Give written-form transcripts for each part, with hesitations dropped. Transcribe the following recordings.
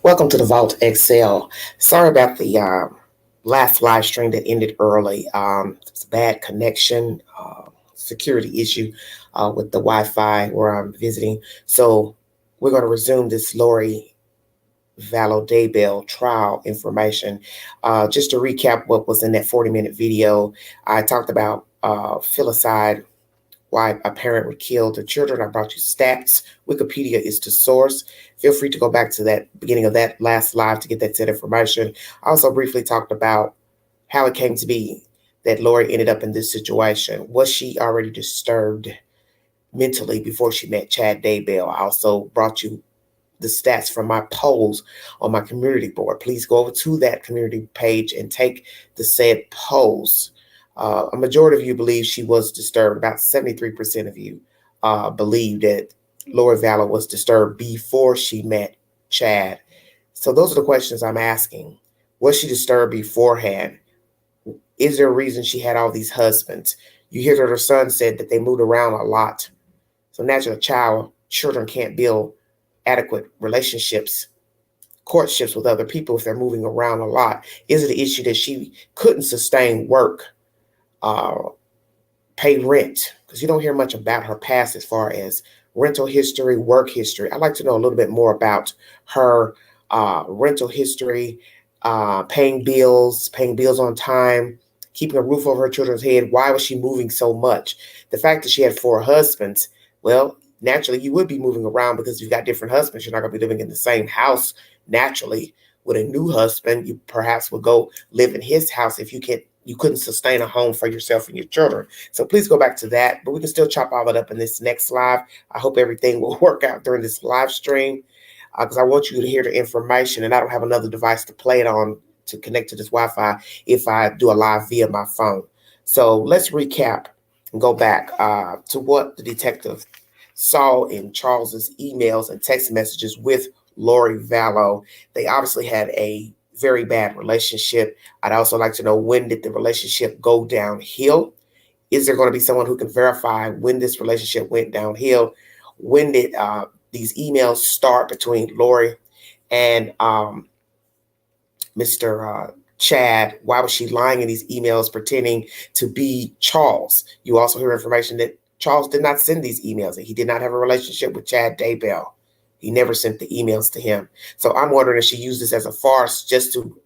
Welcome to the Vault XL. Sorry about the last live stream that ended early. It's a bad connection, security issue with the Wi-Fi where I'm visiting. So we're going to resume this Lori Vallow Daybell trial information. Just to recap what was in that 40-minute video, I talked about filicide, why a parent would kill their children. I brought you stats. Wikipedia is the source. Feel free to go back to that beginning of that last live to get that set information. I also briefly talked about how it came to be that Lori ended up in this situation. Was she already disturbed mentally before she met Chad Daybell? I also brought you the stats from my polls on my community board. Please go over to that community page and take the said polls. A majority of you believe she was disturbed. About 73% of you believe that Lori Vallow was disturbed before she met Chad. So those are the questions I'm asking. Was she disturbed beforehand? Is there a reason she had all these husbands? You hear that her son said that they moved around a lot. So naturally, children can't build adequate relationships, courtships with other people if they're moving around a lot. Is it an issue that she couldn't sustain work, pay rent? Because you don't hear much about her past as far as rental history, work history. I'd like to know a little bit more about her rental history, paying bills on time, keeping a roof over her children's head. Why was she moving so much? The fact that she had 4 husbands, well, naturally you would be moving around because you've got different husbands. You're not going to be living in the same house naturally. With a new husband, you perhaps would go live in his house if you couldn't sustain a home for yourself and your children. So please go back to that, but we can still chop all that up in this next live. I hope everything will work out during this live stream because I want you to hear the information, and I don't have another device to play it on to connect to this Wi-Fi if I do a live via my phone. So let's recap and go back to what the detective saw in Charles's emails and text messages with Lori Vallow. They obviously had a very bad relationship. I'd also like to know, when did the relationship go downhill? Is there going to be someone who can verify when this relationship went downhill? When did these emails start between Lori and Mr. Chad? Why was she lying in these emails pretending to be Charles? You also hear information that Charles did not send these emails, and he did not have a relationship with Chad Daybell. He never sent the emails to him. So I'm wondering if she used this as a farce just to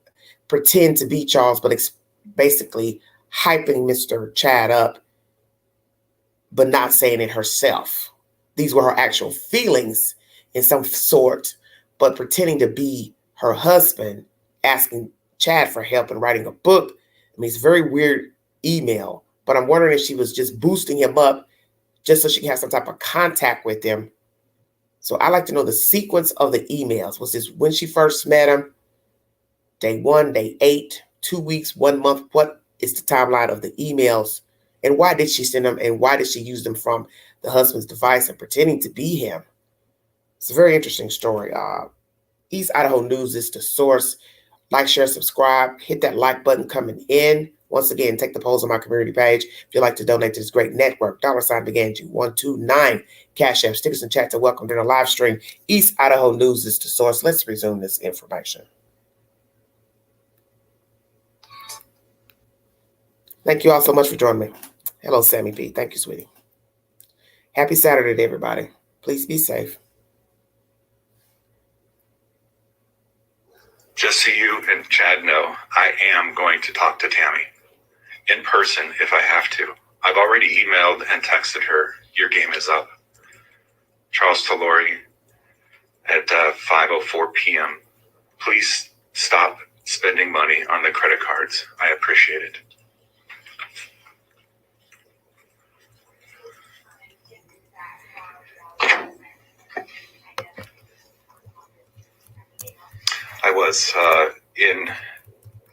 pretend to be Charles, but it's basically hyping Mr. Chad up, but not saying it herself. These were her actual feelings in some sort, but pretending to be her husband, asking Chad for help and writing a book. I mean, it's a very weird email, but I'm wondering if she was just boosting him up just so she can have some type of contact with him. So I'd like to know the sequence of the emails. Was this when she first met him? Day 1, day 8, 2 weeks, 1 month? What is the timeline of the emails? And why did she send them? And why did she use them from the husband's device and pretending to be him? It's a very interesting story. East Idaho News is the source. Like, share, subscribe. Hit that like button coming in. Once again, take the polls on my community page. If you'd like to donate to this great network, $began129. Cash App, stickers and chat to welcome during a live stream. East Idaho News is the source. Let's resume this information. Thank you all so much for joining me. Hello, Sammy B. Thank you, sweetie. Happy Saturday to everybody. Please be safe. Just so you and Chad know, I am going to talk to Tammy in person if I have to. I've already emailed and texted her. Your game is up. Charles to Lori at 5:04 p.m. Please stop spending money on the credit cards. I appreciate it. I was in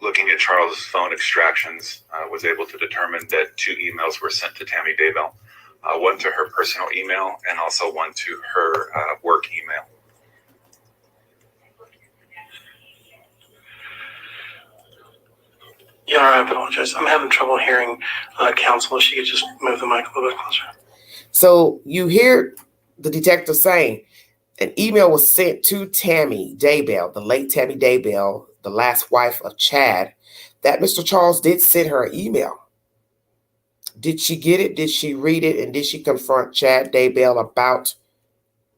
looking at Charles' phone extractions, was able to determine that 2 emails were sent to Tammy Daybell, one to her personal email and also one to her work email. Yeah, I apologize. I'm having trouble hearing counsel. If she could just move the mic a little bit closer. So you hear the detective saying An email was sent to Tammy Daybell, the late Tammy Daybell, the last wife of Chad, that Mr. Charles did send her an email. Did she get it? Did she read it? And did she confront Chad Daybell about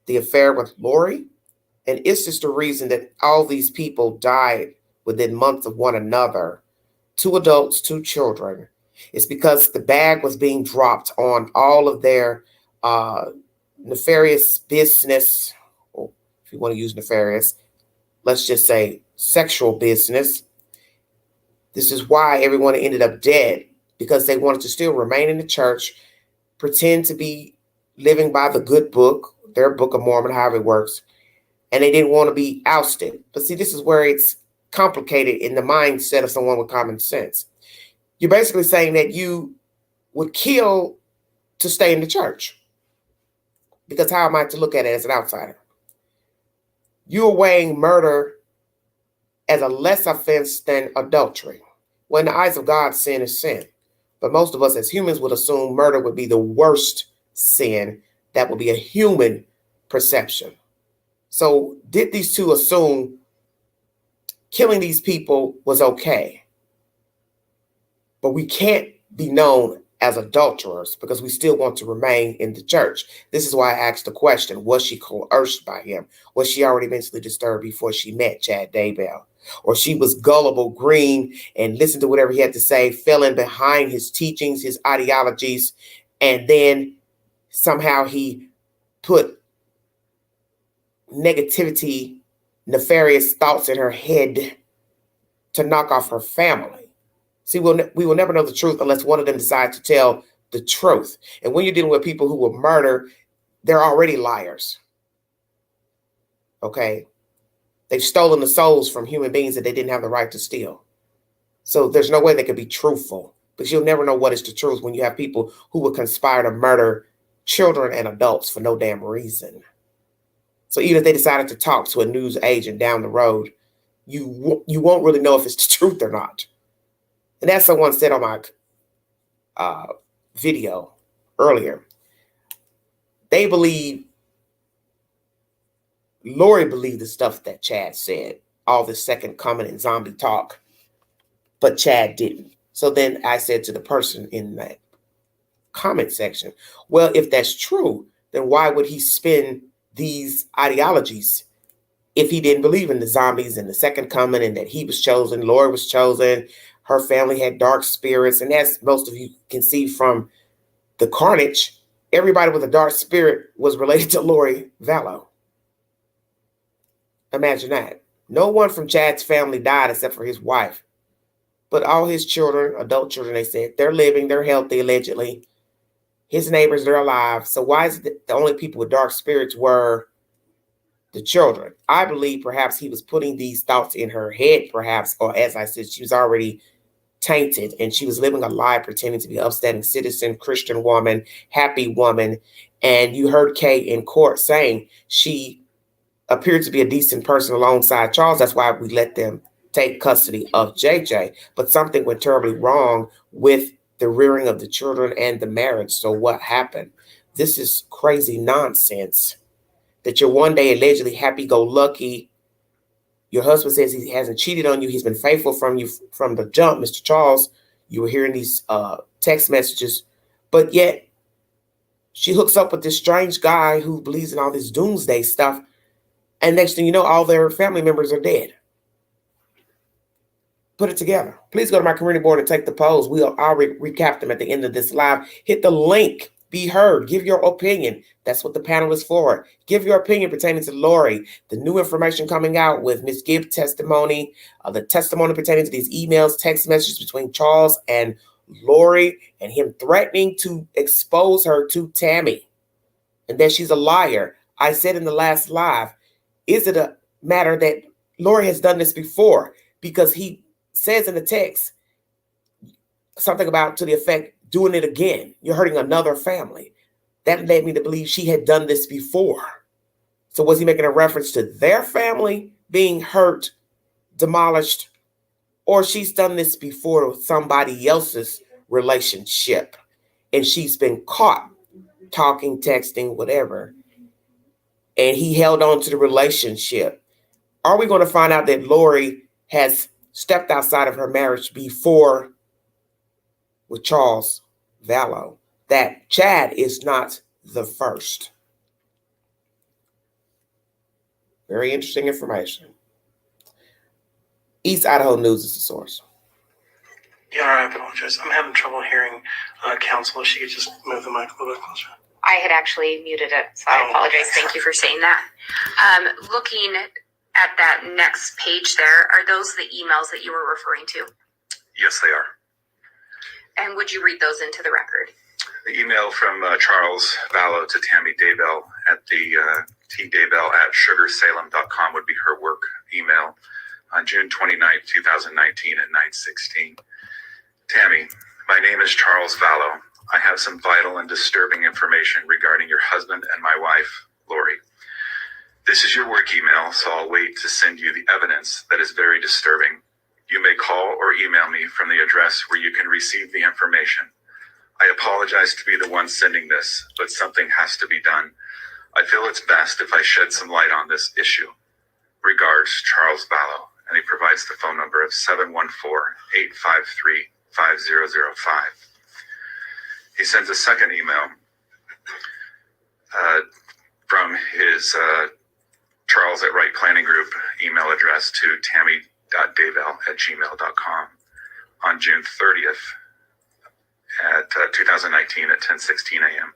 the affair with Lori? And is this the reason that all these people died within months of one another? 2 adults, 2 children. It's because the bag was being dropped on all of their nefarious business, or if you want to use nefarious, let's just say sexual business. This is why everyone ended up dead, because they wanted to still remain in the church, pretend to be living by the good book, their Book of Mormon, however it works, and they didn't want to be ousted. But see, this is where it's complicated in the mindset of someone with common sense. You're basically saying that you would kill to stay in the church. Because how am I to look at it as an outsider? You're weighing murder as a less offense than adultery. Well, in the eyes of God, sin is sin. But most of us as humans would assume murder would be the worst sin. That would be a human perception. So did these 2 assume killing these people was okay? But we can't be known as adulterers because we still want to remain in the church. This is why I asked the question, was she coerced by him? Was she already mentally disturbed before she met Chad Daybell? Or she was gullible, green, and listened to whatever he had to say, fell in behind his teachings, his ideologies, and then somehow he put negativity, nefarious thoughts in her head to knock off her family. See, we will never know the truth unless one of them decides to tell the truth. And when you're dealing with people who will murder, they're already liars. Okay? They've stolen the souls from human beings that they didn't have the right to steal. So there's no way they could be truthful. But you'll never know what is the truth when you have people who will conspire to murder children and adults for no damn reason. So even if they decided to talk to a news agent down the road, you won't really know if it's the truth or not. And as someone said on my video earlier, they believe, Lori believed the stuff that Chad said, all the second coming and zombie talk, but Chad didn't. So then I said to the person in that comment section, well, if that's true, then why would he spin these ideologies if he didn't believe in the zombies and the second coming and that he was chosen, Lori was chosen, her family had dark spirits, and as most of you can see from the carnage, everybody with a dark spirit was related to Lori Vallow. Imagine that. No one from Chad's family died except for his wife. But all his children, adult children, they said, they're living, they're healthy, allegedly. His neighbors, they're alive. So why is it the only people with dark spirits were the children? I believe perhaps he was putting these thoughts in her head, perhaps, or as I said, she was already tainted and she was living a lie, pretending to be an upstanding citizen, Christian woman, happy woman. And you heard Kay in court saying she appeared to be a decent person alongside Charles. That's why we let them take custody of JJ. But something went terribly wrong with the rearing of the children and the marriage. So what happened? This is crazy nonsense that you're one day allegedly happy-go-lucky. Your husband says he hasn't cheated on you. He's been faithful from you from the jump, Mr. Charles. You were hearing these text messages, but yet she hooks up with this strange guy who believes in all this doomsday stuff. And next thing you know, all their family members are dead. Put it together. Please go to my community board and take the polls. I'll recap them at the end of this live. Hit the link. Be heard. Give your opinion. That's what the panel is for. Give your opinion pertaining to Lori. The new information coming out with Ms. Gibbs' testimony, the testimony pertaining to these emails, text messages between Charles and Lori, and him threatening to expose her to Tammy, and that she's a liar. I said in the last live, is it a matter that Lori has done this before? Because he says in the text something about to the effect, doing it again. You're hurting another family. That led me to believe she had done this before. So was he making a reference to their family being hurt, demolished, or she's done this before with somebody else's relationship and she's been caught talking, texting, whatever? and he held on to the relationship. Are we going to find out that Lori has stepped outside of her marriage before with Charles Vallow? That Chad is not the first. Very interesting information. East Idaho News is the source. Yeah, I apologize. I'm having trouble hearing counsel. If she could just move the mic a little bit closer. I had actually muted it, so I apologize. Thank you for saying that. Looking at that next page there, are those the emails that you were referring to? Yes, they are. And would you read those into the record? The email from Charles Vallow to Tammy Daybell at the tdaybell@sugarsalem.com would be her work email on June 29th, 2019 at 9:16. Tammy, my name is Charles Vallow. I have some vital and disturbing information regarding your husband and my wife, Lori. This is your work email, so I'll wait to send you the evidence that is very disturbing. You may call or email me from the address where you can receive the information. I apologize to be the one sending this, but something has to be done. I feel it's best if I shed some light on this issue. Regards, Charles Vallow. And he provides the phone number of 714-853-5005. He sends a second email from his Charles at Right Planning Group email address to tammy.daybell@gmail.com on June 30th at 2019 at 10:16 a.m.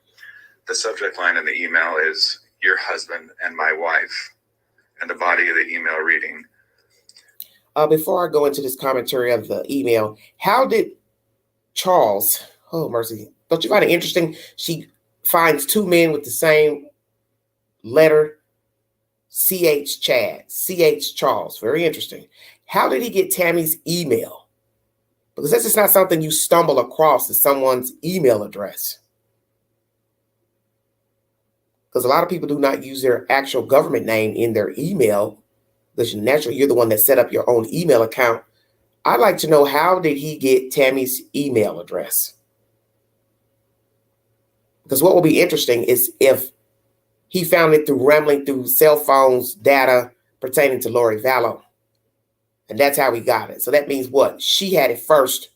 The subject line in the email is "Your husband and my wife," and the body of the email reading. Before I go into this commentary of the email, how did Charles, oh mercy, don't you find it interesting? She finds two men with the same letter, CH Chad, CH Charles. Very interesting. How did he get Tammy's email? Because this is not something you stumble across as someone's email address. Because a lot of people do not use their actual government name in their email. Because naturally, you're the one that set up your own email account. I'd like to know, how did he get Tammy's email address? Because what will be interesting is if he found it through rambling through cell phones data pertaining to Lori Vallow. And that's how he got it. So that means what? She had it first,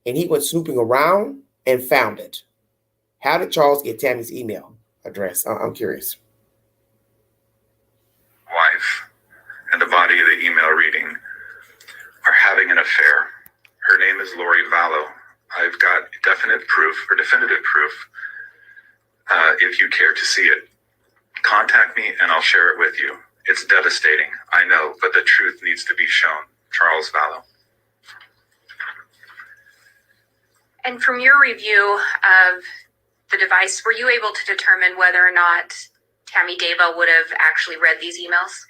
and he went snooping around and found it. How did Charles get Tammy's email address? I'm curious. Wife and the body of the email reading are having an affair. Her name is Lori Vallow. I've got definitive proof. If you care to see it, contact me and I'll share it with you. It's devastating, I know, but the truth needs to be shown. Charles Vallow. And from your review of the device, were you able to determine whether or not Tammy Daybell would have actually read these emails?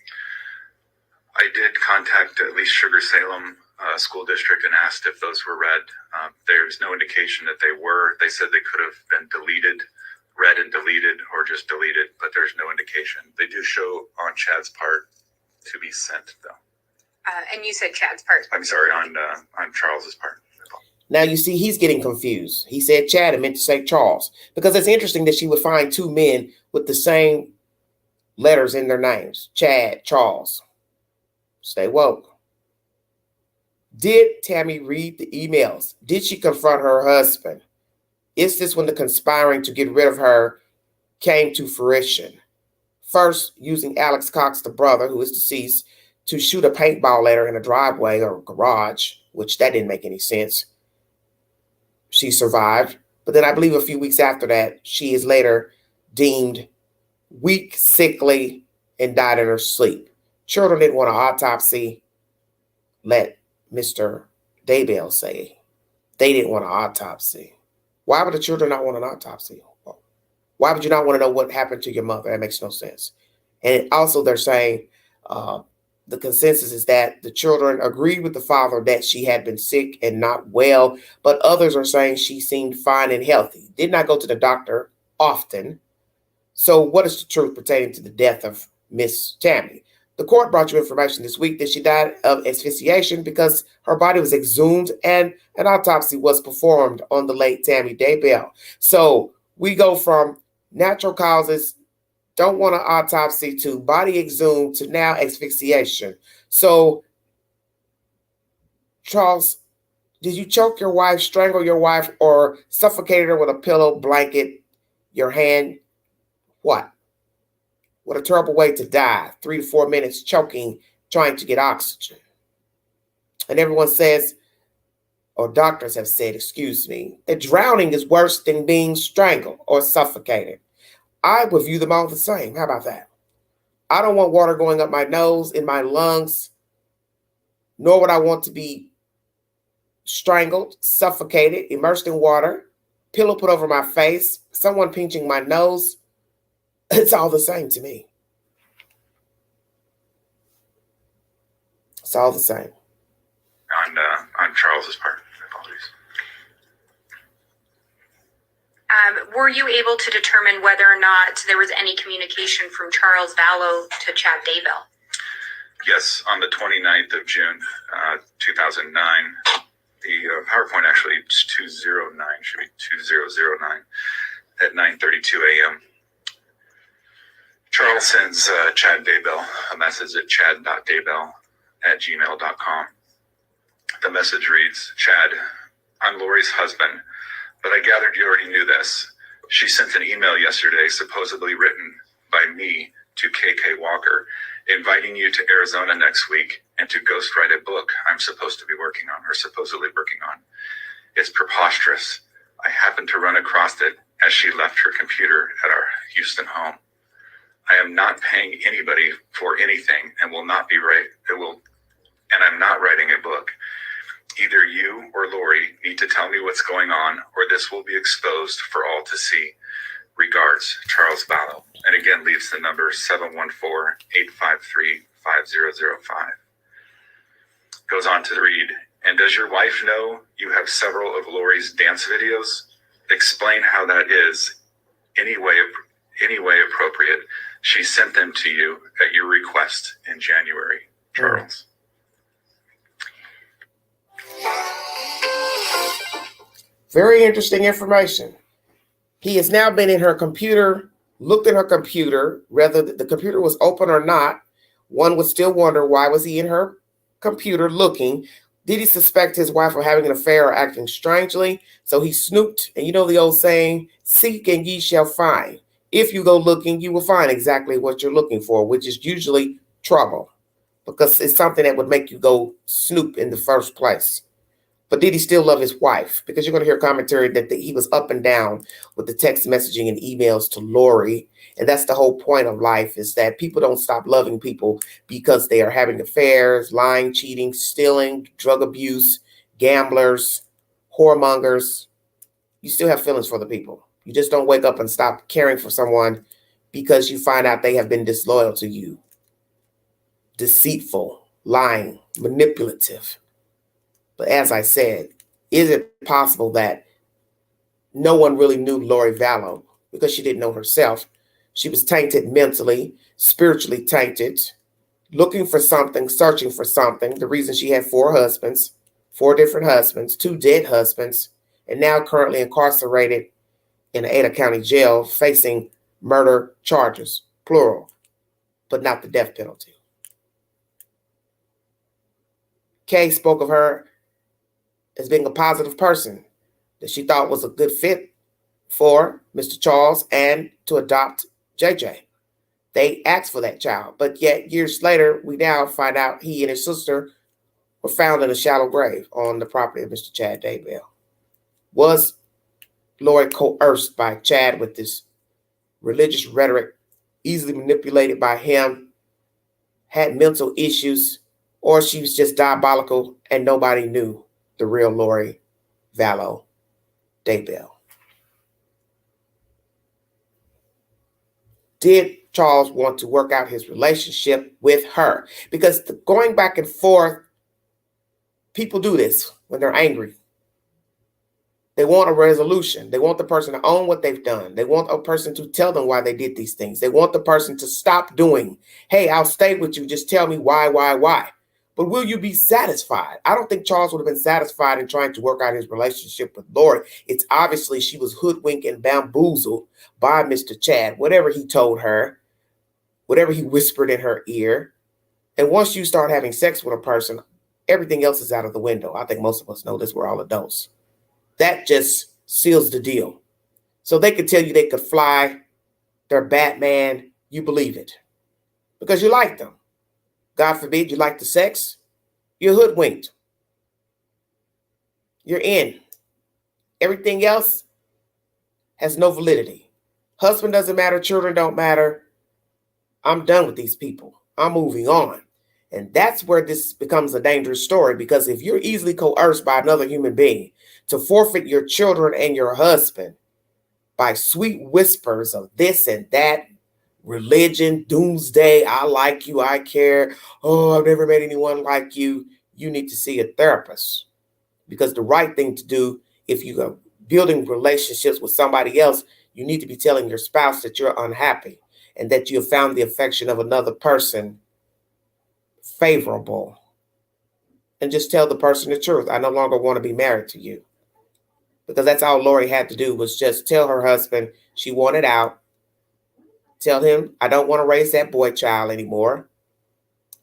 I did contact at least Sugar Salem School District and asked if those were read. There's no indication that they were. They said they could have been deleted, read and deleted, or just deleted, but there's no indication. They do show on Chad's part to be sent, though. And you said Chad's part. I'm sorry, on Charles's part. Now, you see, he's getting confused. He said Chad and meant to say Charles, because it's interesting that she would find two men with the same letters in their names, Chad, Charles. Stay woke. Did Tammy read the emails? Did she confront her husband? Is this when the conspiring to get rid of her came to fruition? First, using Alex Cox, the brother who is deceased, to shoot a paintball at her in a driveway or garage, which that didn't make any sense. She survived. But then I believe a few weeks after that, she is later deemed weak, sickly, and died in her sleep. Children didn't want an autopsy. Let Mr. Daybell say they didn't want an autopsy. Why would the children not want an autopsy? Why would you not want to know what happened to your mother? That makes no sense. And also they're saying the consensus is that the children agreed with the father that she had been sick and not well, but others are saying she seemed fine and healthy. Did not go to the doctor often. So what is the truth pertaining to the death of Miss Tammy? The court brought you information this week that she died of asphyxiation because her body was exhumed and an autopsy was performed on the late Tammy Daybell. So we go from natural causes don't want an autopsy to body exhumed to now asphyxiation. So, Charles, did you choke your wife, strangle your wife, or suffocated her with a pillow, blanket, your hand? What? What a terrible way to die. 3 to 4 minutes choking, trying to get oxygen. And everyone says, or doctors have said, excuse me, that drowning is worse than being strangled or suffocated. I would view them all the same. How about that? I don't want water going up my nose, in my lungs, nor would I want to be strangled, suffocated, immersed in water, pillow put over my face, someone pinching my nose. It's all the same to me. It's all the same. On Charles's part, apologies. Were you able to determine whether or not there was any communication from Charles Vallow to Chad Daybell? Yes, on the 29th of June, 2009, the PowerPoint actually is 209, should be 2009 at 9:32 a.m. Charles sends Chad Daybell a message at chad.daybell@gmail.com. The message reads, Chad, I'm Lori's husband, but I gathered you already knew this. She sent an email yesterday, supposedly written by me to KK Walker, inviting you to Arizona next week and to ghostwrite a book I'm supposed to be working on, or supposedly working on. It's preposterous. I happened to run across it as she left her computer at our Houston home. I am not paying anybody for anything and will not be and I'm not writing a book. Either you or Lori need to tell me what's going on, or this will be exposed for all to see. Regards, Charles Vallow. And again, leaves the number 714-853-5005. Goes on to read, and does your wife know you have several of Lori's dance videos? Explain how that is any way appropriate. She sent them to you at your request in January. Charles. Very interesting information. He has now been in her computer, looked in her computer, whether the computer was open or not. One would still wonder, why was he in her computer looking? Did he suspect his wife of having an affair or acting strangely? So he snooped. And you know the old saying, seek and ye shall find. If you go looking, you will find exactly what you're looking for, which is usually trouble, because it's something that would make you go snoop in the first place. But did he still love his wife? Because you're going to hear commentary that he was up and down with the text messaging and emails to Lori. And that's the whole point of life, is that people don't stop loving people because they are having affairs, lying, cheating, stealing, drug abuse, gamblers, whoremongers. You still have feelings for the people. You just don't wake up and stop caring for someone because you find out they have been disloyal to you, deceitful, lying, manipulative. But as I said, is it possible that no one really knew Lori Vallow because she didn't know herself? She was tainted mentally, spiritually tainted, looking for something, searching for something. The reason she had 4 husbands, 4 different husbands, 2 dead husbands, and now currently incarcerated in an Ada County jail facing murder charges, plural, but not the death penalty. Kay spoke of her as being a positive person that she thought was a good fit for Mr. Charles and to adopt JJ. They asked for that child, but yet years later, we now find out he and his sister were found in a shallow grave on the property of Mr. Chad Daybell. Was Lori coerced by Chad with this religious rhetoric, easily manipulated by him, had mental issues, or she was just diabolical and nobody knew the real Lori Vallow Daybell? Did Charles want to work out his relationship with her? Because going back and forth, people do this when they're angry. They want a resolution. They want the person to own what they've done. They want a person to tell them why they did these things. They want the person to stop doing, hey, I'll stay with you. Just tell me why. But will you be satisfied? I don't think Charles would have been satisfied in trying to work out his relationship with Lori. It's obviously she was hoodwinked and bamboozled by Mr. Chad, whatever he told her. whatever he whispered in her ear. And once you start having sex with a person, everything else is out of the window. I think most of us know this. We're all adults. That just seals the deal. So they could tell you they could fly, they're Batman, you believe it because you like them. God forbid you like the sex, you're hoodwinked. You're in. Everything else has no validity. Husband doesn't matter, children don't matter. I'm done with these people. I'm moving on. And that's where this becomes a dangerous story, because if you're easily coerced by another human being to forfeit your children and your husband by sweet whispers of this and that, religion, doomsday, I like you, I care, oh, I've never met anyone like you, you need to see a therapist. Because the right thing to do, if you are building relationships with somebody else, you need to be telling your spouse that you're unhappy and that you have found the affection of another person favorable. And just tell the person the truth. I no longer want to be married to you. Because that's all Lori had to do, was just tell her husband she wanted out. Tell him, I don't want to raise that boy child anymore.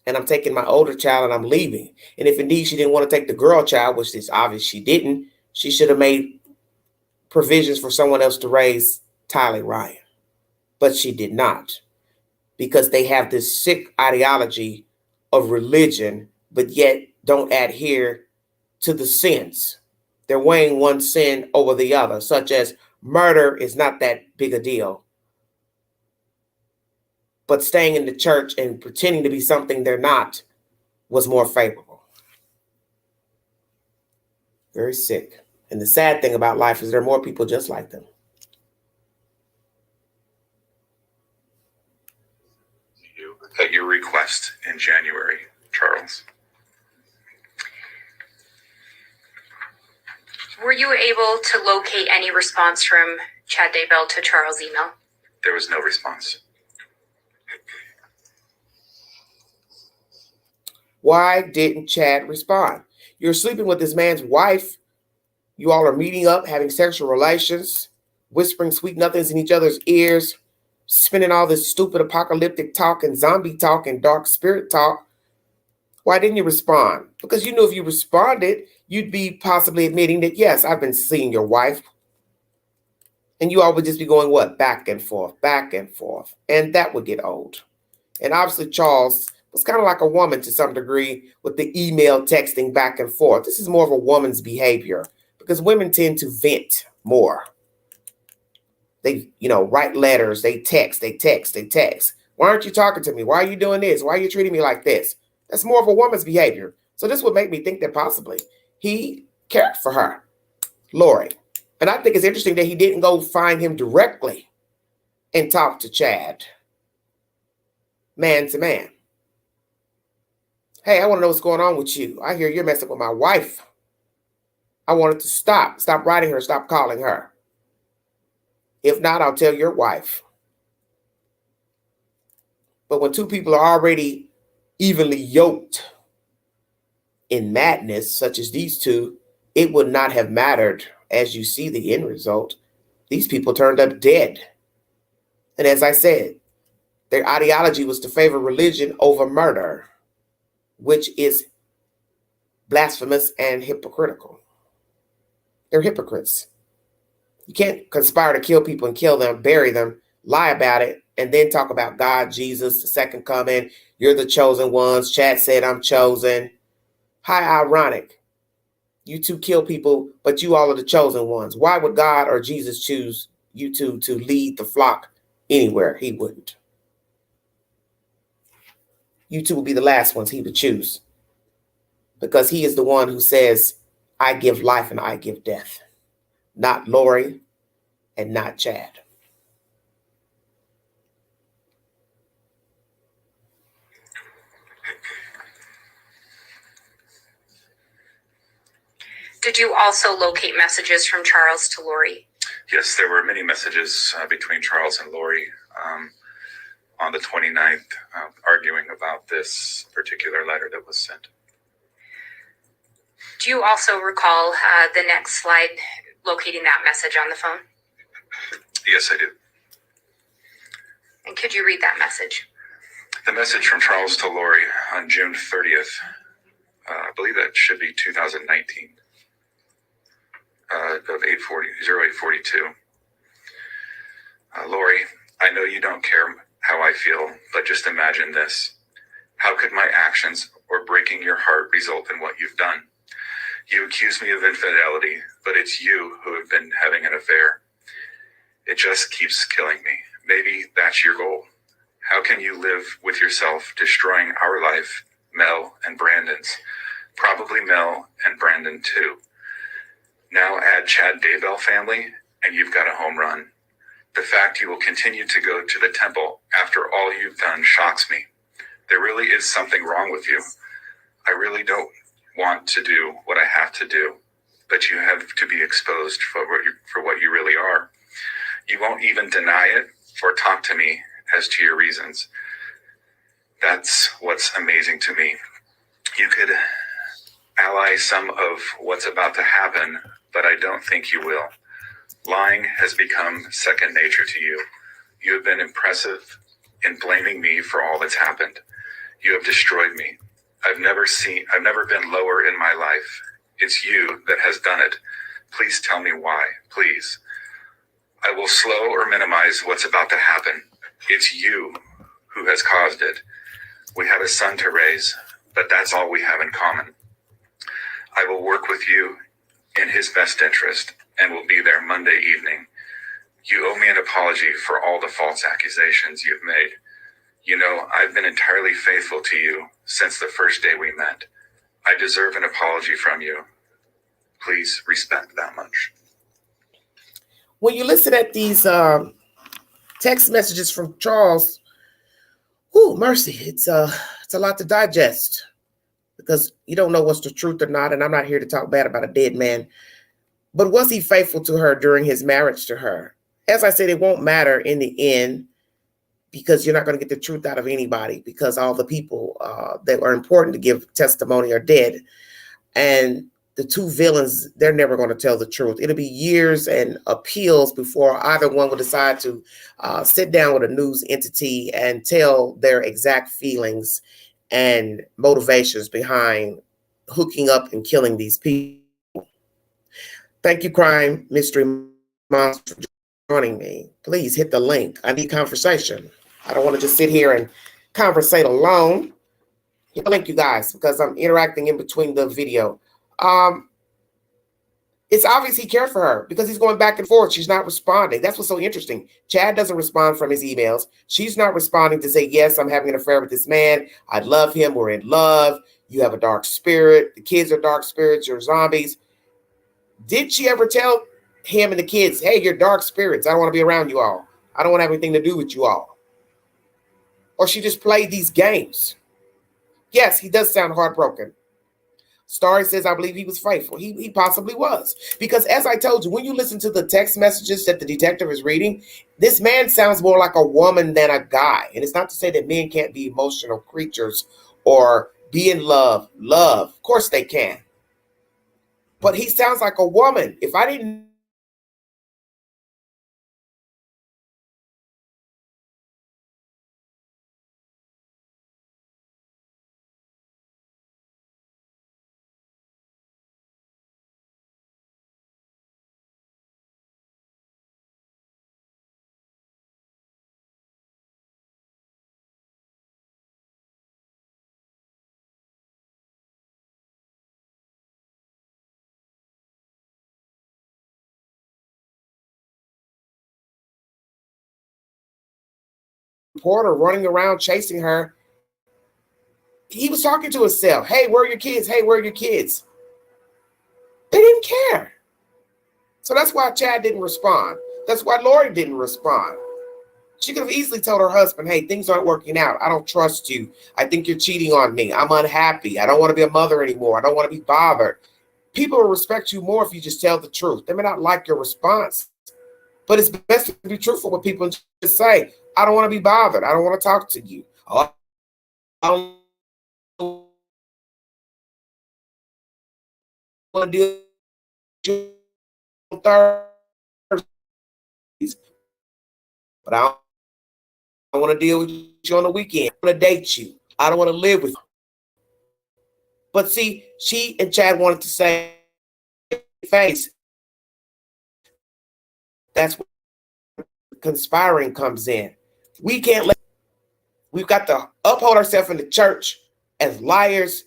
And I'm taking my older child and I'm leaving. And if indeed she didn't want to take the girl child, which is obvious she didn't, she should have made provisions for someone else to raise Tyler Ryan. But she did not, because they have this sick ideology of religion, but yet don't adhere to the sins. They're weighing one sin over the other, such as murder is not that big a deal. But staying in the church and pretending to be something they're not was more favorable. Very sick. And the sad thing about life is there are more people just like them. At your request in January, Charles. Were you able to locate any response from Chad Daybell to Charles' email? There was no response. Why didn't Chad respond? You're sleeping with this man's wife. You all are meeting up, having sexual relations, whispering sweet nothings in each other's ears, spending all this stupid apocalyptic talk and zombie talk and dark spirit talk. Why didn't you respond? Because you knew if you responded, you'd be possibly admitting that, yes, I've been seeing your wife. And you all would just be going, what? Back and forth, back and forth. And that would get old. And obviously Charles was kind of like a woman to some degree with the email texting back and forth. This is more of a woman's behavior because women tend to vent more. They, write letters, they text. Why aren't you talking to me? Why are you doing this? Why are you treating me like this? That's more of a woman's behavior. So this would make me think that possibly he cared for her, Lori. And I think it's interesting that he didn't go find him directly and talk to Chad, man to man. Hey, I want to know what's going on with you. I hear you're messing with my wife. I want it to stop. Stop writing her. Stop calling her. If not, I'll tell your wife. But when two people are already evenly yoked in madness, such as these two, it would not have mattered as you see the end result. These people turned up dead. And as I said, their ideology was to favor religion over murder, which is blasphemous and hypocritical. They're hypocrites. You can't conspire to kill people and kill them, bury them, lie about it, and then talk about God, Jesus, the second coming. You're the chosen ones. Chad said, I'm chosen. How ironic. You two kill people, but you all are the chosen ones. Why would God or Jesus choose you two to lead the flock anywhere? He wouldn't. You two will be the last ones he would choose, because he is the one who says, I give life and I give death. Not Lori and not Chad. Did you also locate messages from Charles to Lori? Yes, there were many messages between Charles and Lori on the 29th, arguing about this particular letter that was sent. Do you also recall the next slide locating that message on the phone? Yes, I do. And could you read that message? The message from Charles to Lori on June 30th, I believe that should be 2019, of 0842. Lori, I know you don't care how I feel, but just imagine this. How could my actions or breaking your heart result in what you've done? You accuse me of infidelity, but it's you who have been having an affair. It just keeps killing me. Maybe that's your goal. How can you live with yourself destroying our life, Mel and Brandon's? Probably Mel and Brandon too. Now add Chad Daybell family, and you've got a home run. The fact you will continue to go to the temple after all you've done shocks me. There really is something wrong with you. I really don't want to do what I have to do, but you have to be exposed for what you really are. You won't even deny it or talk to me as to your reasons. That's what's amazing to me. You could ally some of what's about to happen, but I don't think you will. Lying has become second nature to you. You have been impressive in blaming me for all that's happened. You have destroyed me. I've never been lower in my life. It's you that has done it. Please tell me why, please. I will slow or minimize what's about to happen. It's you who has caused it. We have a son to raise, but that's all we have in common. I will work with you in his best interest and will be there Monday evening. You owe me an apology for all the false accusations you've made. You know, I've been entirely faithful to you since the first day we met. I deserve an apology from you. Please respect that much. When you listen at these text messages from Charles, mercy, it's a lot to digest, because you don't know what's the truth or not, and I'm not here to talk bad about a dead man. But was he faithful to her during his marriage to her? As I said, it won't matter in the end, because you're not going to get the truth out of anybody, because all the people that are important to give testimony are dead. And the two villains, they're never going to tell the truth. It'll be years and appeals before either one will decide to sit down with a news entity and tell their exact feelings and motivations behind hooking up and killing these people. Thank you, Crime Mystery Monster, for joining me. Please hit the link. I need conversation. I don't want to just sit here and conversate alone. Hit the link, you guys, because I'm interacting in between the video. It's obvious he cared for her, because he's going back and forth. She's not responding. That's what's so interesting. Chad doesn't respond from his emails. She's not responding to say, yes, I'm having an affair with this man. I love him. We're in love. You have a dark spirit. The kids are dark spirits. You're zombies. Did she ever tell him and the kids, hey, you're dark spirits. I don't want to be around you all. I don't want to have anything to do with you all. Or she just played these games. Yes, he does sound heartbroken. Starry says, I believe he was faithful. He possibly was. Because as I told you, when you listen to the text messages that the detective is reading, this man sounds more like a woman than a guy. And it's not to say that men can't be emotional creatures or be in love. Love, of course they can. But he sounds like a woman. If I didn't reporter running around chasing her, he was talking to himself. Hey, where are your kids? Hey, where are your kids? They didn't care. So that's why Chad didn't respond. That's why Lori didn't respond. She could have easily told her husband, hey, things aren't working out. I don't trust you. I think you're cheating on me. I'm unhappy. I don't want to be a mother anymore. I don't want to be bothered. People will respect you more if you just tell the truth. They may not like your response, but it's best to be truthful with people and just say, I don't want to be bothered. I don't want to talk to you. I don't want to deal with Thursdays, but I want to deal with you on the weekend. I want to date you. I don't want to live with you. But see, she and Chad wanted to say face. That's where conspiring comes in. We can't let. We've got to uphold ourselves in the church as liars,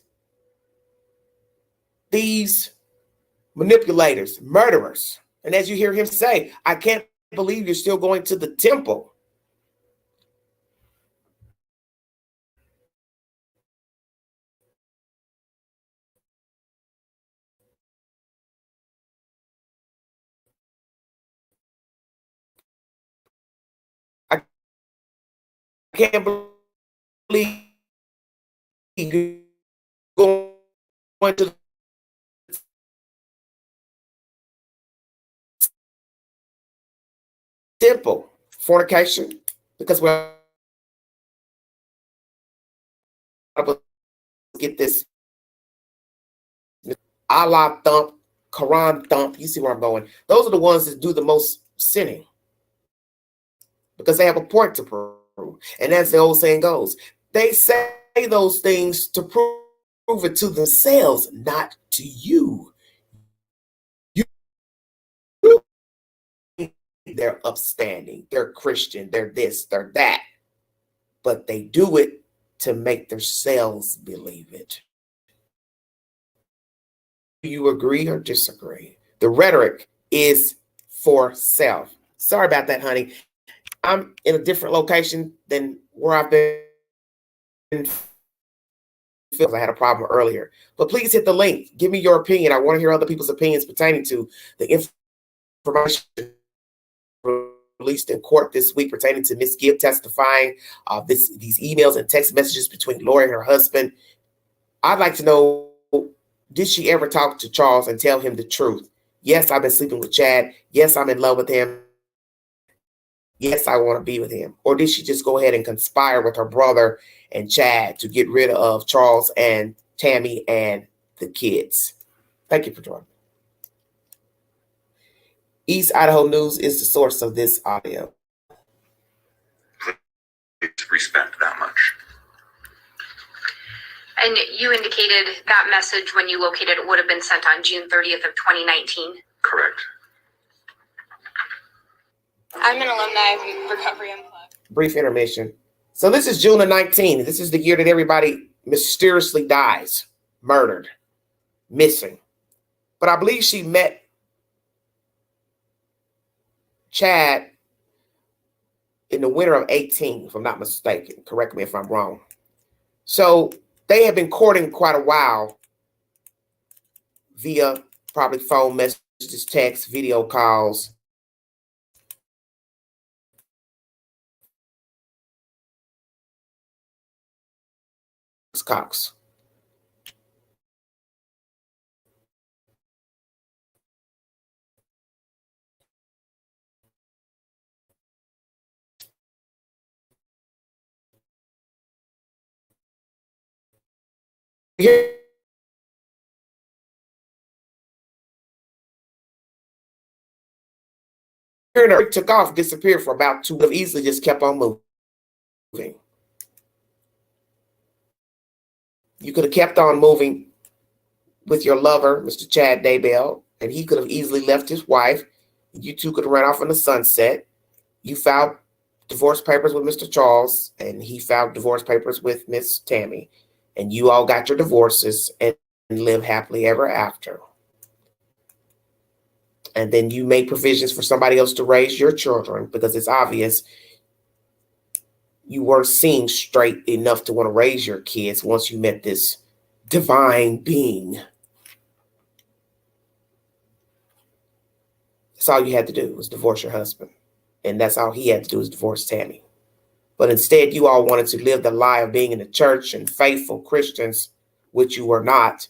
thieves, manipulators, murderers. And as you hear him say, I can't believe you're still going to the temple. I can't believe you're going to the temple. Fornication, because we're about to get this Allah thump, Quran thump. You see where I'm going. Those are the ones that do the most sinning because they have a point to prove. And as the old saying goes, they say those things to prove it to themselves, not to you. They're upstanding, they're Christian, they're this, they're that. But they do it to make themselves believe it. Do you agree or disagree? The rhetoric is for self. Sorry about that, honey. I'm in a different location than where I've been. I had a problem earlier. But please hit the link. Give me your opinion. I want to hear other people's opinions pertaining to the information released in court this week pertaining to Miss Gibb testifying, these emails and text messages between Lori and her husband. I'd like to know, did she ever talk to Charles and tell him the truth? Yes, I've been sleeping with Chad. Yes, I'm in love with him. Yes, I want to be with him. Or did she just go ahead and conspire with her brother and Chad to get rid of Charles and Tammy and the kids? Thank you for joining me. East Idaho News is the source of this audio. Respect that much. And you indicated that message when you located it would have been sent on June 30th of 2019. Correct. I'm an alumni of Recovery Unplugged. Brief intermission. So this is June of 19. This is the year that everybody mysteriously dies, murdered, missing. But I believe she met Chad in the winter of 18, if I'm not mistaken. Correct me if I'm wrong. So they have been courting quite a while via probably phone messages, text, video calls. Cox. Here it took off, disappeared for about 2 months, easily just kept on moving. You could have kept on moving with your lover, Mr. Chad Daybell, and he could have easily left his wife. You two could have run off in the sunset. You filed divorce papers with Mr. Charles, and he filed divorce papers with Miss Tammy, and you all got your divorces and live happily ever after. And then you made provisions for somebody else to raise your children because it's obvious you weren't seeing straight enough to want to raise your kids once you met this divine being. That's all you had to do was divorce your husband. And that's all he had to do was divorce Tammy. But instead, you all wanted to live the lie of being in the church and faithful Christians, which you were not.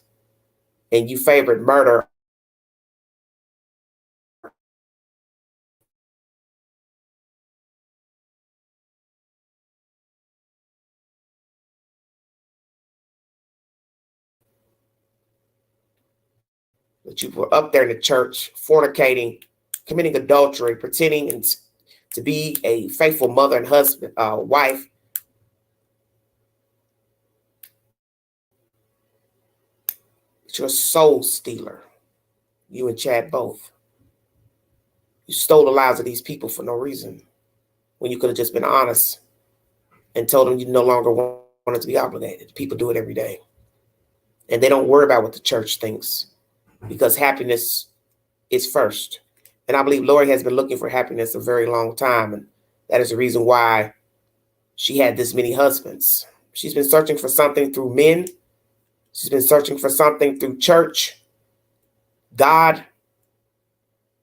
And you favored murder. But you were up there in the church, fornicating, committing adultery, pretending and to be a faithful mother and husband, wife. You're a soul stealer. You and Chad both. You stole the lives of these people for no reason, when you could have just been honest and told them you no longer wanted to be obligated. People do it every day. And they don't worry about what the church thinks, because happiness is first. And I believe Lori has been looking for happiness a very long time. And that is the reason why she had this many husbands. She's been searching for something through men. She's been searching for something through church, God,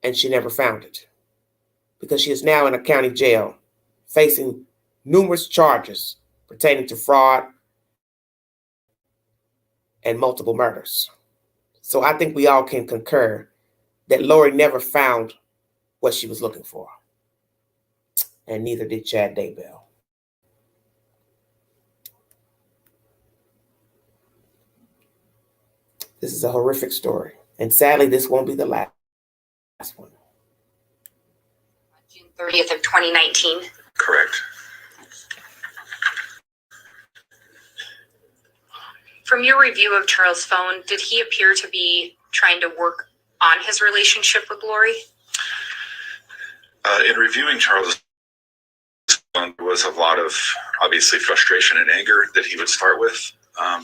and she never found it, because she is now in a county jail facing numerous charges pertaining to fraud and multiple murders. So I think we all can concur that Lori never found what she was looking for, and neither did Chad Daybell. This is a horrific story, and sadly, this won't be the last one. June 30th of 2019. Correct. From your review of Charles' phone, did he appear to be trying to work on his relationship with Lori? In reviewing Charles' phone, there was a lot of obviously frustration and anger that he would start with,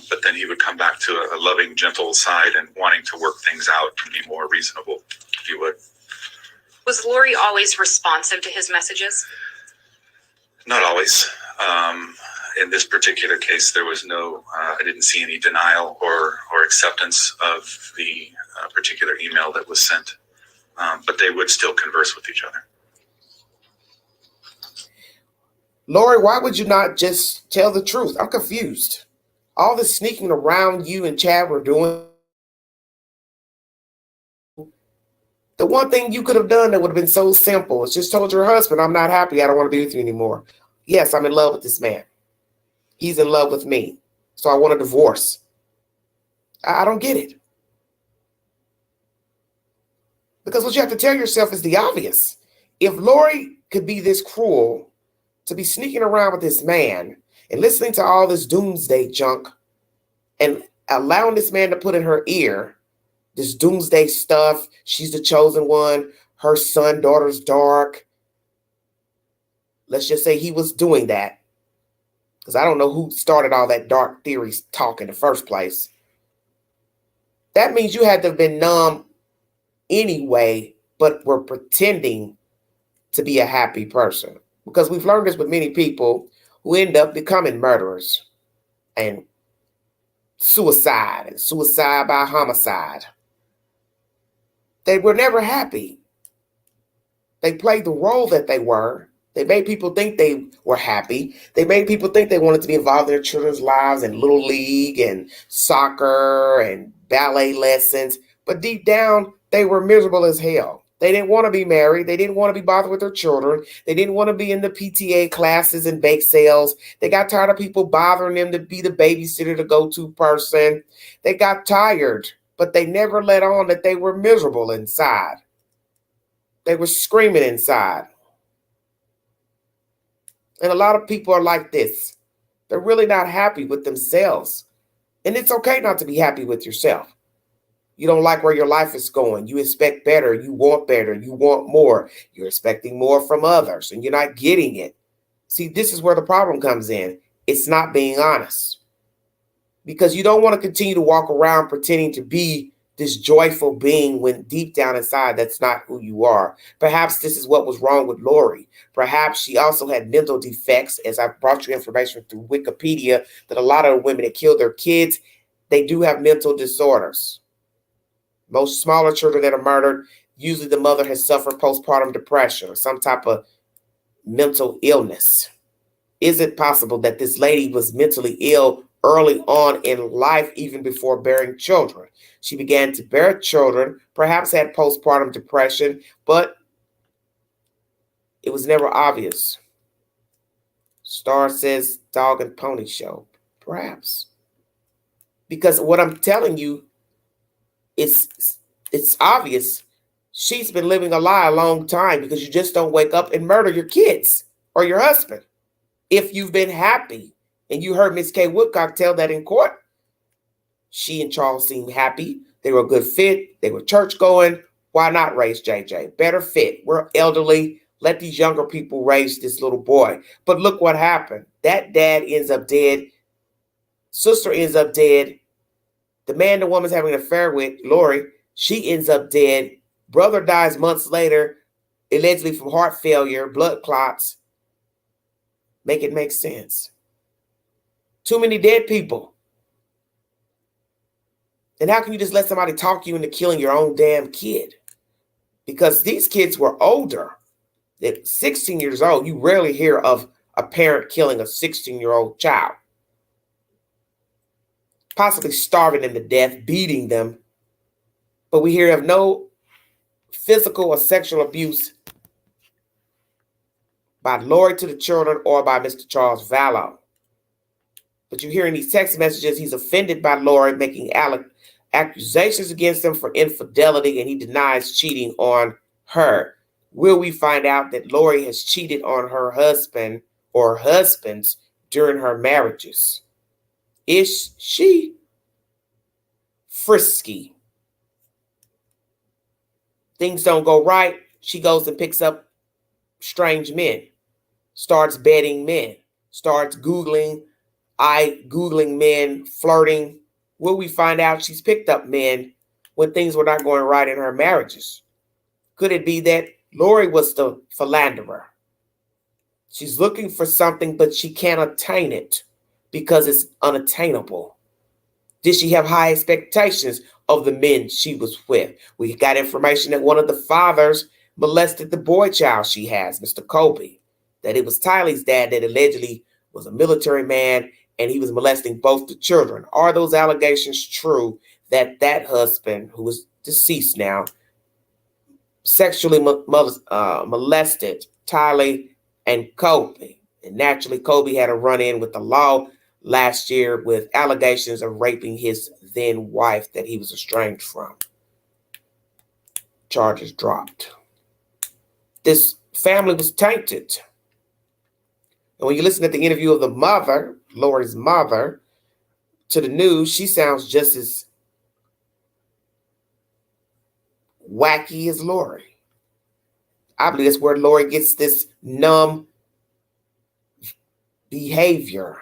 but then he would come back to a loving, gentle side and wanting to work things out and be more reasonable, if you would. Was Lori always responsive to his messages? Not always. In this particular case, there was no, I didn't see any denial or acceptance of the particular email that was sent, but they would still converse with each other. Lori, why would you not just tell the truth? I'm confused. All this sneaking around you and Chad were doing. The one thing you could have done that would have been so simple is just told your husband, I'm not happy. I don't want to be with you anymore. Yes, I'm in love with this man. He's in love with me. So I want a divorce. I don't get it. Because what you have to tell yourself is the obvious. If Lori could be this cruel to be sneaking around with this man and listening to all this doomsday junk and allowing this man to put in her ear this doomsday stuff, she's the chosen one, her son, daughter's dark. Let's just say he was doing that, because I don't know who started all that dark theories talk in the first place. That means you had to have been numb anyway, but were pretending to be a happy person. Because we've learned this with many people who end up becoming murderers and suicide by homicide. They were never happy. They played the role that they were. They made people think they were happy. They made people think they wanted to be involved in their children's lives and little league and soccer and ballet lessons. But deep down, they were miserable as hell. They didn't want to be married. They didn't want to be bothered with their children. They didn't want to be in the PTA classes and bake sales. They got tired of people bothering them to be the babysitter, the go-to person. They got tired, but they never let on that they were miserable inside. They were screaming inside. And a lot of people are like this. They're really not happy with themselves. And it's okay not to be happy with yourself. You don't like where your life is going. You expect better. You want more. You're expecting more from others, and you're not getting it. See, this is where the problem comes in. It's not being honest. Because you don't want to continue to walk around pretending to be this joyful being when deep down inside, that's not who you are. Perhaps this is what was wrong with Lori. Perhaps she also had mental defects, as I brought you information through Wikipedia, that a lot of women that kill their kids, they do have mental disorders. Most smaller children that are murdered, usually the mother has suffered postpartum depression or some type of mental illness. Is it possible that this lady was mentally ill early on in life, even before bearing children? She began to bear children, perhaps had postpartum depression, but it was never obvious. Star says dog and pony show. Perhaps. Because what I'm telling you, it's obvious She's been living a lie a long time because you just don't wake up and murder your kids or your husband. If you've been happy, and you heard Miss Kay Woodcock tell that in court, she and Charles seemed happy. They were a good fit. They were church going. Why not raise JJ? Better fit. We're elderly. Let these younger people raise this little boy. But look what happened. That dad ends up dead. Sister ends up dead. The man the woman's having an affair with, Lori, she ends up dead. Brother dies months later, allegedly from heart failure, blood clots. Make it make sense. Too many dead people. And how can you just let somebody talk you into killing your own damn kid? Because these kids were older. At 16 years old, you rarely hear of a parent killing a 16-year-old child. Possibly starving them to death, beating them. But we hear of no physical or sexual abuse by Lori to the children or by Mr. Charles Vallow. But you hear in these text messages, he's offended by Lori, making accusations against him for infidelity, and he denies cheating on her. Will we find out that Lori has cheated on her husband or husbands during her marriages? Is she frisky? Things don't go right. She goes and picks up strange men, starts bedding men, starts Googling men, flirting. Will we find out she's picked up men when things were not going right in her marriages? Could it be that Lori was the philanderer? She's looking for something, but she can't attain it because it's unattainable. Did she have high expectations of the men she was with? We got information that one of the fathers molested the boy child she has, Mr. Colby, that it was Tylee's dad that allegedly was a military man and he was molesting both the children. Are those allegations true that that husband, who is deceased now, sexually molested Tylee and Colby? And naturally, Colby had a run-in with the law last year with allegations of raping his then wife that he was estranged from. Charges dropped. This family was tainted. And when you listen to the interview of the mother, Lori's mother, to the news, she sounds just as wacky as Lori. I believe that's where Lori gets this numb behavior,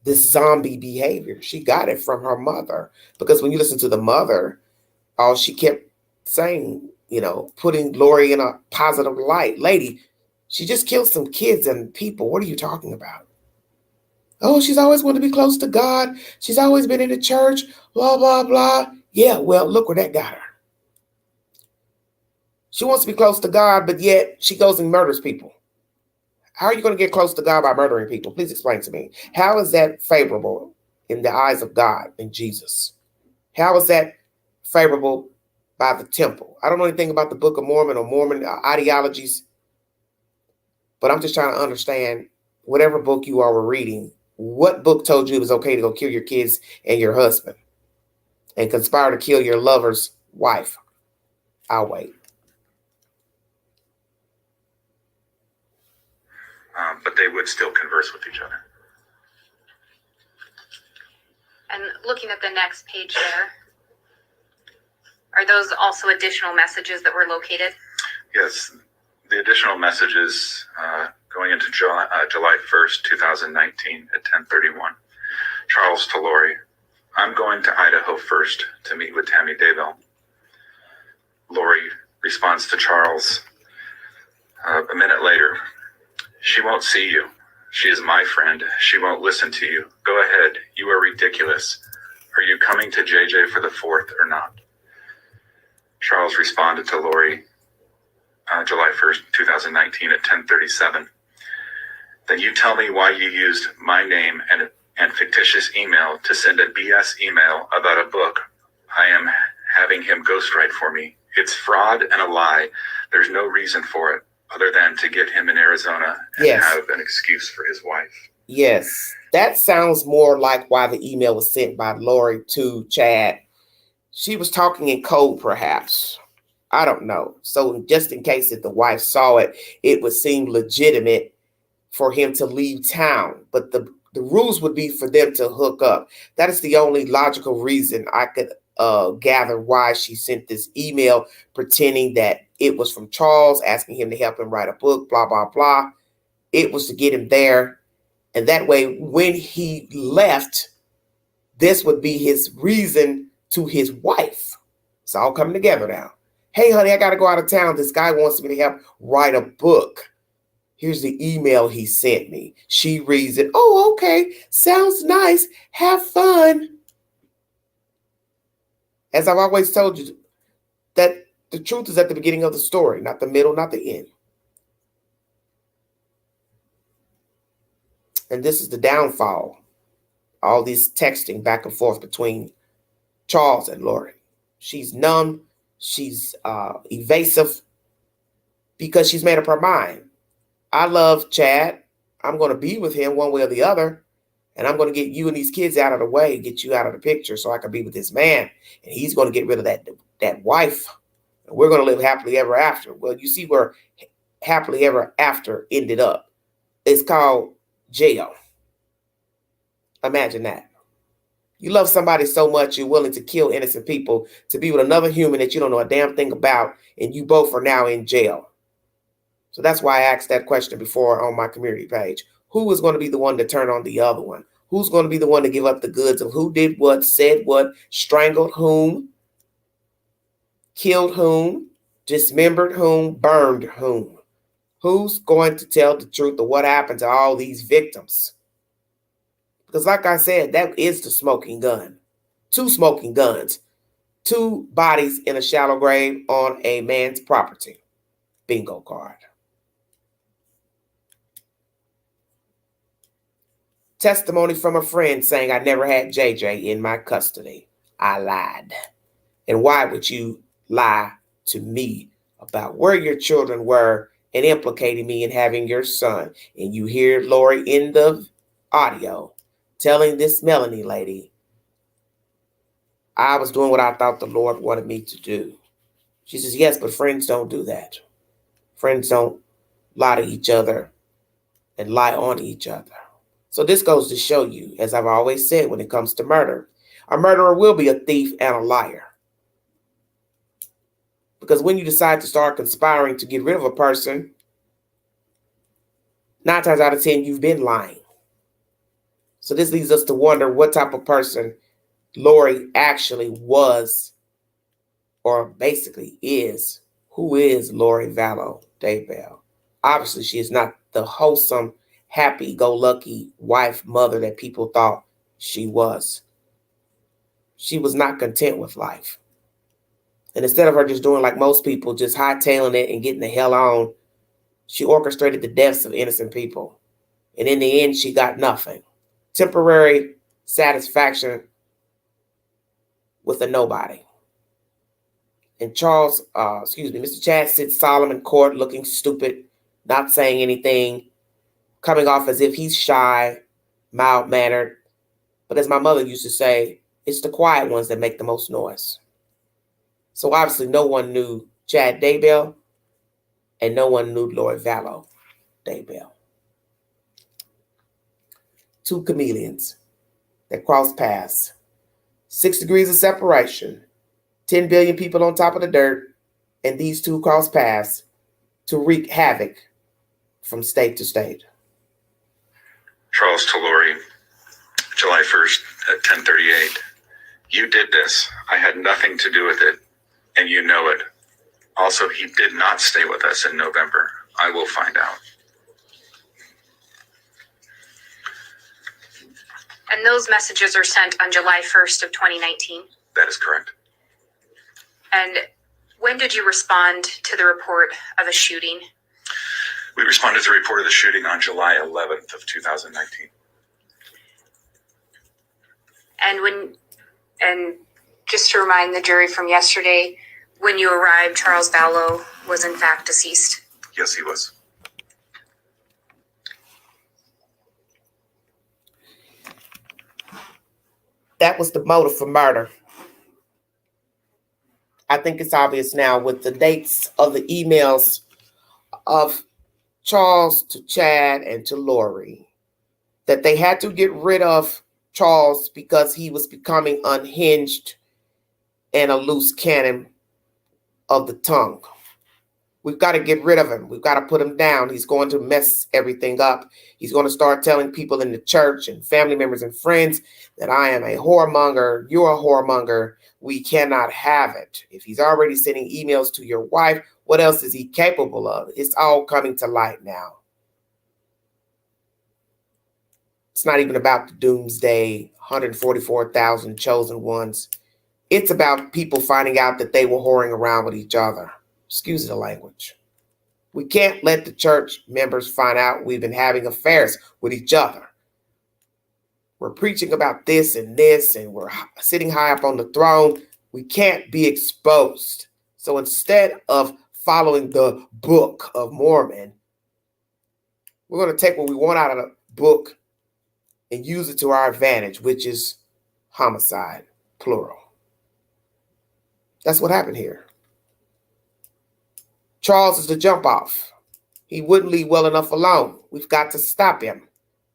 this zombie behavior. She got it from her mother. Because when you listen to the mother, all she kept saying, putting Lori in a positive light. Lady, she just killed some kids and people. What are you talking about? Oh, she's always wanted to be close to God. She's always been in the church, blah, blah, blah. Yeah, well, look where that got her. She wants to be close to God, but yet she goes and murders people. How are you going to get close to God by murdering people? Please explain to me. How is that favorable in the eyes of God and Jesus? How is that favorable by the temple? I don't know anything about the Book of Mormon or Mormon ideologies, but I'm just trying to understand whatever book you all were reading. What book told you it was okay to go kill your kids and your husband and conspire to kill your lover's wife? I'll wait. But they would still converse with each other. And looking at the next page there, are those also additional messages that were located? Yes, the additional messages going into July 1st, 2019 at 10:31. Charles to Lori, I'm going to Idaho first to meet with Tammy Daybell. Lori responds to Charles a minute later. She won't see you. She is my friend. She won't listen to you. Go ahead. You are ridiculous. Are you coming to JJ for the 4th or not? Charles responded to Lori July 1st, 2019 at 10:37. Then you tell me why you used my name and fictitious email to send a BS email about a book. I am having him ghostwrite for me. It's fraud and a lie. There's no reason for it other than to get him in Arizona and have an excuse for his wife. Yes, that sounds more like why the email was sent by Lori to Chad. She was talking in code, perhaps. I don't know. So just in case if the wife saw it, it would seem legitimate for him to leave town. But the rules would be for them to hook up. That is the only logical reason I could gather why she sent this email pretending that it was from Charles, asking him to help him write a book, blah, blah, blah. It was to get him there. And that way, when he left, this would be his reason to his wife. It's all coming together now. Hey, honey, I got to go out of town. This guy wants me to help write a book. Here's the email he sent me. She reads it. Oh, okay. Sounds nice. Have fun. As I've always told you, that the truth is at the beginning of the story, not the middle, not the end. And this is the downfall. All this texting back and forth between Charles and Lori. She's numb. She's evasive because she's made up her mind. I love Chad. I'm going to be with him one way or the other. And I'm going to get you and these kids out of the way, get you out of the picture so I can be with this man. And he's going to get rid of that wife. And we're going to live happily ever after. Well, you see where happily ever after ended up. It's called jail. Imagine that. You love somebody so much you're willing to kill innocent people to be with another human that you don't know a damn thing about, and you both are now in jail. So that's why I asked that question before on my community page. Who is going to be the one to turn on the other one? Who's going to be the one to give up the goods of who did what, said what, strangled whom, killed whom, dismembered whom, burned whom? Who's going to tell the truth of what happened to all these victims? Because like I said, that is the smoking gun. 2 smoking guns. 2 bodies in a shallow grave on a man's property. Bingo card. Testimony from a friend saying I never had JJ in my custody. I lied. And why would you lie to me about where your children were and implicating me in having your son? And you hear Lori in the audio telling this Melanie lady, I was doing what I thought the Lord wanted me to do. She says, yes, but friends don't do that. Friends don't lie to each other and lie on each other. So this goes to show you, as I've always said when it comes to murder, a murderer will be a thief and a liar. Because when you decide to start conspiring to get rid of a person, 9 times out of 10, you've been lying. So this leads us to wonder what type of person Lori actually was, or basically is. Who is Lori Vallow Daybell? Obviously, she is not the wholesome, happy-go-lucky wife, mother that people thought she was. She was not content with life. And instead of her just doing like most people, just hightailing it and getting the hell on, she orchestrated the deaths of innocent people. And in the end, she got nothing. Temporary satisfaction with a nobody. And Mr. Chad sits solemn in court, looking stupid, not saying anything, coming off as if he's shy, mild-mannered. But as my mother used to say, it's the quiet ones that make the most noise. So obviously no one knew Chad Daybell, and no one knew Lori Vallow Daybell. 2 chameleons that cross paths. 6 degrees of separation. 10 billion people on top of the dirt, and these 2 cross paths to wreak havoc from state to state. Charles to Lori, July 1st at 10:38. You did this. I had nothing to do with it, and you know it. Also, he did not stay with us in November. I will find out. And those messages are sent on July 1st of 2019. That is correct. And when did you respond to the report of a shooting? We responded to the report of the shooting on July 11th of 2019. And just to remind the jury from yesterday, when you arrived, Charles Vallow was in fact deceased. Yes, he was. That was the motive for murder. I I think it's obvious now with the dates of the emails of Charles to Chad and to Lori that they had to get rid of Charles because he was becoming unhinged and a loose cannon of the tongue. We've got to get rid of him. We've got to put him down. He's going to mess everything up. He's going to start telling people in the church and family members and friends that I am a whoremonger. You're a whoremonger. We cannot have it. If he's already sending emails to your wife, what else is he capable of? It's all coming to light now. It's not even about the doomsday, 144,000 chosen ones. It's about people finding out that they were whoring around with each other. Excuse the language. We can't let the church members find out we've been having affairs with each other. We're preaching about this, and we're sitting high up on the throne. We can't be exposed. So instead of following the Book of Mormon, we're going to take what we want out of the book and use it to our advantage, which is homicide, plural. That's what happened here. Charles is the jump off. He wouldn't leave well enough alone. We've got to stop him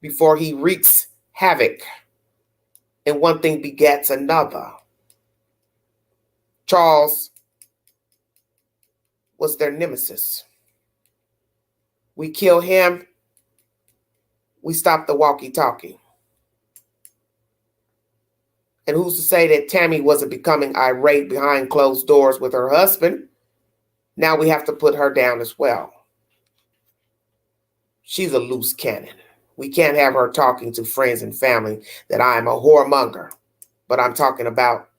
before he wreaks havoc. And one thing begets another. Charles was their nemesis. We kill him, we stop the walkie-talkie. And who's to say that Tammy wasn't becoming irate behind closed doors with her husband? Now we have to put her down as well. She's a loose cannon. We can't have her talking to friends and family that I am a whoremonger. But I'm talking about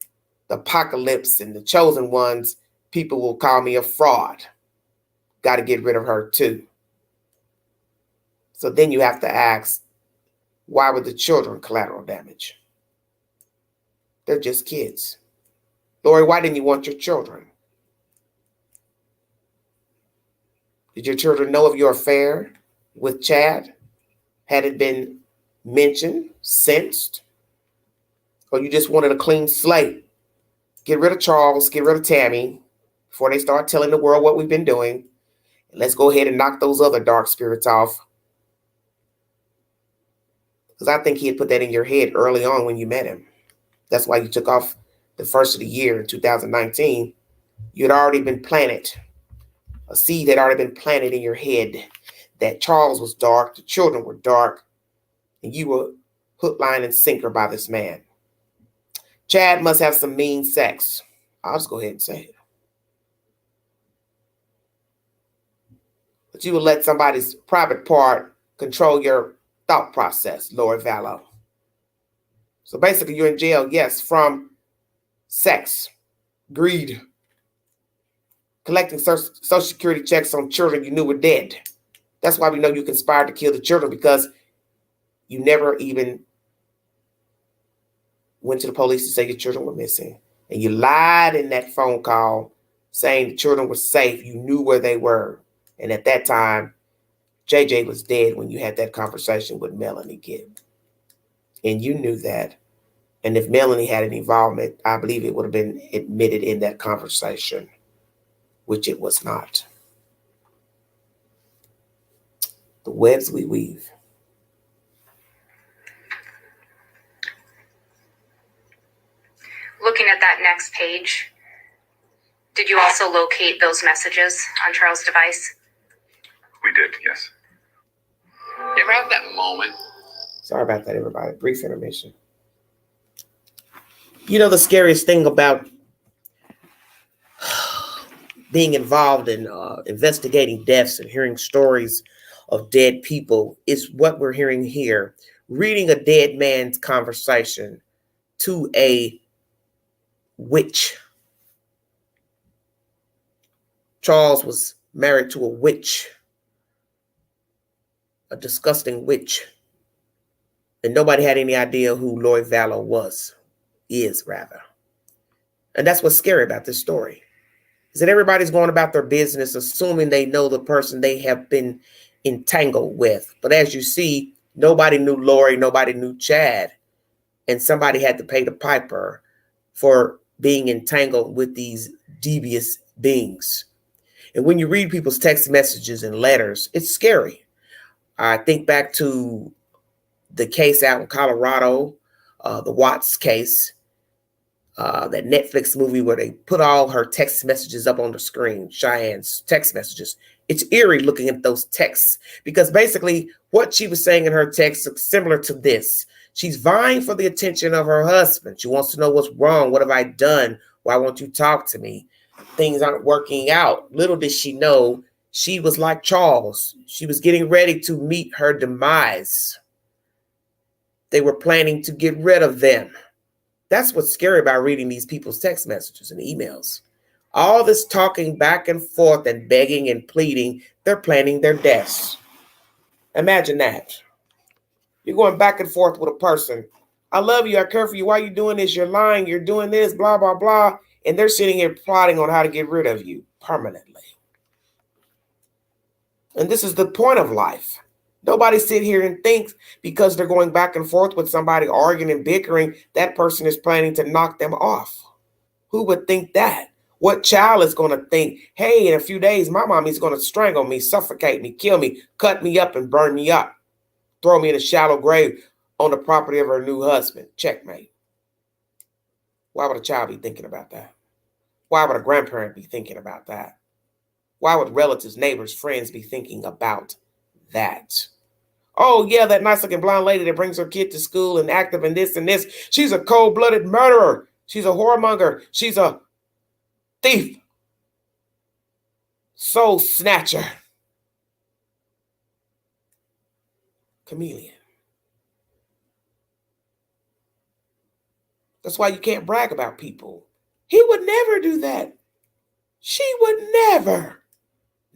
the apocalypse and the chosen ones. People will call me a fraud. Got to get rid of her too. So then you have to ask, why were the children collateral damage? They're just kids. Lori, why didn't you want your children? Did your children know of your affair with Chad? Had it been mentioned, sensed? Or you just wanted a clean slate? Get rid of Charles, get rid of Tammy before they start telling the world what we've been doing. And let's go ahead and knock those other dark spirits off. Because I think he had put that in your head early on when you met him. That's why you took off the first of the year in 2019. You had already been planted. A seed had already been planted in your head that Charles was dark, the children were dark, and you were hook, line, and sinker by this man. Chad must have some mean sex. I'll just go ahead and say it. But you would let somebody's private part control your thought process, Lord Vallow. So basically, you're in jail, yes, from sex, greed, collecting Social Security checks on children you knew were dead. That's why we know you conspired to kill the children, because you never even went to the police to say your children were missing. And you lied in that phone call saying the children were safe. You knew where they were. And at that time, JJ was dead when you had that conversation with Melanie Gibb. And you knew that. And if Melanie had any involvement, I believe it would have been admitted in that conversation, which it was not. The webs we weave. Looking at that next page, did you also locate those messages on Charles' device? We did, yes. You ever have that moment? Sorry about that, everybody. Brief intermission. You know, the scariest thing about being involved in investigating deaths and hearing stories of dead people is what we're hearing here. Reading a dead man's conversation to a witch. Charles was married to a witch, a disgusting witch. And nobody had any idea who Lori Vallow is rather. And that's what's scary about this story, is that everybody's going about their business assuming they know the person they have been entangled with. But as you see, nobody knew Lori, nobody knew Chad, and somebody had to pay the piper for being entangled with these devious beings. And when you read people's text messages and letters, it's scary. I think back to the case out in Colorado, the Watts case, that Netflix movie where they put all her text messages up on the screen, Cheyenne's text messages. It's eerie looking at those texts because basically what she was saying in her text is similar to this. She's vying for the attention of her husband. She wants to know what's wrong. What have I done? Why won't you talk to me? Things aren't working out. Little did she know she was like Charles. She was getting ready to meet her demise. They were planning to get rid of them. That's what's scary about reading these people's text messages and emails. All this talking back and forth and begging and pleading, they're planning their deaths. Imagine that. You're going back and forth with a person. I love you. I care for you. Why are you doing this? You're lying. You're doing this, blah, blah, blah. And they're sitting here plotting on how to get rid of you permanently. And this is the point of life. Nobody sit here and thinks because they're going back and forth with somebody, arguing and bickering, that person is planning to knock them off. Who would think that? What child is going to think, hey, in a few days, my mommy's going to strangle me, suffocate me, kill me, cut me up and burn me up, throw me in a shallow grave on the property of her new husband. Checkmate. Why would a child be thinking about that? Why would a grandparent be thinking about that? Why would relatives, neighbors, friends be thinking about that? Oh, yeah, that nice-looking blonde lady that brings her kid to school and active and this and this. She's a cold-blooded murderer. She's a whoremonger. She's a thief. Soul snatcher. Chameleon. That's why you can't brag about people. He would never do that. She would never.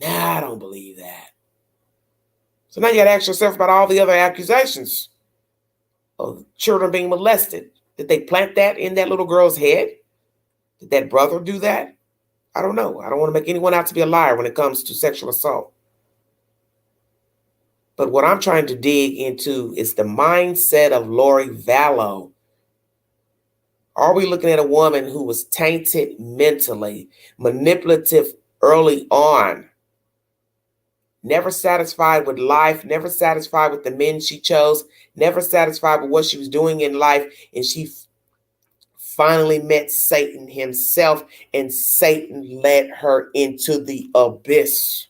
Nah, I don't believe that. So now you got to ask yourself about all the other accusations of children being molested. Did they plant that in that little girl's head? Did that brother do that? I don't know. I don't want to make anyone out to be a liar when it comes to sexual assault. But what I'm trying to dig into is the mindset of Lori Vallow. Are we looking at a woman who was tainted mentally, manipulative early on, never satisfied with life, never satisfied with the men she chose, never satisfied with what she was doing in life, and she finally met Satan himself, and Satan led her into the abyss,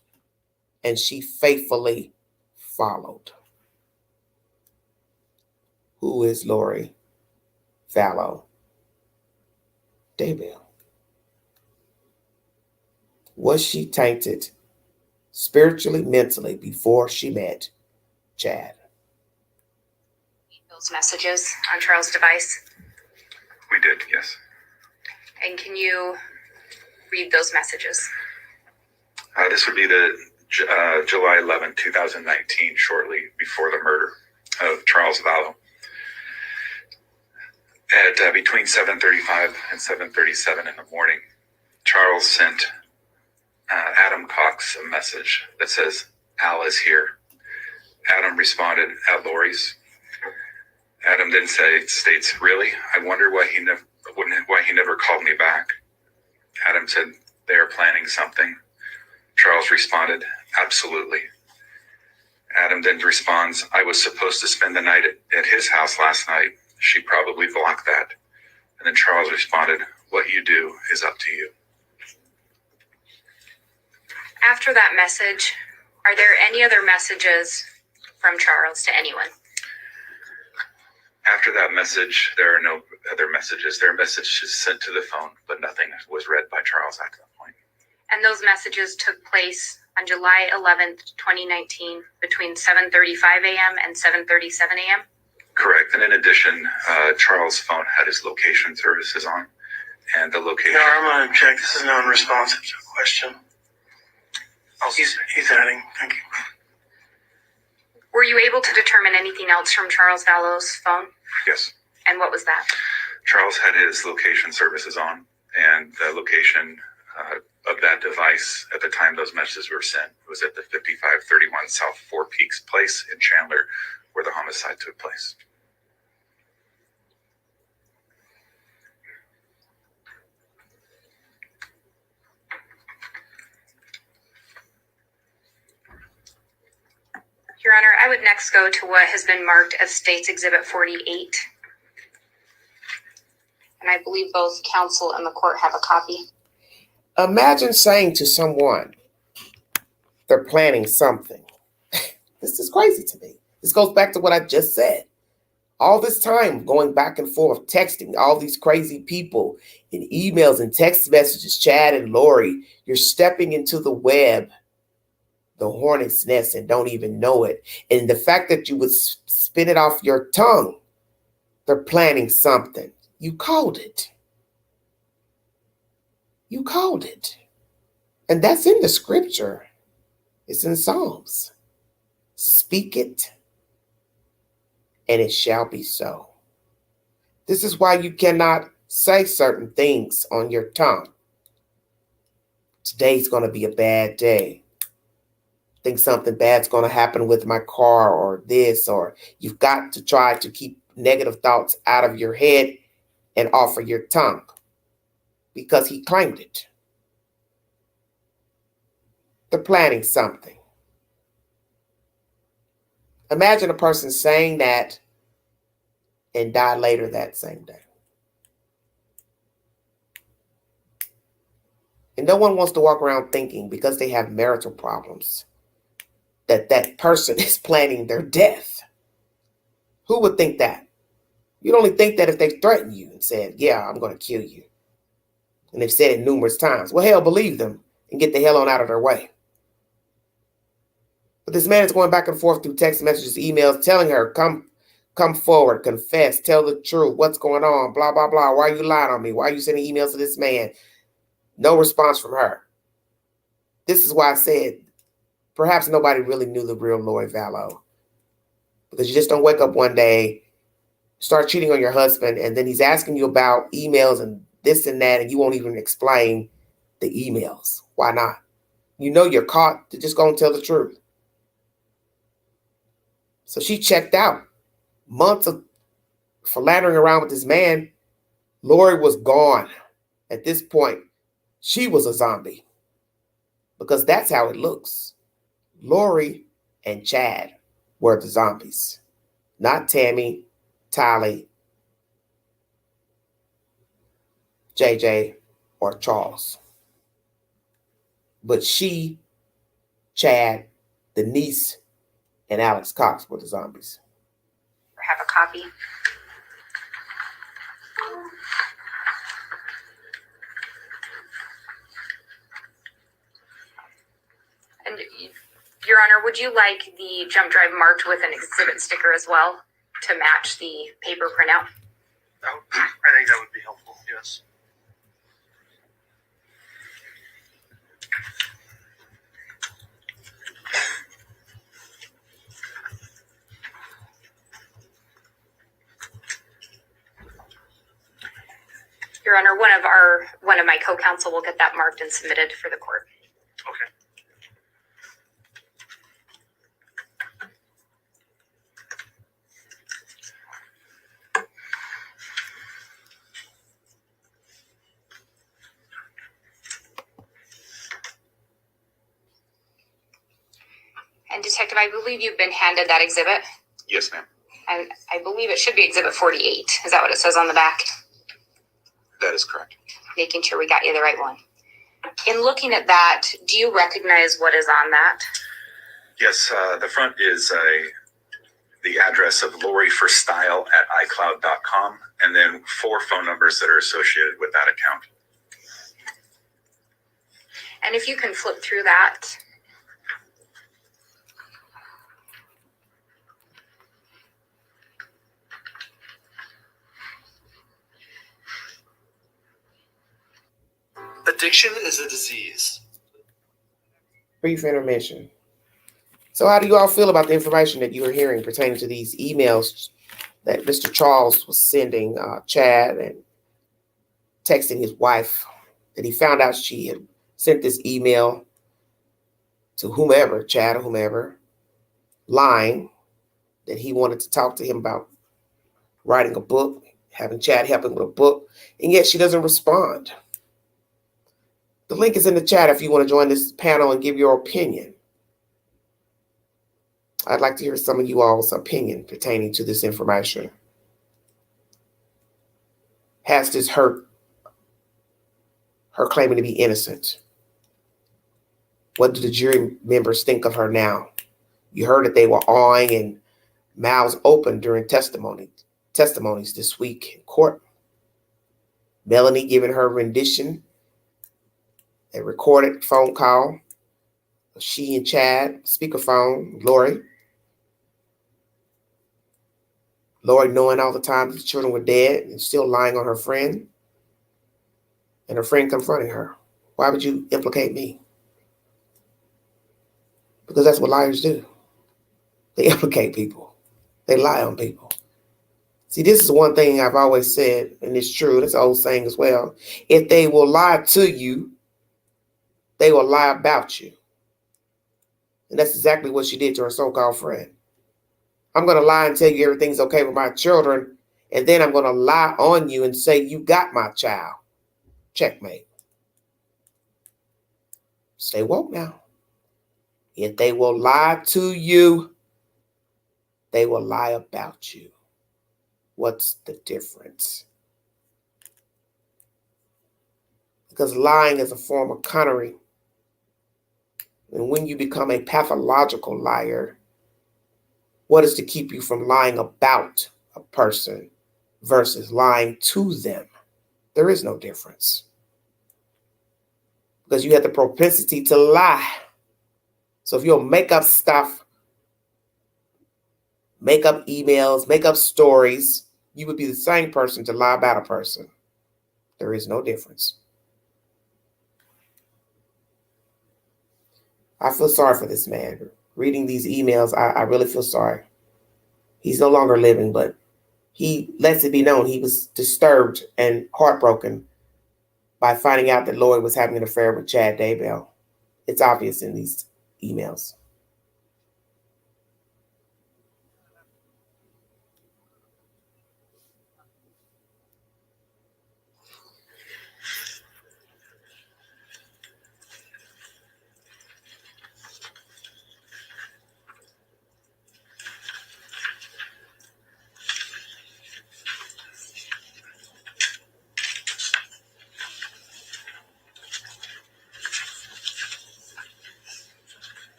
and she faithfully followed. Who is Lori Vallow Daybell? Was she tainted spiritually, mentally before she met Chad? Those messages on Charles' device. We did, yes. And can you read those messages? This would be the July 11, 2019, shortly before the murder of Charles Vallow. At between 7:35 and 7:37 in the morning, Charles sent Adam Cox a message that says, "Al is here." Adam responded, "At Lori's." Adam then states, "Really? I wonder why he never called me back." Adam said, "They are planning something." Charles responded, "Absolutely." Adam then responds, "I was supposed to spend the night at his house last night. She probably blocked that." And then Charles responded, "What you do is up to you." After that message, are there any other messages from Charles to anyone? After that message, there are no other messages. There are messages sent to the phone, but nothing was read by Charles at that point. And those messages took place on July 11th, 2019, between 7:35 a.m. and 7:37 a.m.? Correct. And in addition, Charles' phone had his location services on, and the location... No, I'm going to object. This is non-responsive to a question. He's adding. Thank you. Were you able to determine anything else from Charles Vallow's phone? Yes. And what was that? Charles had his location services on, and the location of that device at the time those messages were sent was at the 5531 South Four Peaks Place in Chandler, where the homicide took place. I would next go to what has been marked as State's Exhibit 48. And I believe both counsel and the court have a copy. Imagine saying to someone, they're planning something. This is crazy to me. This goes back to what I just said. All this time going back and forth, texting all these crazy people in emails and text messages, Chad and Lori, you're stepping into the web, the hornet's nest, and don't even know it. And the fact that you would spin it off your tongue, they're planning something. You called it. You called it. And that's in the scripture. It's in Psalms. Speak it, and it shall be so. This is why you cannot say certain things on your tongue. Today's going to be a bad day. Think something bad's going to happen with my car or this, or you've got to try to keep negative thoughts out of your head and off of your tongue because he claimed it. They're planning something. Imagine a person saying that and die later that same day. And no one wants to walk around thinking because they have marital problems that that person is planning their death. Who would think that? You'd only think that if they threatened you and said, yeah, I'm going to kill you. And they've said it numerous times. Well, hell, believe them and get the hell on out of their way. But this man is going back and forth through text messages, emails, telling her, come forward, confess, tell the truth, what's going on, blah, blah, blah. Why are you lying on me? Why are you sending emails to this man? No response from her. This is why I said perhaps nobody really knew the real Lori Vallow. Because you just don't wake up one day, start cheating on your husband, and then he's asking you about emails and this and that, and you won't even explain the emails. Why not? You know you're caught. Just go and tell the truth. So she checked out. Months of philandering around with this man. Lori was gone. At this point, she was a zombie. Because that's how it looks. Lori and Chad were the zombies. Not Tammy, Tally, JJ, or Charles. But she, Chad, Denise, and Alex Cox were the zombies. Have a copy. And Your Honor, would you like the jump drive marked with an exhibit sticker as well to match the paper printout? I think that would be helpful, yes. Your Honor, one of my co-counsel will get that marked and submitted for the court. Okay. And Detective, I believe you've been handed that exhibit. Yes, ma'am. And I believe it should be Exhibit 48. Is that what it says on the back? That is correct. Making sure we got you the right one. In looking at that, do you recognize what is on that? Yes, the front is the address of loriforstyle@icloud.com, and then 4 phone numbers that are associated with that account. And if you can flip through that. Addiction is a disease. Brief intermission. So how do you all feel about the information that you are hearing pertaining to these emails that Mr. Charles was sending Chad and texting his wife, that he found out she had sent this email to whomever, Chad or whomever, lying that he wanted to talk to him about writing a book, having Chad help him with a book, and yet she doesn't respond. The link is in the chat if you want to join this panel and give your opinion. I'd like to hear some of you all's opinion pertaining to this information. Has this hurt her claiming to be innocent? What do the jury members think of her now? You heard that they were awing and mouths open during testimonies this week in court. Melanie giving her rendition, a recorded phone call. She and Chad, speakerphone, Lori knowing all the time the children were dead and still lying on her friend, and her friend confronting her. Why would you implicate me? Because that's what liars do. They implicate people. They lie on people. See, this is one thing I've always said, and it's true. That's an old saying as well. If they will lie to you, they will lie about you. And that's exactly what she did to her so-called friend. I'm going to lie and tell you everything's okay with my children, and then I'm going to lie on you and say you got my child. Checkmate. Stay woke now. If they will lie to you, they will lie about you. What's the difference? Because lying is a form of connery. And when you become a pathological liar, what is to keep you from lying about a person versus lying to them? There is no difference. Because you have the propensity to lie. So if you'll make up stuff, make up emails, make up stories, you would be the same person to lie about a person. There is no difference. I feel sorry for this man. Reading these emails, I really feel sorry. He's no longer living, but he lets it be known he was disturbed and heartbroken by finding out that Lloyd was having an affair with Chad Daybell. It's obvious in these emails.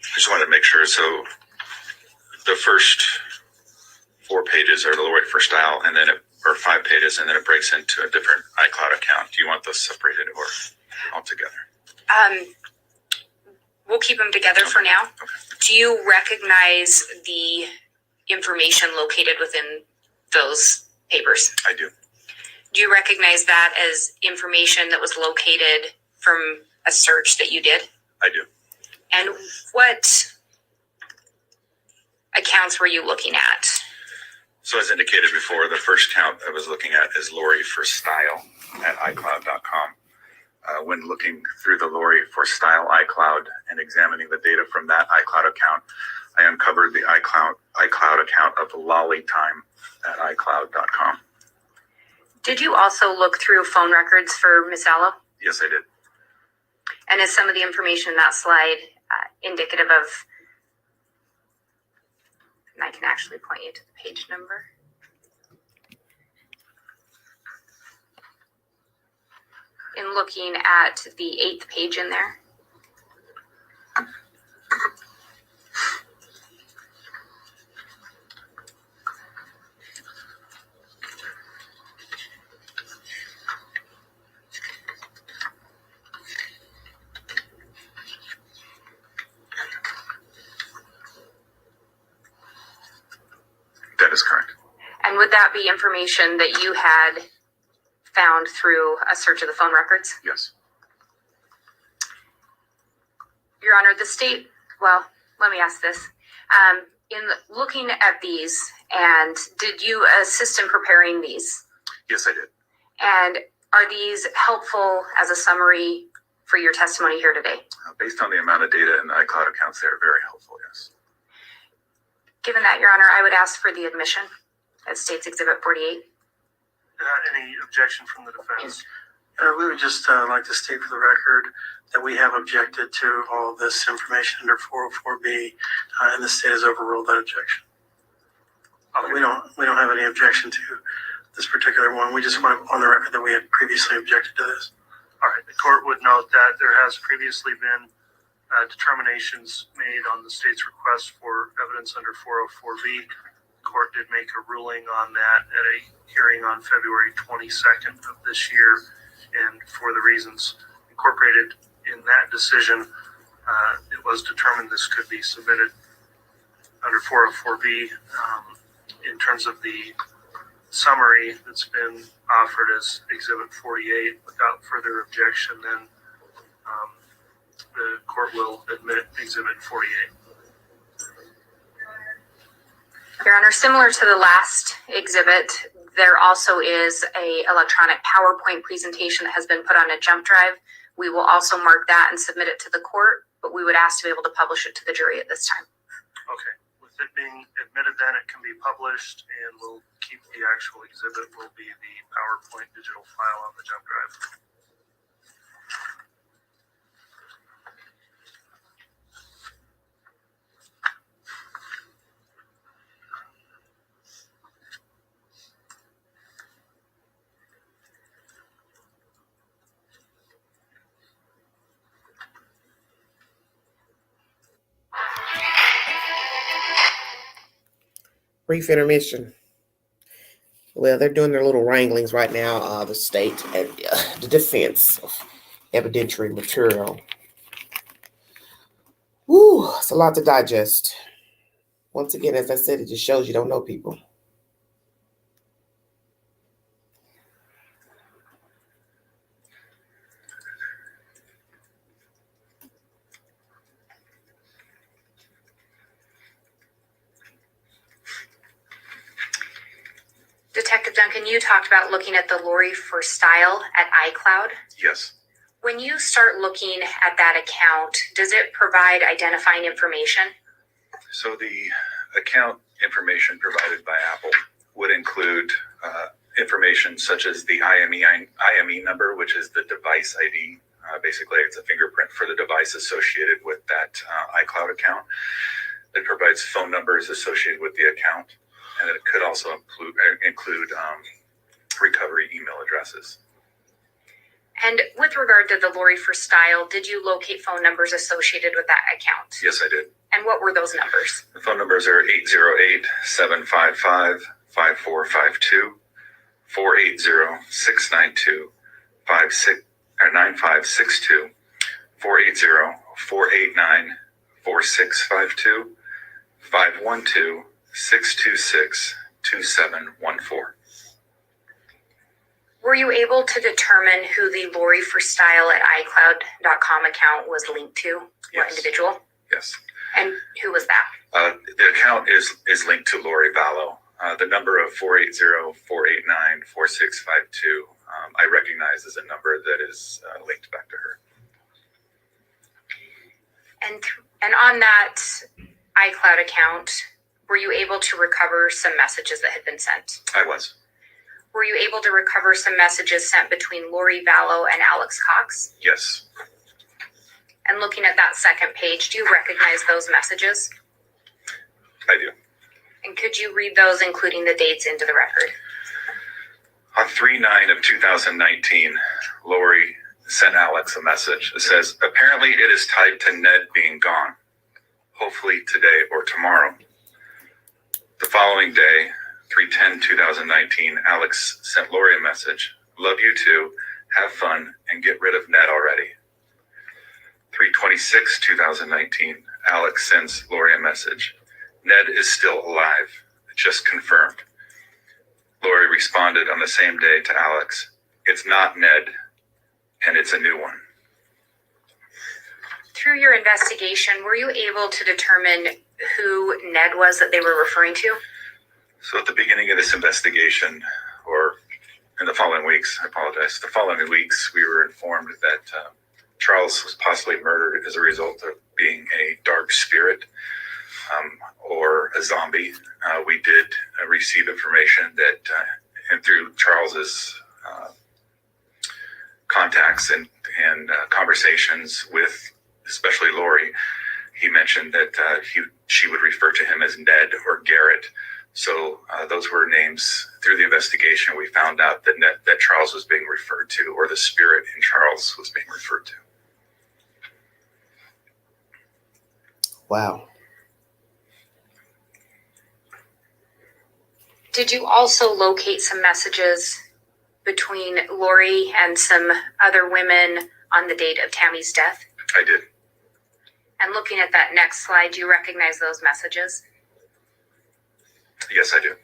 I just wanted to make sure. So the first 4 pages are the Lori for style, and then or 5 pages, and then it breaks into a different iCloud account. Do you want those separated or all together? We'll keep them together for now. Okay. Do you recognize the information located within those papers? I do. Do you recognize that as information that was located from a search that you did? I do. And what accounts were you looking at? So as indicated before, the first count I was looking at is Lori for Style at iCloud.com. When looking through the Lori for Style iCloud and examining the data from that iCloud account, I uncovered the iCloud account of Lolly Time at iCloud.com. Did you also look through phone records for Miss Vallow? Yes, I did. And is some of the information in that slide indicative of, and I can actually point you to the page number. In looking at the 8th page in there. That is correct. And would that be information that you had found through a search of the phone records? Yes. Your Honor, the state, well, let me ask this. In looking at these, and did you assist in preparing these? Yes, I did. And are these helpful as a summary for your testimony here today? Based on the amount of data in the iCloud accounts, they're very helpful, yes. Given that, Your Honor, I would ask for the admission as State's Exhibit 48. Any objection from the defense? We would just like to state for the record that we have objected to all of this information under 404B, and the state has overruled that objection. Okay. We don't have any objection to this particular one. We just want on the record that we had previously objected to this. All right. The court would note that there has previously been determinations made on the state's request for evidence under 404B. The court did make a ruling on that at a hearing on February 22nd of this year, and for the reasons incorporated in that decision, it was determined this could be submitted under 404B. In terms of the summary that's been offered as Exhibit 48, without further objection, then the court will admit Exhibit 48. Your Honor, similar to the last exhibit, there also is a electronic PowerPoint presentation that has been put on a jump drive. We will also mark that and submit it to the court, but we would ask to be able to publish it to the jury at this time. Okay. With it being admitted, then it can be published, and we'll keep the actual exhibit will be the PowerPoint digital file on the jump drive. Brief intermission. Well, they're doing their little wranglings right now, the state and the defense of evidentiary material. Woo, it's a lot to digest. Once again, as I said, it just shows you don't know people. Detective Duncan, you talked about looking at the Lori for style at iCloud. Yes. When you start looking at that account, does it provide identifying information? So the account information provided by Apple would include information such as the IME number, which is the device ID. Basically, it's a fingerprint for the device associated with that iCloud account. It provides phone numbers associated with the account, and it could also include recovery email addresses. And with regard to the Lori for style, did you locate phone numbers associated with that account? Yes, I did. And what were those numbers? The phone numbers are 808-755-5452, 480-692-9562, 480-489-4652, 512-626-2714. Were you able to determine who the Lori for style at iCloud.com account was linked to? What Yes. individual? Yes. And who was that? The account is linked to Lori Vallow. The number of 480-489-4652, I recognize as a number that is linked back to her. And on that iCloud account, were you able to recover some messages that had been sent? I was. Were you able to recover some messages sent between Lori Vallow and Alex Cox? Yes. And looking at that second page, do you recognize those messages? I do. And could you read those, including the dates, into the record? On 3/9/2019, Lori sent Alex a message that says, apparently it is tied to Ned being gone. Hopefully today or tomorrow. The following day, 3/10/2019, Alex sent Lori a message. Love you too. Have fun and get rid of Ned already. 3/26/2019, Alex sends Lori a message. Ned is still alive. Just confirmed. Lori responded on the same day to Alex. It's not Ned, and it's a new one. Through your investigation, were you able to determine who Ned was that they were referring to? So at the beginning of this investigation, or in the following weeks, the following weeks, we were informed that Charles was possibly murdered as a result of being a dark spirit or a zombie. We did receive information that, and through Charles's contacts and conversations with, especially Lori, he mentioned that she would refer to him as Ned or Garrett. So those were names. Through the investigation, we found out that Charles was being referred to, or the spirit in Charles was being referred to. Wow. Did you also locate some messages between Lori and some other women on the date of Tammy's death? I did. And looking at that next slide, do you recognize those messages? Yes, I do.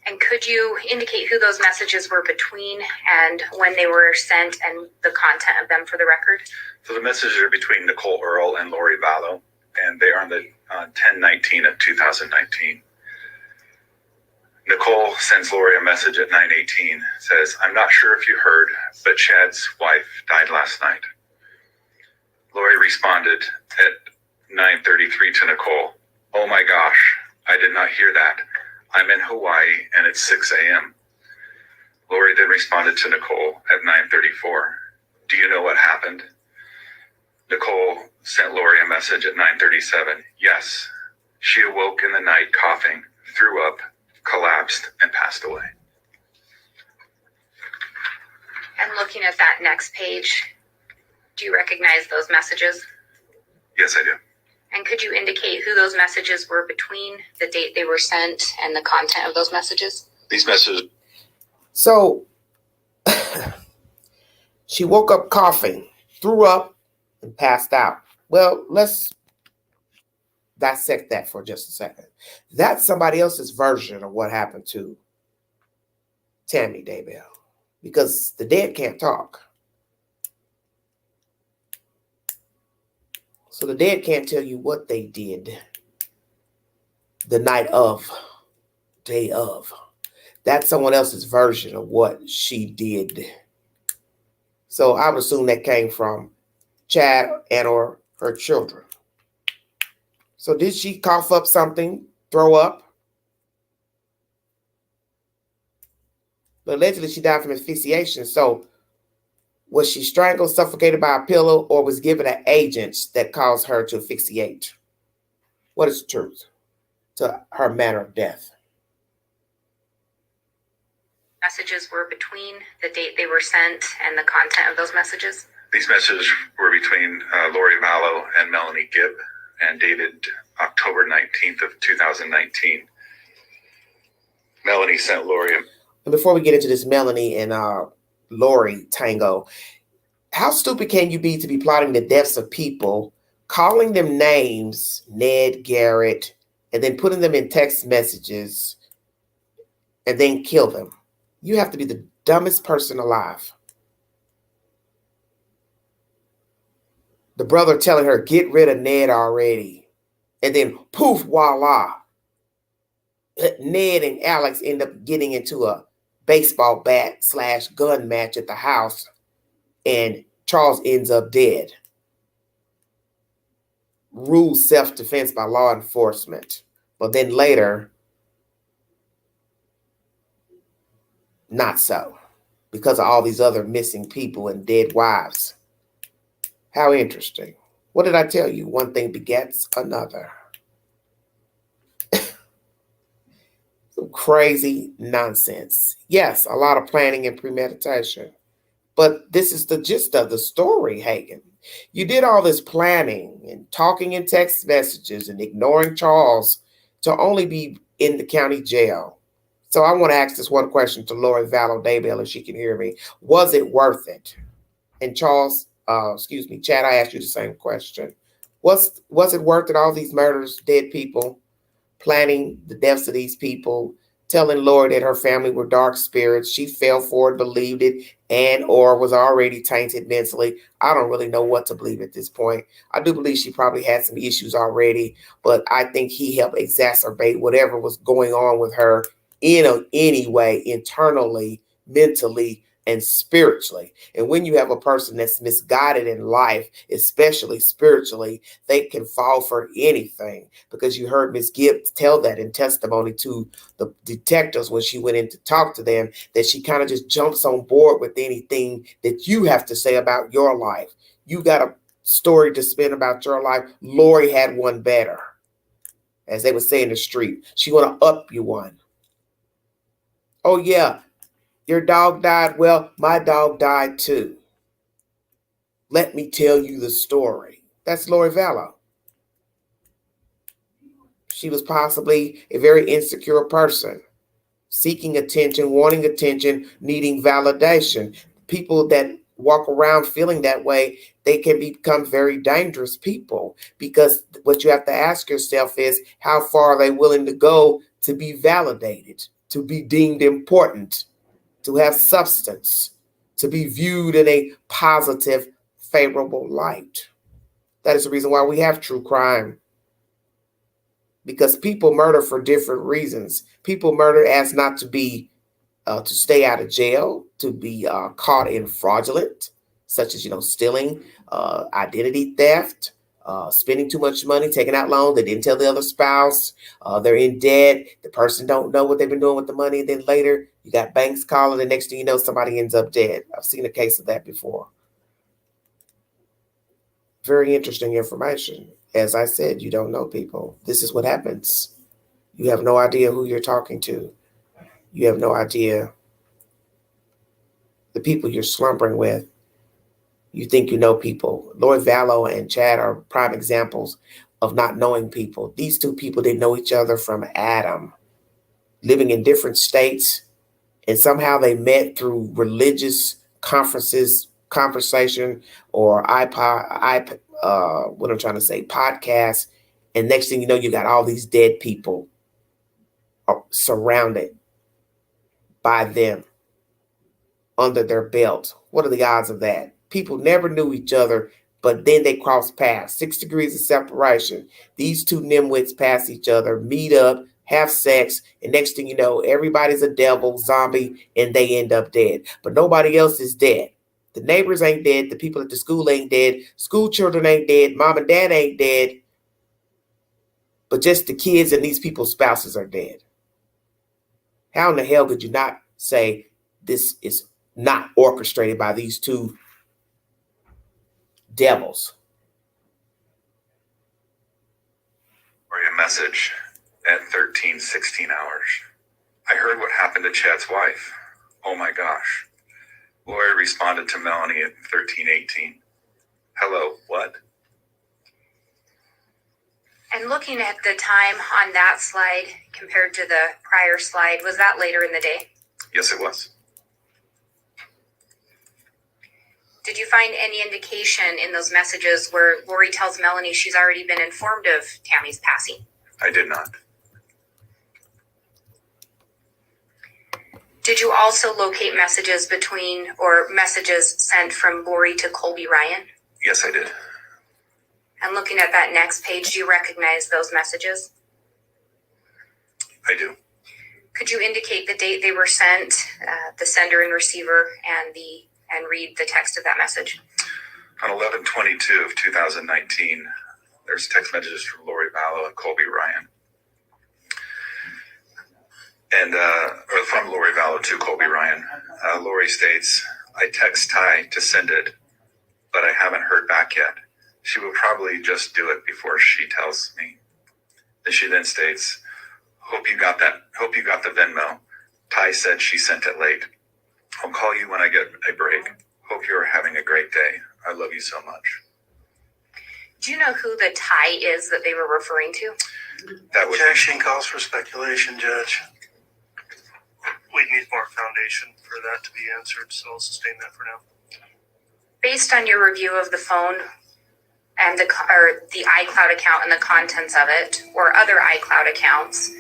And could you indicate who those messages were between and when they were sent and the content of them for the record? So the messages are between Nicole Earl and Lori Vallow, and they are on the 10/19 of 2019. Nicole sends Lori a message at 9:18, says, "I'm not sure if you heard, but Chad's wife died last night." Lori responded at 9:33 to Nicole, "Oh my gosh, I did not hear that. I'm in Hawaii and it's 6 a.m. Lori then responded to Nicole at 9:34, "Do you know what happened?" Nicole sent Lori a message at 9:37, "Yes, she awoke in the night coughing, threw up, collapsed, and passed away." And looking at that next page, do you recognize those messages? Yes, I do. And could you indicate who those messages were between, the date they were sent, and the content of those messages? These messages. So she woke up coughing, threw up, and passed out. Well, let's dissect that for just a second. That's somebody else's version of what happened to Tammy Daybell, because the dead can't talk. So the dead can't tell you what they did the night of, day of. That's someone else's version of what she did. So I would assume that came from Chad and or her children. So did she cough up something, throw up? But allegedly she died from asphyxiation. So was she strangled, suffocated by a pillow, or was given an agent that caused her to asphyxiate? What is the truth to her manner of death? Messages were between, the date they were sent, and the content of those messages? These messages were between Lori Vallow and Melanie Gibb, and dated October 19th of 2019. Melanie sent Lori. And before we get into this Melanie and Lori tango, how stupid can you be to be plotting the deaths of people, calling them names, Ned, Garrett, and then putting them in text messages and then kill them? You have to be the dumbest person alive. The brother telling her, get rid of Ned already. And then poof, voila. Ned and Alex end up getting into a baseball bat / gun match at the house, and Charles ends up dead. Rules self-defense by law enforcement. But then later, not so, because of all these other missing people and dead wives. How interesting. What did I tell you? One thing begets another. Some crazy nonsense. Yes, a lot of planning and premeditation. But this is the gist of the story, Hagen. You did all this planning and talking in text messages and ignoring Charles to only be in the county jail. So I want to ask this one question to Lori Vallow Daybell, if she can hear me. Was it worth it? And Charles, Chad, I asked you the same question. Was it worth it, all these murders, dead people, planning the deaths of these people, telling Lori that her family were dark spirits? She fell for it, believed it, and or was already tainted mentally. I don't really know what to believe at this point. I do believe she probably had some issues already, but I think he helped exacerbate whatever was going on with her in any way, internally, mentally, and spiritually. And when you have a person that's misguided in life, especially spiritually, they can fall for anything, because you heard Miss Gibbs tell that in testimony to the detectives when she went in to talk to them, that she kind of just jumps on board with anything that you have to say about your life. You got a story to spin about your life. Lori had one better, as they would say in the street. She want to up you one. Oh yeah, your dog died. Well, my dog died too. Let me tell you the story. That's Lori Vallow. She was possibly a very insecure person, seeking attention, wanting attention, needing validation. People that walk around feeling that way, they can become very dangerous people, because what you have to ask yourself is, how far are they willing to go to be validated, to be deemed important, to have substance, to be viewed in a positive, favorable light. That is the reason why we have true crime, because people murder for different reasons. People murder as not to be, to stay out of jail, to be caught in fraudulent, such as, stealing, identity theft, spending too much money, taking out loans. They didn't tell the other spouse. They're in debt. The person don't know what they've been doing with the money. And then later you got banks calling, and next thing you know, somebody ends up dead. I've seen a case of that before. Very interesting information. As I said, you don't know people. This is what happens. You have no idea who you're talking to. You have no idea the people you're slumbering with. You think you know people. Lord Vallow and Chad are prime examples of not knowing people. These two people didn't know each other from Adam, living in different states, and somehow they met through religious conferences, conversation, or podcasts. And next thing you know, you got all these dead people surrounded by them, under their belt. What are the odds of that? People never knew each other, but then they cross paths. 6 degrees of separation. These two nimwits pass each other, meet up, have sex, and next thing you know, everybody's a devil, zombie, and they end up dead. But nobody else is dead. The neighbors ain't dead. The people at the school ain't dead. School children ain't dead. Mom and dad ain't dead. But just the kids and these people's spouses are dead. How in the hell could you not say this is not orchestrated by these two devils? Or a message at 13:16 hours. I heard what happened to Chad's wife. Oh my gosh. Lori responded to Melanie at 13:18. Hello, what? And looking at the time on that slide compared to the prior slide, was that later in the day? Yes, it was. Did you find any indication in those messages where Lori tells Melanie she's already been informed of Tammy's passing? I did not. Did you also locate messages messages sent from Lori to Colby Ryan? Yes, I did. And looking at that next page, do you recognize those messages? I do. Could you indicate the date they were sent, the sender and receiver, and read the text of that message? On 11/22 of 2019, there's text messages from Lori Vallow and Colby Ryan. And or from Lori Vallow to Colby Ryan. Lori states, I text Ty to send it, but I haven't heard back yet. She will probably just do it before she tells me. She then states, hope you got the Venmo. Ty said she sent it late. I'll call you when I get a break. Hope you're having a great day. I love you so much. Do you know who the Ty is that they were referring to? That would Objection calls for speculation, Judge. We need more foundation for that to be answered, so I'll sustain that for now. Based on your review of the phone and the iCloud account and the contents of it, or other iCloud accounts,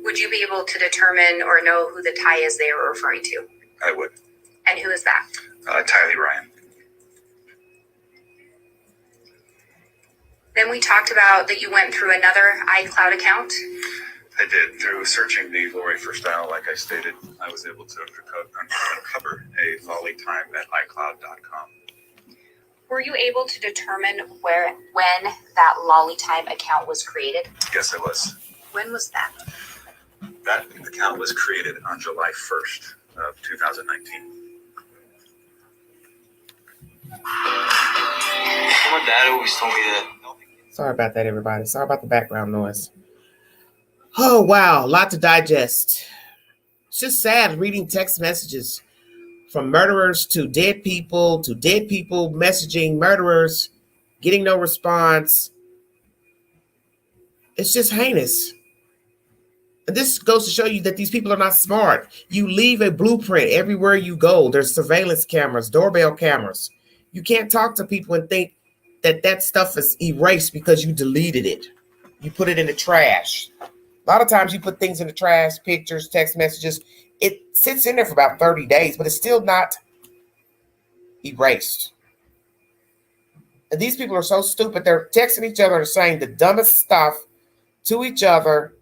would you be able to determine or know who the Ty is they were referring to? I would. And who is that? Tylee Ryan. Then we talked about that you went through another iCloud account. I did. Through searching the Lori for style, like I stated, I was able to uncover a volley time at iCloud.com. Were you able to determine when that lolly time account was created? Yes, I was. When was that? That account was created on July 1st of 2019. My dad always told me that. Sorry about that, everybody. Sorry about the background noise. Oh, wow. A lot to digest. It's just sad reading text messages from murderers to dead people messaging murderers, getting no response. It's just heinous. And this goes to show you that these people are not smart. You leave a blueprint everywhere you go. There's surveillance cameras, doorbell cameras. You can't talk to people and think that that stuff is erased because you deleted it. You put it in the trash. A lot of times you put things in the trash, pictures, text messages. It sits in there for about 30 days, but it's still not erased. And these people are so stupid. They're texting each other and saying the dumbest stuff to each other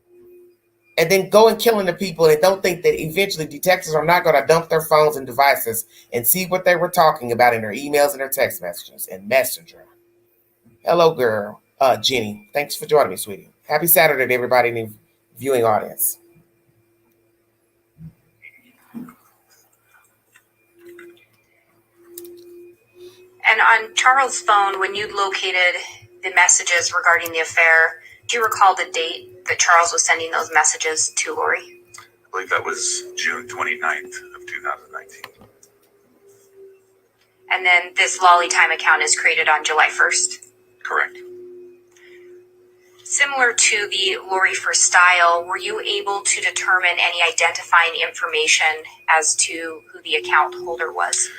and then go and killing the people. They don't think that eventually detectives are not going to dump their phones and devices and see what they were talking about in their emails and their text messages and Messenger. Hello, girl. Jenny, thanks for joining me, sweetie. Happy Saturday to everybody in the viewing audience. And on Charles' phone, when you located the messages regarding the affair, do you recall the date that Charles was sending those messages to Lori? I believe that was June 29th of 2019. And then this lolly time account is created on July 1st? Correct. Similar to the Lori for style, were you able to determine any identifying information as to who the account holder was?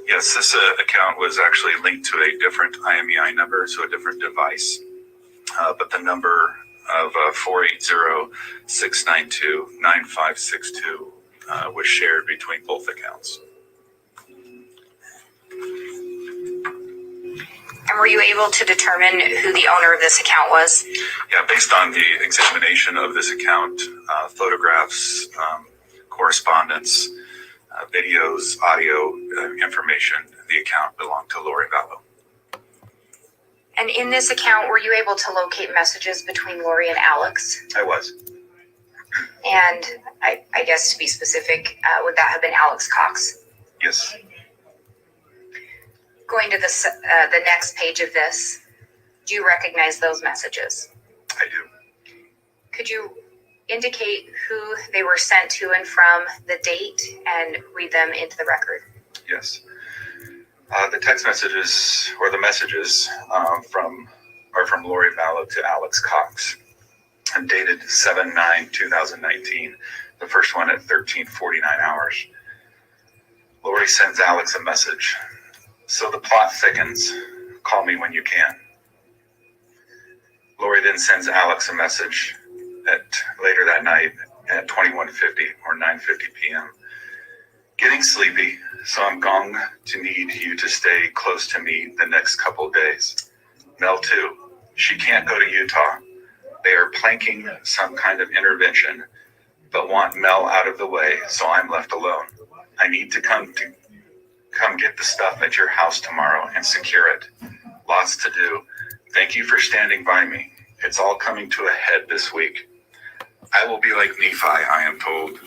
Yes, this account was actually linked to a different IMEI number, so a different device. But the number of 480-692-9562 was shared between both accounts. And were you able to determine who the owner of this account was? Yeah, based on the examination of this account, photographs, correspondence, videos, audio information, the account belonged to Lori Vallow. And in this account, were you able to locate messages between Lori and Alex? I was. And I guess to be specific, would that have been Alex Cox? Yes. Going to the next page of this, do you recognize those messages? I do. Could you indicate who they were sent to and from, the date, and read them into the record? Yes. The text messages, or the messages are from Lori Vallow to Alex Cox, and dated 7/9/2019. The first one at 13:49 hours. Lori sends Alex a message. So the plot thickens. Call me when you can. Lori then sends Alex a message later that night at 21:50 or 9:50 p.m. Getting sleepy, so I'm going to need you to stay close to me the next couple days. Mel too. She can't go to Utah. They are planking some kind of intervention, but want Mel out of the way, so I'm left alone. I need to come get the stuff at your house tomorrow and secure it. Lots to do. Thank you for standing by me. It's all coming to a head this week. I will be like Nephi, I am told,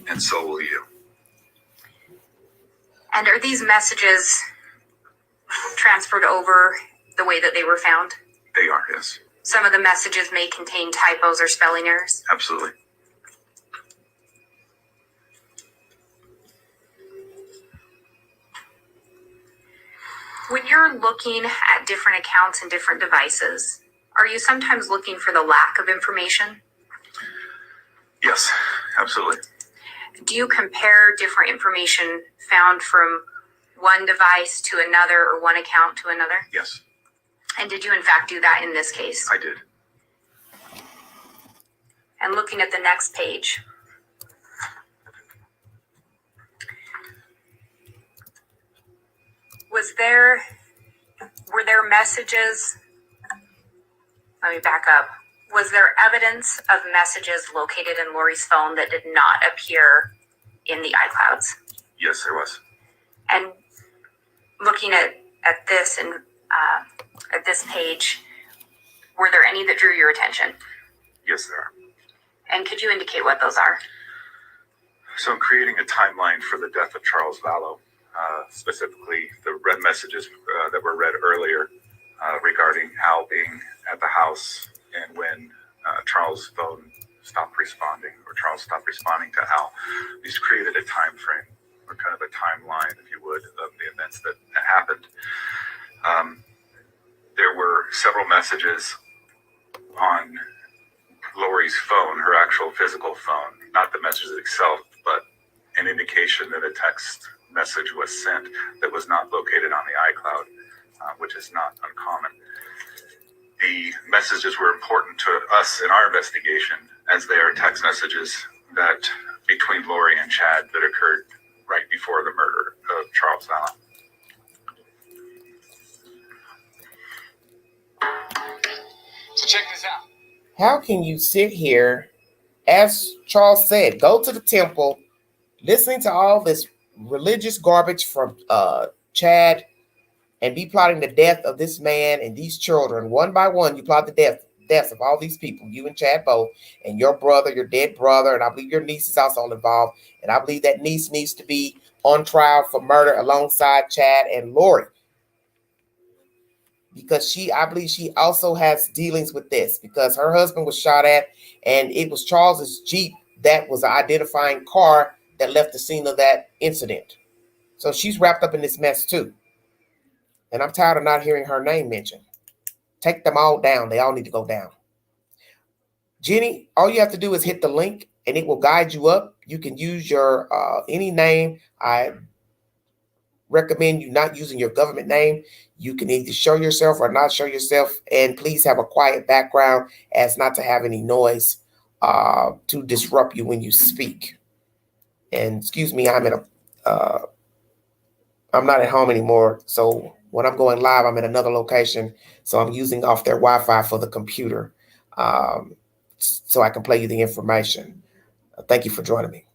and so will you. And are these messages transferred over the way that they were found? They are, yes. Some of the messages may contain typos or spelling errors. Absolutely. When you're looking at different accounts and different devices, are you sometimes looking for the lack of information? Yes, absolutely. Do you compare different information found from one device to another or one account to another? Yes, And did you in fact do that in this case? I did. And looking at the next page, were there messages? Let me back up. Was there evidence of messages located in Lori's phone that did not appear in the iClouds? Yes, there was. And looking at this and at this page, were there any that drew your attention? Yes, there are. And could you indicate what those are? So I'm creating a timeline for the death of Charles Vallow, specifically the red messages that were read earlier regarding Al being at the house and when Charles' phone stopped responding, or Charles stopped responding to Al. These created a time frame, or kind of a timeline, if you would, of the events that happened. There were several messages on Lori's phone, her actual physical phone, not the message itself, but an indication that a text message was sent that was not located on the iCloud, which is not uncommon. The messages were important to us in our investigation, as they are text messages that between Lori and Chad that occurred right before the murder of Charles Vallow. So check this out. How can you sit here, as Charles said, go to the temple, listening to all this religious garbage from Chad, and be plotting the death of this man and these children one by one? You plot the deaths of all these people, you and Chad both, and your brother, your dead brother, and I believe your niece is also involved, and I believe that niece needs to be on trial for murder alongside Chad and Lori, because I believe she also has dealings with this, because her husband was shot at, and it was Charles's Jeep that was an identifying car that left the scene of that incident. So she's wrapped up in this mess too. And I'm tired of not hearing her name mentioned. Take them all down. They all need to go down. Jenny, all you have to do is hit the link and it will guide you up. You can use your any name. I recommend you not using your government name. You can either show yourself or not show yourself, and please have a quiet background as not to have any noise to disrupt you when you speak. And excuse me, I'm not at home anymore, so when I'm going live, I'm in another location, so I'm using off their Wi-Fi for the computer, so I can play you the information. Thank you for joining me.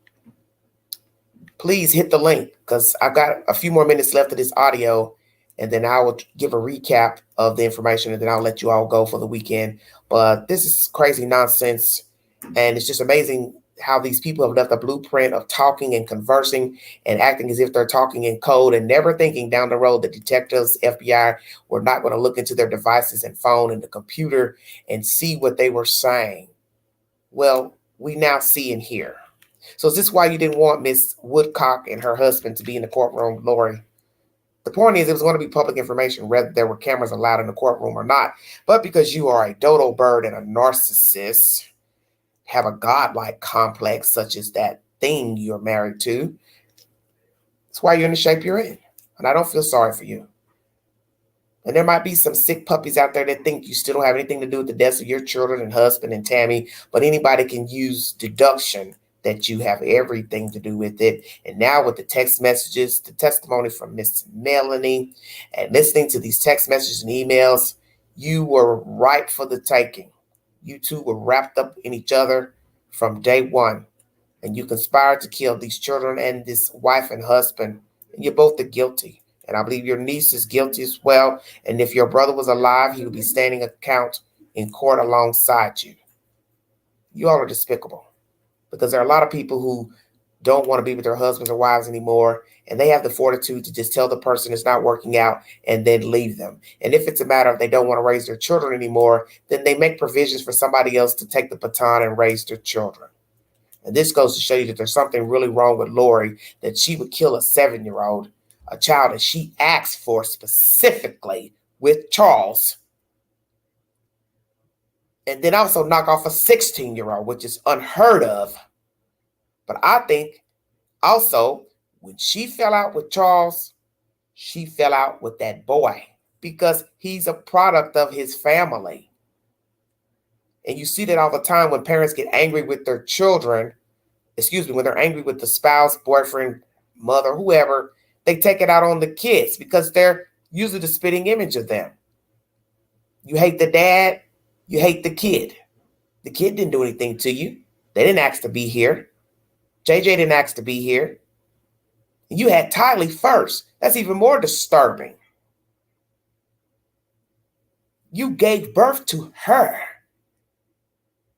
Please hit the link, because I've got a few more minutes left of this audio, and then I will give a recap of the information, and then I'll let you all go for the weekend. But this is crazy nonsense, and it's just amazing how these people have left a blueprint of talking and conversing and acting as if they're talking in code, and never thinking down the road that detectives, FBI, were not going to look into their devices and phone and the computer and see what they were saying. Well, we now see and hear. So is this why you didn't want Miss Woodcock and her husband to be in the courtroom, Lori? The point is, it was going to be public information, whether there were cameras allowed in the courtroom or not. But because you are a dodo bird and a narcissist, have a godlike complex such as that thing you're married to, that's why you're in the shape you're in. And I don't feel sorry for you. And there might be some sick puppies out there that think you still don't have anything to do with the deaths of your children and husband and Tammy, but anybody can use deduction that you have everything to do with it. And now with the text messages, the testimony from Miss Melanie, and listening to these text messages and emails, you were ripe for the taking. You two were wrapped up in each other from day one, and you conspired to kill these children and this wife and husband, and you're both the guilty. And I believe your niece is guilty as well. And if your brother was alive, he would be standing account in court alongside you. You all are despicable, because there are a lot of people who don't want to be with their husbands or wives anymore, and they have the fortitude to just tell the person it's not working out and then leave them. And if it's a matter of they don't want to raise their children anymore, then they make provisions for somebody else to take the baton and raise their children. And this goes to show you that there's something really wrong with Lori, that she would kill a 7-year-old, a child that she asked for specifically with Charles, and then also knock off a 16-year-old, which is unheard of. But I think also when she fell out with Charles, she fell out with that boy because he's a product of his family. And you see that all the time when parents get angry with their children, when they're angry with the spouse, boyfriend, mother, whoever, they take it out on the kids because they're usually the spitting image of them. You hate the dad, you hate the kid. The kid didn't do anything to you. They didn't ask to be here. JJ didn't ask to be here. You had Tylee first. That's even more disturbing. You gave birth to her.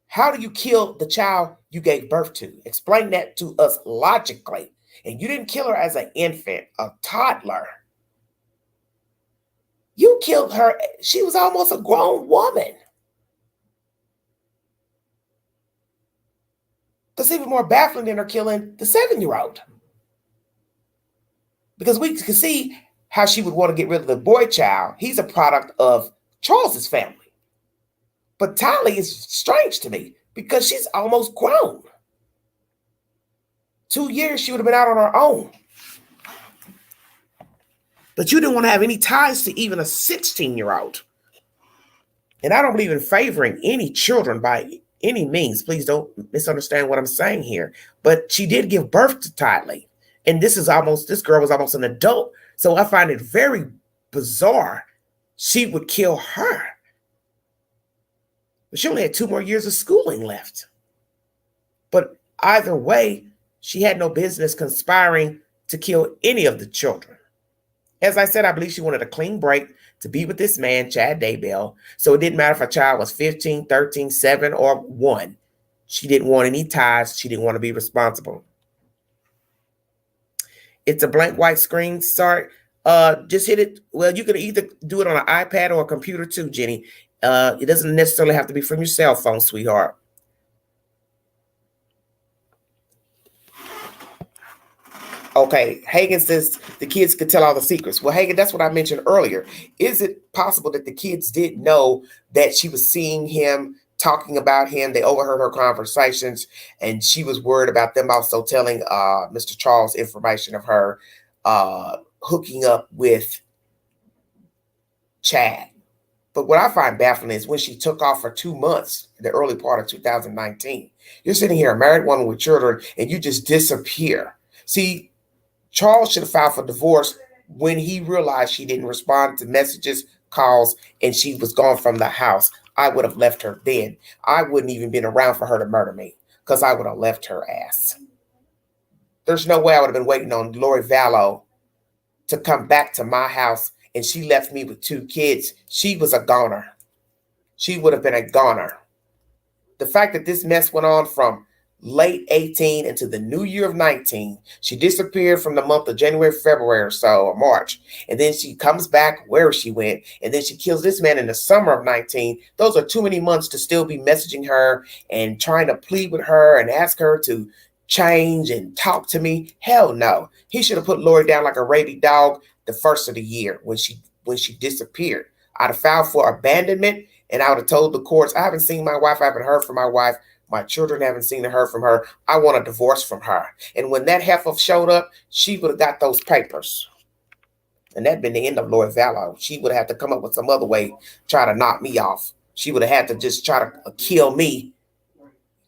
How do you kill the child you gave birth to? Explain that to us logically. And you didn't kill her as an infant, a toddler. You killed her. She was almost a grown woman. That's even more baffling than her killing the 7-year-old. Because we can see how she would want to get rid of the boy child. He's a product of Charles's family. But Tylee is strange to me because she's almost grown. 2 years, she would have been out on her own. But you didn't want to have any ties to even a 16-year-old. And I don't believe in favoring any children by any means. Please don't misunderstand what I'm saying here. But she did give birth to Tylee. And this girl was almost an adult. So I find it very bizarre she would kill her. But she only had 2 more years of schooling left. But either way, she had no business conspiring to kill any of the children. As I said, I believe she wanted a clean break to be with this man, Chad Daybell. So it didn't matter if a child was 15, 13, 7, or 1. She didn't want any ties. She didn't want to be responsible. It's a blank white screen. Sorry. Just hit it. Well, you can either do it on an iPad or a computer too, Jenny. It doesn't necessarily have to be from your cell phone, sweetheart. Okay, Hagen says the kids could tell all the secrets. Well, Hagen, that's what I mentioned earlier. Is it possible that the kids didn't know that she was seeing him, talking about him? They overheard her conversations, and she was worried about them also telling Mr. Charles information of her hooking up with Chad. But what I find baffling is when she took off for 2 months in the early part of 2019. You're sitting here, a married woman with children, and you just disappear. See, Charles should have filed for divorce when he realized she didn't respond to messages, calls, and she was gone from the house. I would have left her then. I wouldn't even been around for her to murder me because I would have left her ass. There's no way I would have been waiting on Lori Vallow to come back to my house, and she left me with 2 kids. She was a goner. She would have been a goner. The fact that this mess went on from late 18 into the new year of 19. She disappeared from the month of January, February or so, or March. And then she comes back where she went. And then she kills this man in the summer of 19. Those are too many months to still be messaging her and trying to plead with her and ask her to change and talk to me. Hell no. He should have put Lori down like a rabid dog the first of the year when she disappeared. I'd have filed for abandonment, and I would have told the courts, I haven't seen my wife. I haven't heard from my wife. My children haven't seen or heard from her. I want a divorce from her. And when that heifer showed up, she would have got those papers. And that'd been the end of Lori Vallow. She would have had to come up with some other way, try to knock me off. She would have had to just try to kill me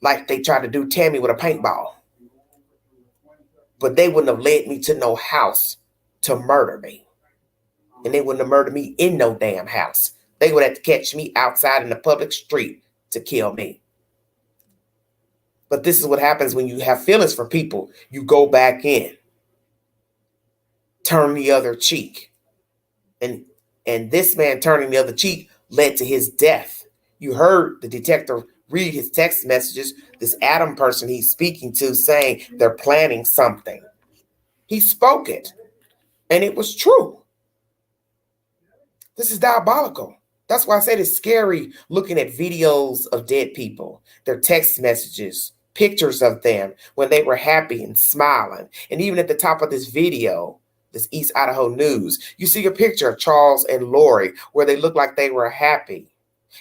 like they tried to do Tammy with a paintball. But they wouldn't have led me to no house to murder me. And they wouldn't have murdered me in no damn house. They would have to catch me outside in the public street to kill me. But this is what happens when you have feelings for people. You go back in, turn the other cheek. And this man turning the other cheek led to his death. You heard the detective read his text messages, this Adam person he's speaking to saying they're planning something. He spoke it, and it was true. This is diabolical. That's why I said it's scary looking at videos of dead people, their text messages, pictures of them when they were happy and smiling. And even at the top of this video, this East Idaho News, you see a picture of Charles and Lori where they look like they were happy.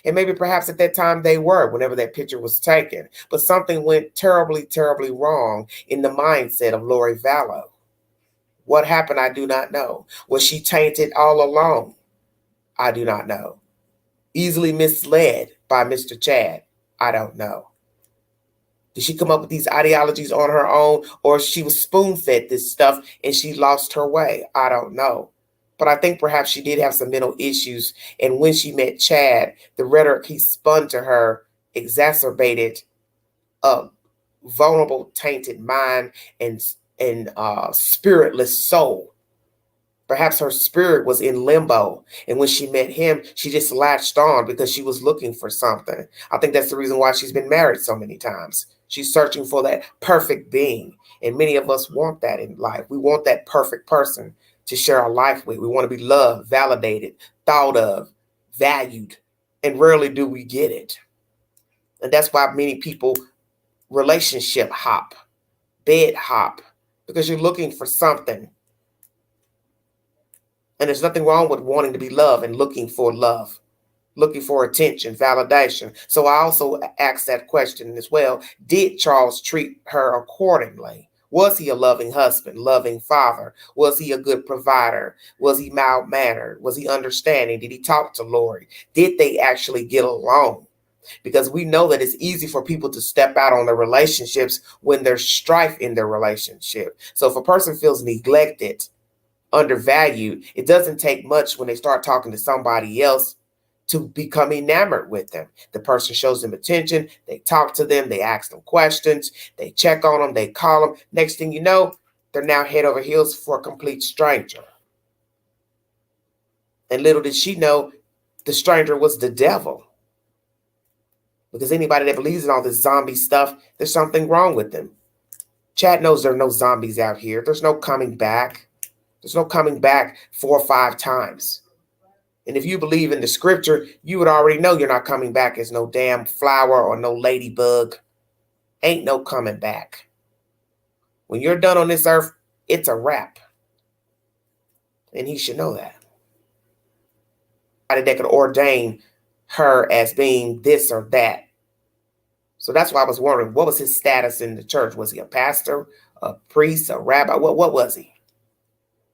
And maybe perhaps at that time they were, whenever that picture was taken. But something went terribly, terribly wrong in the mindset of Lori Vallow. What happened, I do not know. Was she tainted all along? I do not know. Easily misled by Mr. Chad? I don't know. Did she come up with these ideologies on her own, or she was spoon-fed this stuff and she lost her way? I don't know. But I think perhaps she did have some mental issues. And when she met Chad, the rhetoric he spun to her exacerbated a vulnerable, tainted mind and spiritless soul. Perhaps her spirit was in limbo. And when she met him, she just latched on because she was looking for something. I think that's the reason why she's been married so many times. She's searching for that perfect being. And many of us want that in life. We want that perfect person to share our life with. We want to be loved, validated, thought of, valued. And rarely do we get it. And that's why many people relationship hop, bed hop, because you're looking for something. And there's nothing wrong with wanting to be loved and looking for love, looking for attention, validation. So I also asked that question as well. Did Charles treat her accordingly? Was he a loving husband, loving father? Was he a good provider? Was he mild-mannered? Was he understanding? Did he talk to Lori? Did they actually get along? Because we know that it's easy for people to step out on their relationships when there's strife in their relationship. So if a person feels neglected, undervalued, it doesn't take much when they start talking to somebody else to become enamored with them. The person shows them attention, they talk to them, they ask them questions, they check on them, they call them. Next thing you know, they're now head over heels for a complete stranger. And little did she know, the stranger was the devil. Because anybody that believes in all this zombie stuff, there's something wrong with them. Chad knows there are no zombies out here. There's no coming back. There's no coming back 4 or 5 times. And if you believe in the scripture, you would already know you're not coming back as no damn flower or no ladybug. Ain't no coming back. When you're done on this earth, it's a wrap. And he should know that. That could ordain her as being this or that. So that's why I was wondering, what was his status in the church? Was he a pastor, a priest, a rabbi? What was he?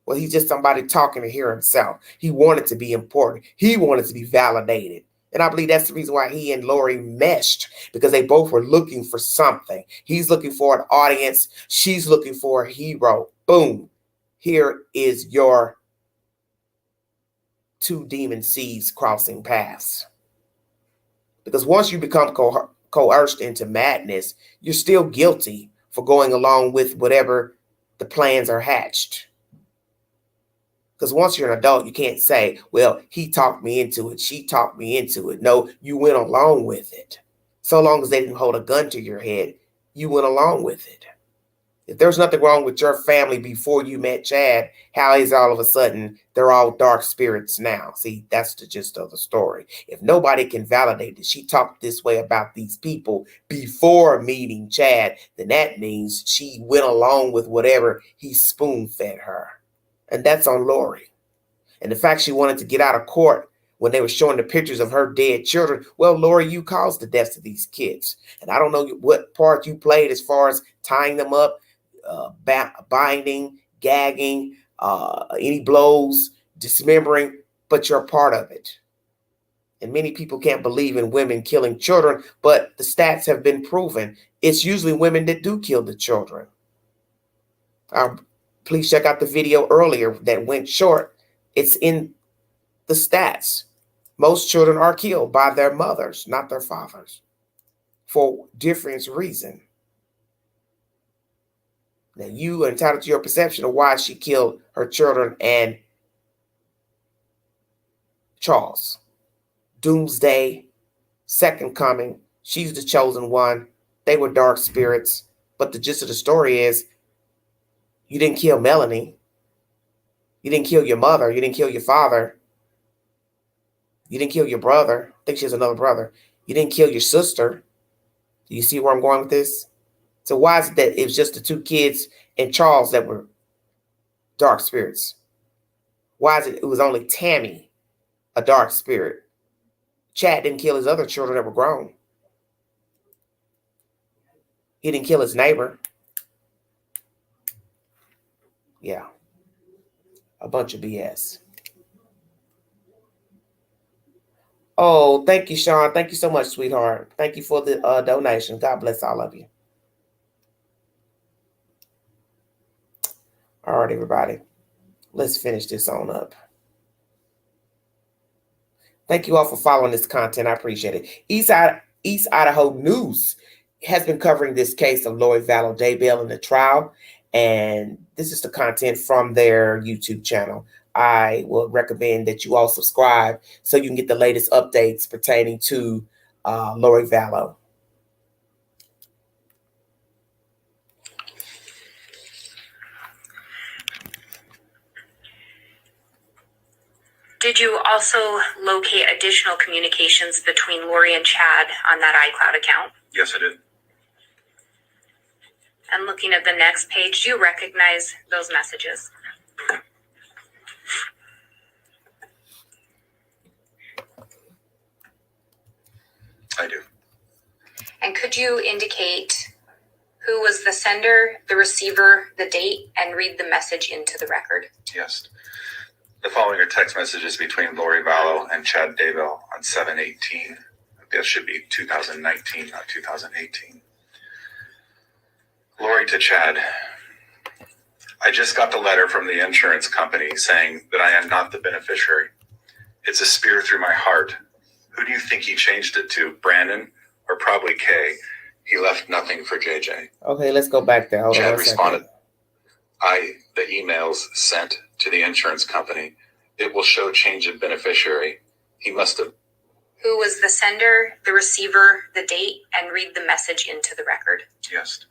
Well, he's just somebody talking to hear himself. He wanted to be important. He wanted to be validated. And I believe that's the reason why he and Lori meshed, because they both were looking for something. He's looking for an audience. She's looking for a hero. Boom. Here is your 2 demon seeds crossing paths. Because once you become coerced into madness, you're still guilty for going along with whatever the plans are hatched. Because once you're an adult, you can't say, well, he talked me into it. She talked me into it. No, you went along with it. So long as they didn't hold a gun to your head, you went along with it. If there's nothing wrong with your family before you met Chad, how is all of a sudden they're all dark spirits now? See, that's the gist of the story. If nobody can validate that she talked this way about these people before meeting Chad, then that means she went along with whatever he spoon-fed her. And that's on Lori. And the fact she wanted to get out of court when they were showing the pictures of her dead children, well, Lori, you caused the deaths of these kids. And I don't know what part you played as far as tying them up, binding, gagging, any blows, dismembering, but you're a part of it. And many people can't believe in women killing children, but the stats have been proven. It's usually women that do kill the children. Please check out the video earlier that went short. It's in the stats. Most children are killed by their mothers, not their fathers, for different reasons. Now, you are entitled to your perception of why she killed her children and Charles. Doomsday, second coming. She's the chosen one. They were dark spirits. But the gist of the story is, you didn't kill Melanie. You didn't kill your mother. You didn't kill your father. You didn't kill your brother. I think she has another brother. You didn't kill your sister. Do you see where I'm going with this? So why is it that it was just the 2 kids and Charles that were dark spirits? Why is it was only Tammy, a dark spirit? Chad didn't kill his other children that were grown. He didn't kill his neighbor. Yeah. A bunch of BS. Oh, thank you, Sean. Thank you so much, sweetheart. Thank you for the donation. God bless all of you. All right, everybody. Let's finish this on up. Thank you all for following this content. I appreciate it. Eastside East Idaho News has been covering this case of Lori Vallow Daybell in the trial, and this is the content from their YouTube channel. I will recommend that you all subscribe so you can get the latest updates pertaining to Lori Vallow. Did you also locate additional communications between Lori and Chad on that iCloud account? Yes, I did. And looking at the next page, do you recognize those messages? I do. And could you indicate who was the sender, the receiver, the date, and read the message into the record? Yes. The following are text messages between Lori Vallow and Chad Daybell on 7/18. That should be 2019, not 2018. Lori to Chad. I just got the letter from the insurance company saying that I am not the beneficiary. It's a spear through my heart. Who do you think he changed it to? Brandon or probably Kay? He left nothing for JJ. Okay, let's go back there. Hold on Chad a second. responded, the emails sent to the insurance company. It will show change of beneficiary. He must have. Who was the sender, the receiver, the date, and read the message into the record? Yes.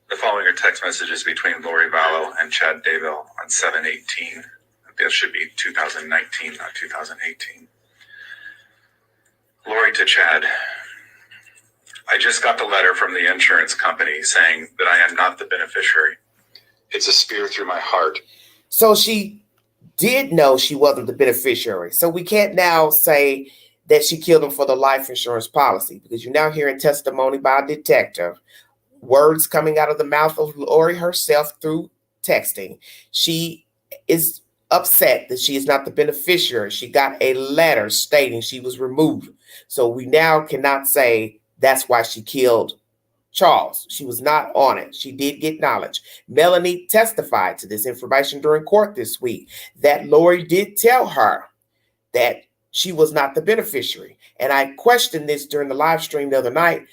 The following are text messages between Lori Vallow and Chad Daybell on 7/18. That should be 2019, not 2018. Lori to Chad. I just got the letter from the insurance company saying that I am not the beneficiary. It's a spear through my heart. So she did know she wasn't the beneficiary. So we can't now say that she killed him for the life insurance policy, because you're now hearing testimony by a detective, words coming out of the mouth of Lori herself through texting. She is upset that she is not the beneficiary. She got a letter stating she was removed. So we now cannot say that's why she killed Charles. She was not on it. She did get knowledge. Melanie testified to this information during court this week, that Lori did tell her that she was not the beneficiary. And I questioned this during the live stream the other night.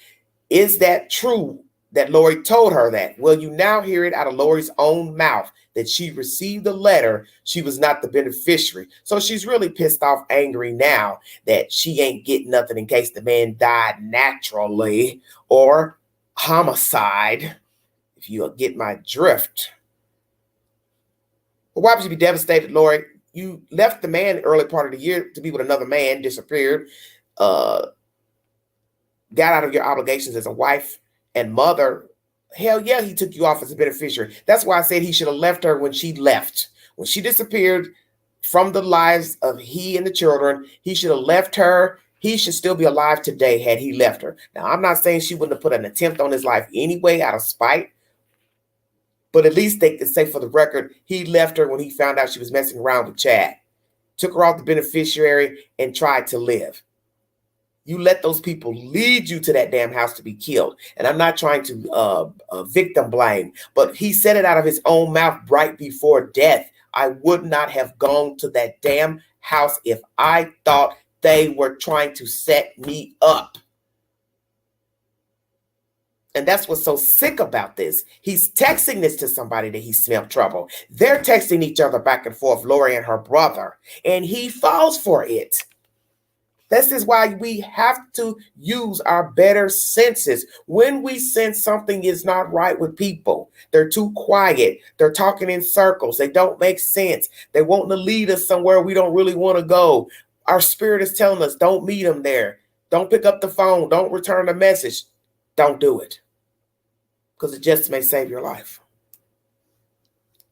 Is that true that Lori told her that? Well, you now hear it out of Lori's own mouth that she received a letter. She was not the beneficiary. So she's really pissed off, angry now that she ain't getting nothing in case the man died naturally or homicide, if you get my drift. Well, why would you be devastated, Lori? You left the man early part of the year to be with another man, disappeared, got out of your obligations as a wife and mother. Hell yeah, he took you off as a beneficiary. That's why I said he should have left her when she left. When she disappeared from the lives of he and the children, he should have left her. He should still be alive today had he left her. Now, I'm not saying she wouldn't have put an attempt on his life anyway out of spite, but at least they could say for the record, he left her when he found out she was messing around with Chad, took her off the beneficiary and tried to live. You let those people lead you to that damn house to be killed. And I'm not trying to victim blame, but he said it out of his own mouth right before death. I would not have gone to that damn house if I thought they were trying to set me up. And that's what's so sick about this. He's texting this to somebody that he smelled trouble. They're texting each other back and forth, Lori and her brother, and he falls for it. This is why we have to use our better senses. When we sense something is not right with people, they're too quiet, they're talking in circles, they don't make sense, they want to lead us somewhere we don't really want to go. Our spirit is telling us, don't meet them there. Don't pick up the phone. Don't return a message. Don't do it. Because it just may save your life.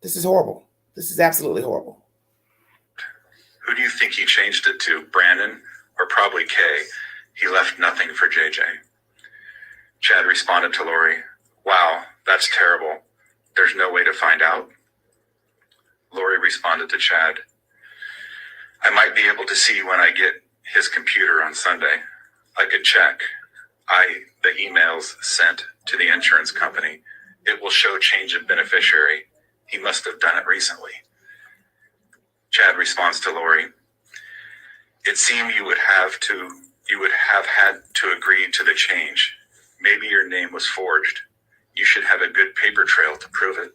This is horrible. This is absolutely horrible. Who do you think he changed it to? Brandon or probably Kay? He left nothing for JJ. Chad responded to Lori, wow, that's terrible. There's no way to find out. Lori responded to Chad, I might be able to see when I get his computer on Sunday. I could check. The emails sent to the insurance company. It will show change of beneficiary. He must have done it recently. Chad responds to Lori, it seemed you would have to You would have had to agree to the change. Maybe your name was forged. You should have a good paper trail to prove it.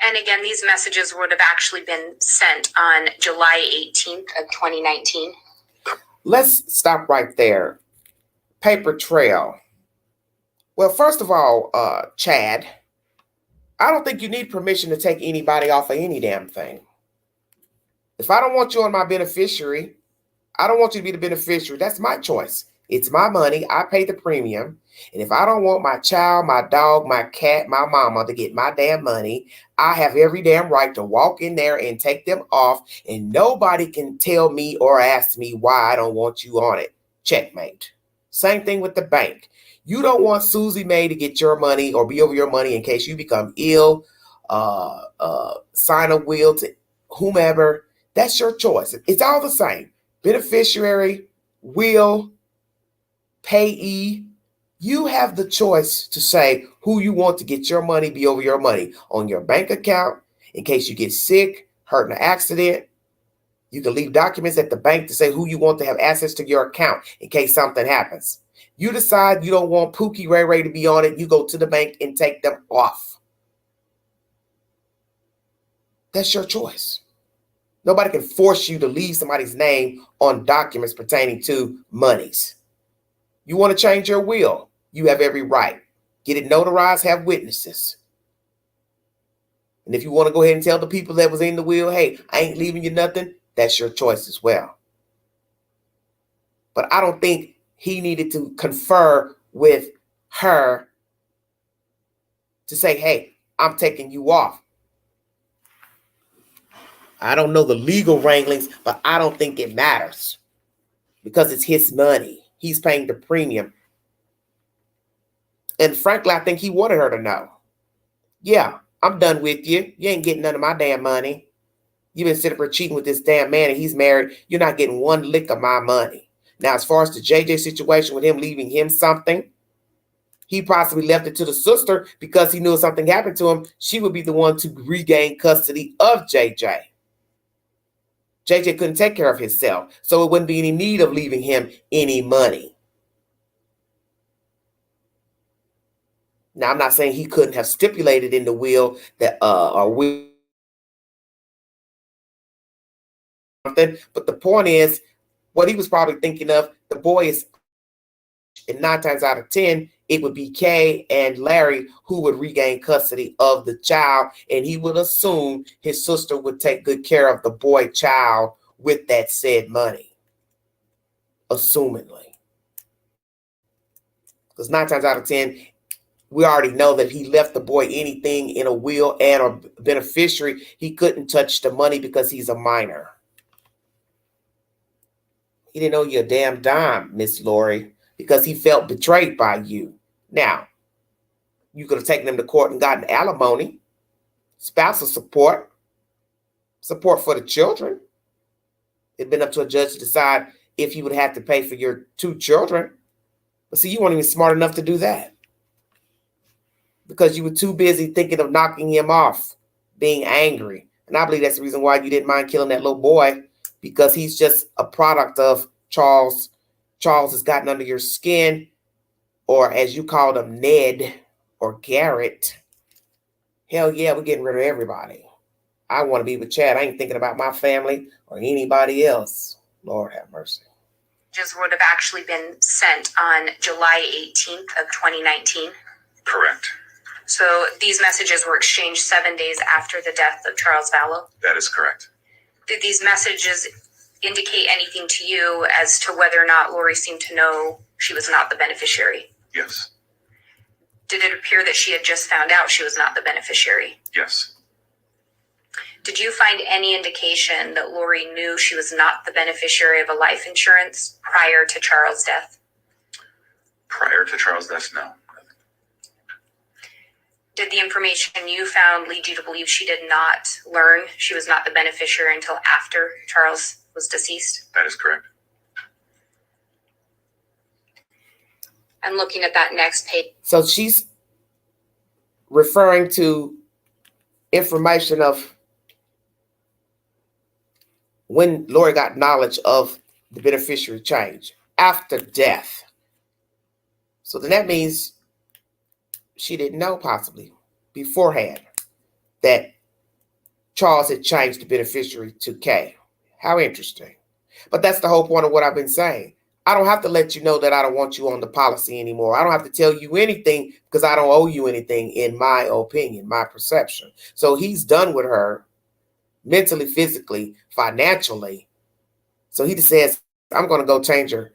And again, these messages would have actually been sent on July 18th of 2019. Let's stop right there. Paper trail. Well, first of all, Chad, I don't think you need permission to take anybody off of any damn thing. If I don't want you on my beneficiary, I don't want you to be the beneficiary. That's my choice. It's my money. I pay the premium. And if I don't want my child, my dog, my cat, my mama to get my damn money, I have every damn right to walk in there and take them off. And nobody can tell me or ask me why I don't want you on it. Checkmate. Same thing with the bank. You don't want Susie Mae to get your money or be over your money in case you become ill, sign a will to whomever. That's your choice. It's all the same. Beneficiary, will, payee. You have the choice to say who you want to get your money, be over your money on your bank account in case you get sick, hurt in an accident. You can leave documents at the bank to say who you want to have access to your account in case something happens. You decide you don't want Pookie Ray Ray to be on it. You go to the bank and take them off. That's your choice. Nobody can force you to leave somebody's name on documents pertaining to monies. You want to change your will, you have every right. Get it notarized, have witnesses. And if you want to go ahead and tell the people that was in the will, hey, I ain't leaving you nothing, that's your choice as well. But I don't think he needed to confer with her to say, hey, I'm taking you off. I don't know the legal wranglings, but I don't think it matters because it's his money. He's paying the premium. And frankly, I think he wanted her to know. Yeah, I'm done with you. You ain't getting none of my damn money. You've been sitting here cheating with this damn man and he's married. You're not getting one lick of my money. Now, as far as the JJ situation with him leaving him something, he possibly left it to the sister because he knew if something happened to him, she would be the one to regain custody of JJ. JJ couldn't take care of himself, so it wouldn't be any need of leaving him any money. Now, I'm not saying he couldn't have stipulated in the will that or will something, but the point is, what he was probably thinking of, the boy is, and 9 times out of 10, it would be Kay and Larry who would regain custody of the child, and he would assume his sister would take good care of the boy child with that said money, assumingly. Because 9 times out of 10, we already know that he left the boy anything in a will and or beneficiary. He couldn't touch the money because he's a minor. He didn't owe you a damn dime, Miss Lori, because he felt betrayed by you. Now, you could have taken him to court and gotten alimony, spousal support, support for the children. It'd been up to a judge to decide if he would have to pay for your 2 children. But see, you weren't even smart enough to do that because you were too busy thinking of knocking him off, being angry. And I believe that's the reason why you didn't mind killing that little boy, because he's just a product of Charles. Charles has gotten under your skin, or as you called him, Ned or Garrett. Hell yeah, we're getting rid of everybody. I want to be with Chad. I ain't thinking about my family or anybody else. Lord have mercy. Just would have actually been sent on July 18th of 2019. Correct. So these messages were exchanged 7 days after the death of Charles Vallow. That is correct. Did these messages indicate anything to you as to whether or not Lori seemed to know she was not the beneficiary? Yes. Did it appear that she had just found out she was not the beneficiary? Yes. Did you find any indication that Lori knew she was not the beneficiary of a life insurance prior to Charles' death? Prior to Charles' death, no. Did the information you found lead you to believe she did not learn she was not the beneficiary until after Charles was deceased? That is correct. I'm looking at that next page. So she's referring to information of when Lori got knowledge of the beneficiary change after death. So then that means she didn't know possibly beforehand that Charles had changed the beneficiary to K. How interesting. But that's the whole point of what I've been saying. I don't have to let you know that I don't want you on the policy anymore. I don't have to tell you anything because I don't owe you anything, in my opinion, my perception. So he's done with her mentally, physically, financially. So he just says, I'm going to go change her.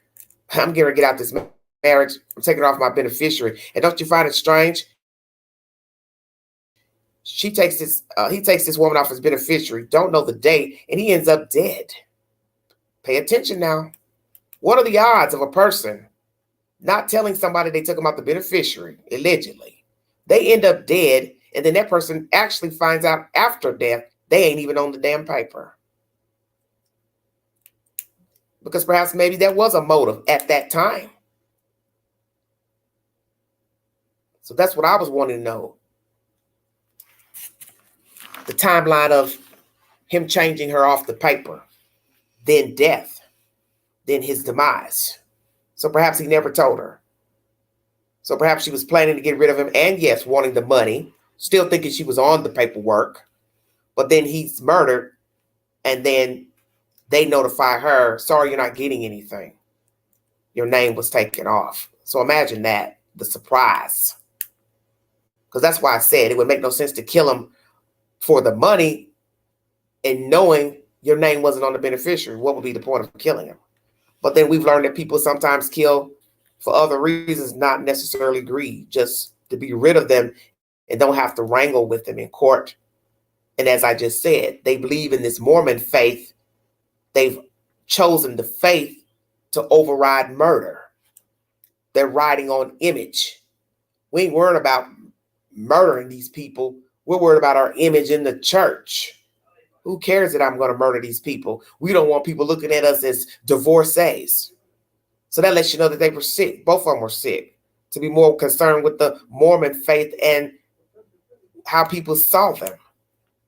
I'm going to get out this marriage. I'm taking off my beneficiary. And don't you find it strange? He takes this woman off his beneficiary, don't know the date, and he ends up dead. Pay attention now. What are the odds of a person not telling somebody they took them out the beneficiary, allegedly? They end up dead, and then that person actually finds out after death they ain't even on the damn paper. Because perhaps maybe there was a motive at that time. So that's what I was wanting to know. The timeline of him changing her off the paper, then death, then his demise. So perhaps he never told her. So perhaps she was planning to get rid of him and, yes, wanting the money, still thinking she was on the paperwork. But then he's murdered, and then they notify her, sorry, you're not getting anything. Your name was taken off. So imagine that, the surprise. Because that's why I said it would make no sense to kill him for the money and knowing your name wasn't on the beneficiary. What would be the point of killing him? But then we've learned that people sometimes kill for other reasons, not necessarily greed, just to be rid of them and don't have to wrangle with them in court. And as I just said, they believe in this Mormon faith. They've chosen the faith to override murder. They're riding on image. We ain't worried about murdering these people. We're worried about our image in the church. Who cares that I'm going to murder these people? We don't want people looking at us as divorcees. So that lets you know that they were sick. Both of them were sick. To be more concerned with the Mormon faith and how people saw them.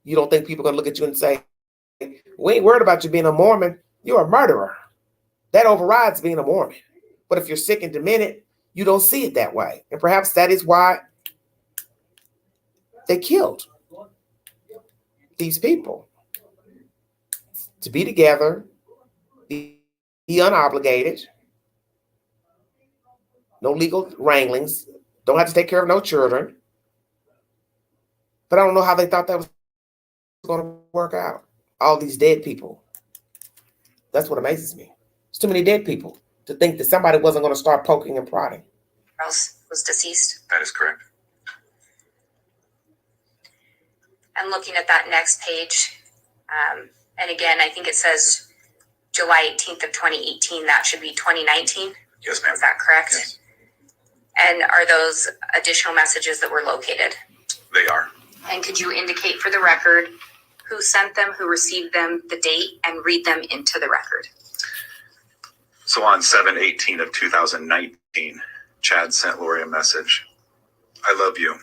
You don't think people are going to look at you and say, we ain't worried about you being a Mormon. You're a murderer. That overrides being a Mormon. But if you're sick and demented, you don't see it that way. And perhaps that is why they killed these people. To be together, be unobligated, no legal wranglings, don't have to take care of no children. But I don't know how they thought that was going to work out. All these dead people. That's what amazes me. There's too many dead people to think that somebody wasn't going to start poking and prodding. Charles was deceased. That is correct. And looking at that next page, and again, I think it says July 18th of 2018. That should be 2019. Yes, ma'am. Is that correct? Yes. And are those additional messages that were located? They are. And could you indicate for the record who sent them, who received them, the date, and read them into the record? So on 7/18 of 2019, Chad sent Lori a message. I love you.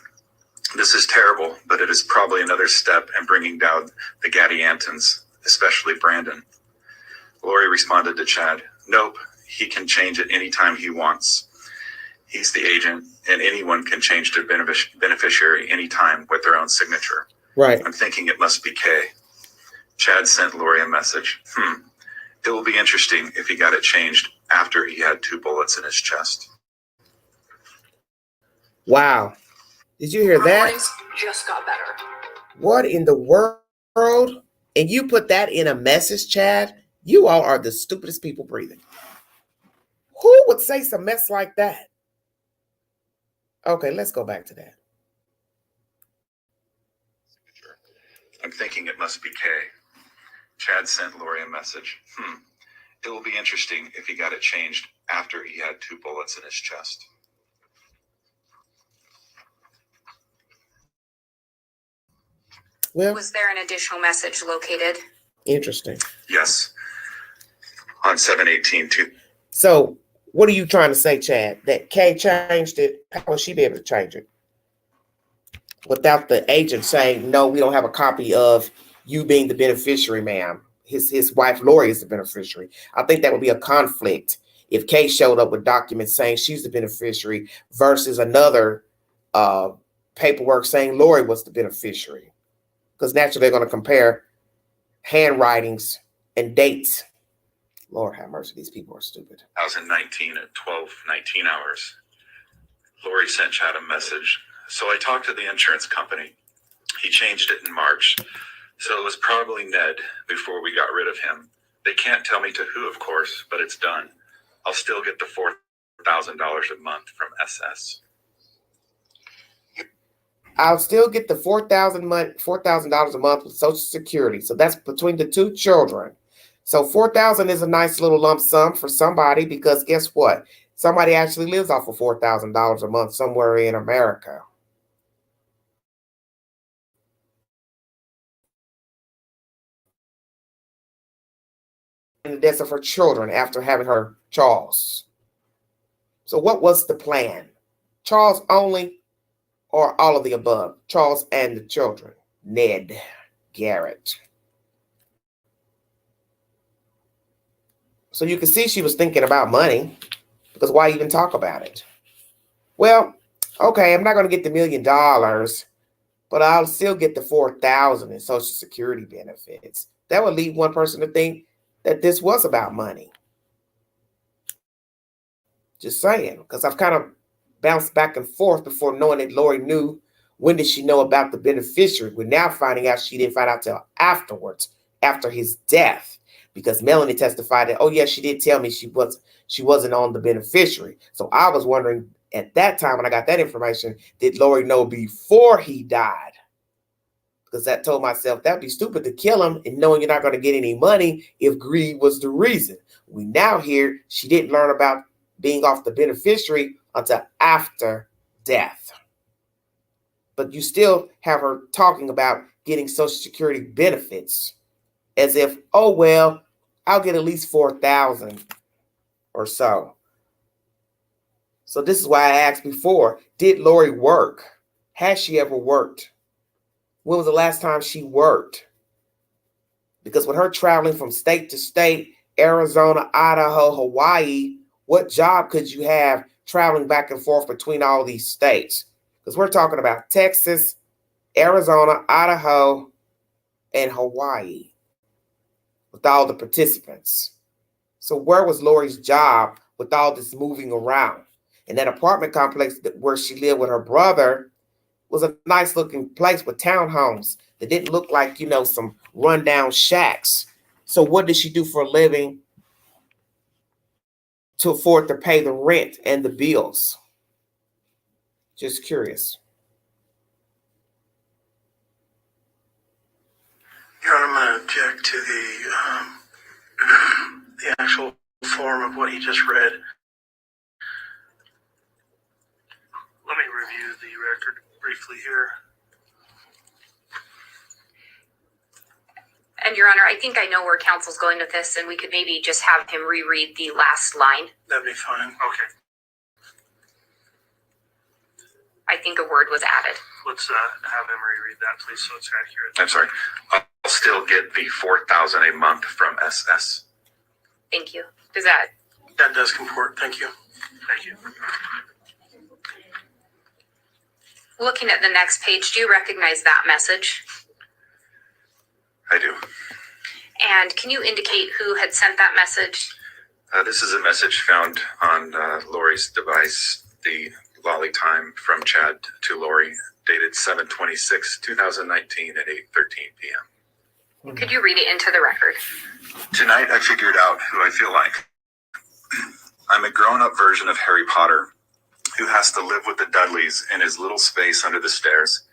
This is terrible, but it is probably another step in bringing down the Gadiantons, especially Brandon. Lori responded to Chad, nope, he can change it anytime he wants. He's the agent, and anyone can change their beneficiary anytime with their own signature. Right. I'm thinking it must be K. Chad sent Lori a message. It will be interesting if he got it changed after he had 2 bullets in his chest. Wow. Did you hear that? Just got better. What in the world? And you put that in a message, Chad? You all are the stupidest people breathing. Who would say some mess like that? Okay, let's go back to that. I'm thinking it must be K. Chad sent Lori a message. It will be interesting if he got it changed after he had 2 bullets in his chest. Well, Was there an additional message located? interesting. Yes. On 7/18, So what are you trying to say, Chad? That Kay changed it? How will she be able to change it? Without the agent saying, no, we don't have a copy of you being the beneficiary, ma'am. his wife Lori is the beneficiary. I think that would be a conflict if Kay showed up with documents saying she's the beneficiary versus another paperwork saying Lori was the beneficiary. Because naturally they're going to compare handwritings and dates. Lord have mercy, these people are stupid. 2019 at 12:19 hours. Lori sent Chad a message. So I talked to the insurance company. He changed it in March. So it was probably Ned before we got rid of him. They can't tell me to who, of course, but it's done. I'll still get the $4,000 a month from SS. I'll still get the $4,000 a month with Social Security. So that's between the two children. So $4,000 is a nice little lump sum for somebody because guess what? Somebody actually lives off of $4,000 a month somewhere in America. And the deaths of her children after having her Charles. So what was the plan? Charles only or all of the above? Charles and the children. Ned, Garrett. So you can see she was thinking about money because why even talk about it? Well, okay, I'm not going to get the $1 million, but I'll still get the $4,000 in Social Security benefits. That would lead one person to think that this was about money. Just saying, because I've kind of bounced back and forth before knowing that Lori knew. When did she know about the beneficiary? We're now finding out she didn't find out till afterwards, after his death, because Melanie testified that, oh yeah, she did tell me she wasn't on the beneficiary. So I was wondering at that time when I got that information, did Lori know before he died? Because that told myself that'd be stupid to kill him and knowing you're not going to get any money if greed was the reason. We now hear she didn't learn about being off the beneficiary until after death. But you still have her talking about getting Social Security benefits as if, oh, well, I'll get at least $4,000 or so. So this is why I asked before, did Lori work? Has she ever worked? When was the last time she worked? Because with her traveling from state to state, Arizona, Idaho, Hawaii, what job could you have traveling back and forth between all these states? Because we're talking about Texas, Arizona, Idaho, and Hawaii with all the participants. So where was Lori's job with all this moving around? And that apartment complex where she lived with her brother was a nice looking place with townhomes that didn't look like, some rundown shacks. So what did she do for a living to afford to pay the rent and the bills? Just curious. Your Honor, I'm going to object to the actual form of what he just read. Let me review the record briefly here. And Your Honor, I think I know where counsel's going with this, and we could maybe just have him reread the last line. That'd be fine. Okay, I think a word was added. let's have him reread that, please, so it's accurate. I'm sorry. I'll still get the $4,000 a month from SS. Thank you. Does that? That does comport. Thank you. Thank you. Looking at the next page, do you recognize that message? I do. And can you indicate who had sent that message? This is a message found on Lori's device, the Lolly time from Chad to Lori, dated 7/26/2019 at 8:13 p.m. Could you read it into the record? Tonight I figured out who I feel like. I'm a grown-up version of Harry Potter who has to live with the Dudleys in his little space under the stairs.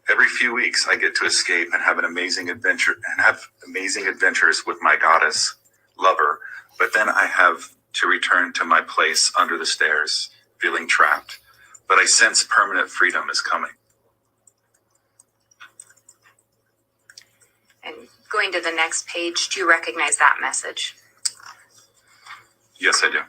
Every few weeks I get to escape and have amazing adventures with my goddess, lover, but then I have to return to my place under the stairs, feeling trapped. But I sense permanent freedom is coming. And going to the next page, do you recognize that message? Yes, I do.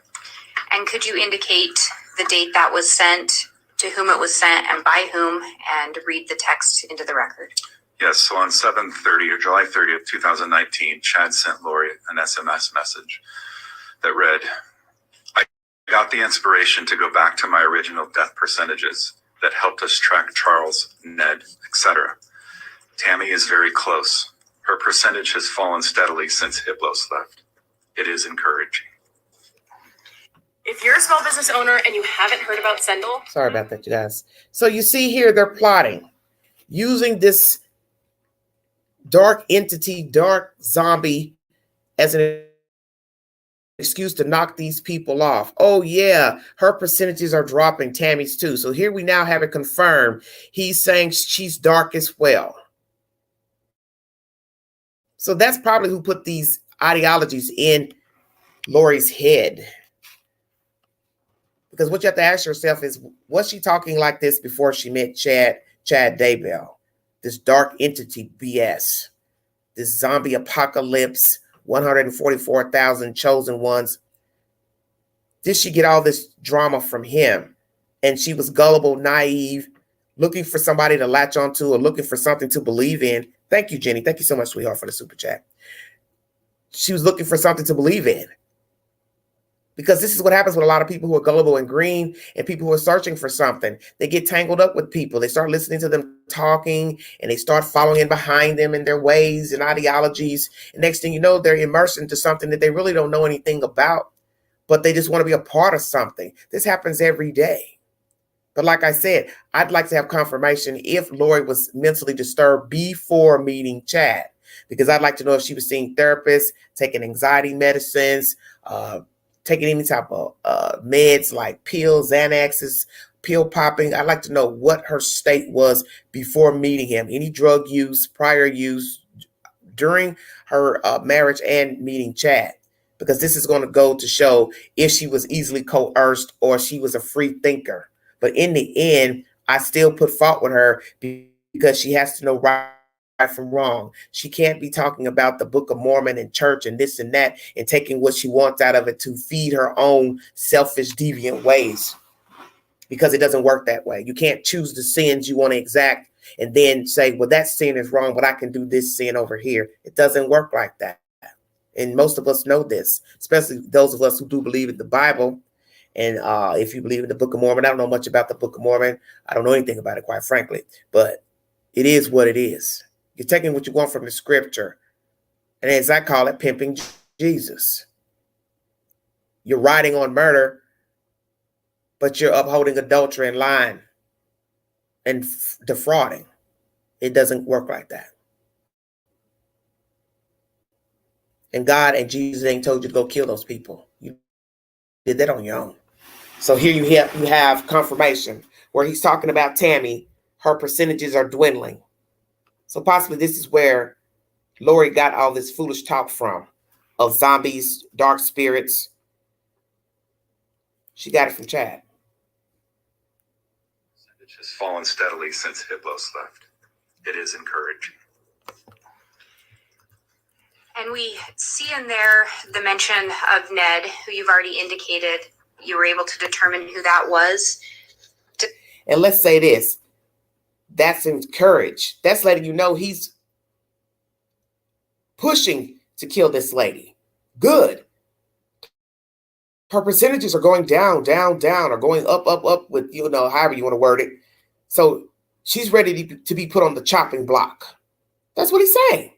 And could you indicate the date that was sent, to whom it was sent, and by whom, and read the text into the record? Yes, so on 7/30 or July 30th, 2019, Chad sent Lori an SMS message that read, I got the inspiration to go back to my original death percentages that helped us track Charles, Ned, etc. Tammy is very close. Her percentage has fallen steadily since Hiplos left. It is encouraging. If you're a small business owner and you haven't heard about Sendle. Sorry about that, you guys. So you see here, they're plotting using this dark entity, dark zombie as an excuse to knock these people off. Oh yeah, her percentages are dropping, Tammy's too. So here we now have it confirmed. He's saying she's dark as well. So that's probably who put these ideologies in Lori's head. Because what you have to ask yourself is, was she talking like this before she met Chad Daybell? This dark entity BS, this zombie apocalypse, 144,000 chosen ones. Did she get all this drama from him? And she was gullible, naive, looking for somebody to latch onto or looking for something to believe in. Thank you, Jenny. Thank you so much, sweetheart, for the super chat. She was looking for something to believe in. Because this is what happens with a lot of people who are gullible and green and people who are searching for something. They get tangled up with people. They start listening to them talking and they start following in behind them in their ways and ideologies. And next thing you know, they're immersed into something that they really don't know anything about, but they just want to be a part of something. This happens every day. But like I said, I'd like to have confirmation if Lori was mentally disturbed before meeting Chad, because I'd like to know if she was seeing therapists, taking anxiety medicines, taking any type of meds like pills, Xanaxes, pill popping. I'd like to know what her state was before meeting him. Any drug use, prior use during her marriage and meeting Chad, because this is going to go to show if she was easily coerced or she was a free thinker. But in the end, I still put fault with her because she has to know right from wrong. She can't be talking about the Book of Mormon and church and this and that and taking what she wants out of it to feed her own selfish, deviant ways, because it doesn't work that way. You can't choose the sins you want to exact and then say, well, that sin is wrong, but I can do this sin over here. It doesn't work like that. And most of us know this, especially those of us who do believe in the Bible. And if you believe in the Book of Mormon, I don't know much about the Book of Mormon. I don't know anything about it, quite frankly, but it is what it is. You're taking what you want from the scripture. And as I call it, pimping Jesus. You're riding on murder, but you're upholding adultery and lying and defrauding. It doesn't work like that. And God and Jesus ain't told you to go kill those people. You did that on your own. So here you have confirmation where he's talking about Tammy. Her percentages are dwindling. So possibly this is where Lori got all this foolish talk from, of zombies, dark spirits. She got it from Chad. It has fallen steadily since Hiplos left. It is encouraging. And we see in there the mention of Ned, who you've already indicated you were able to determine who that was. And let's say this, that's encouraged. That's letting you know he's pushing to kill this lady. Good. Her percentages are going down, or going up with, however you want to word it. So she's ready to be put on the chopping block. That's what he's saying.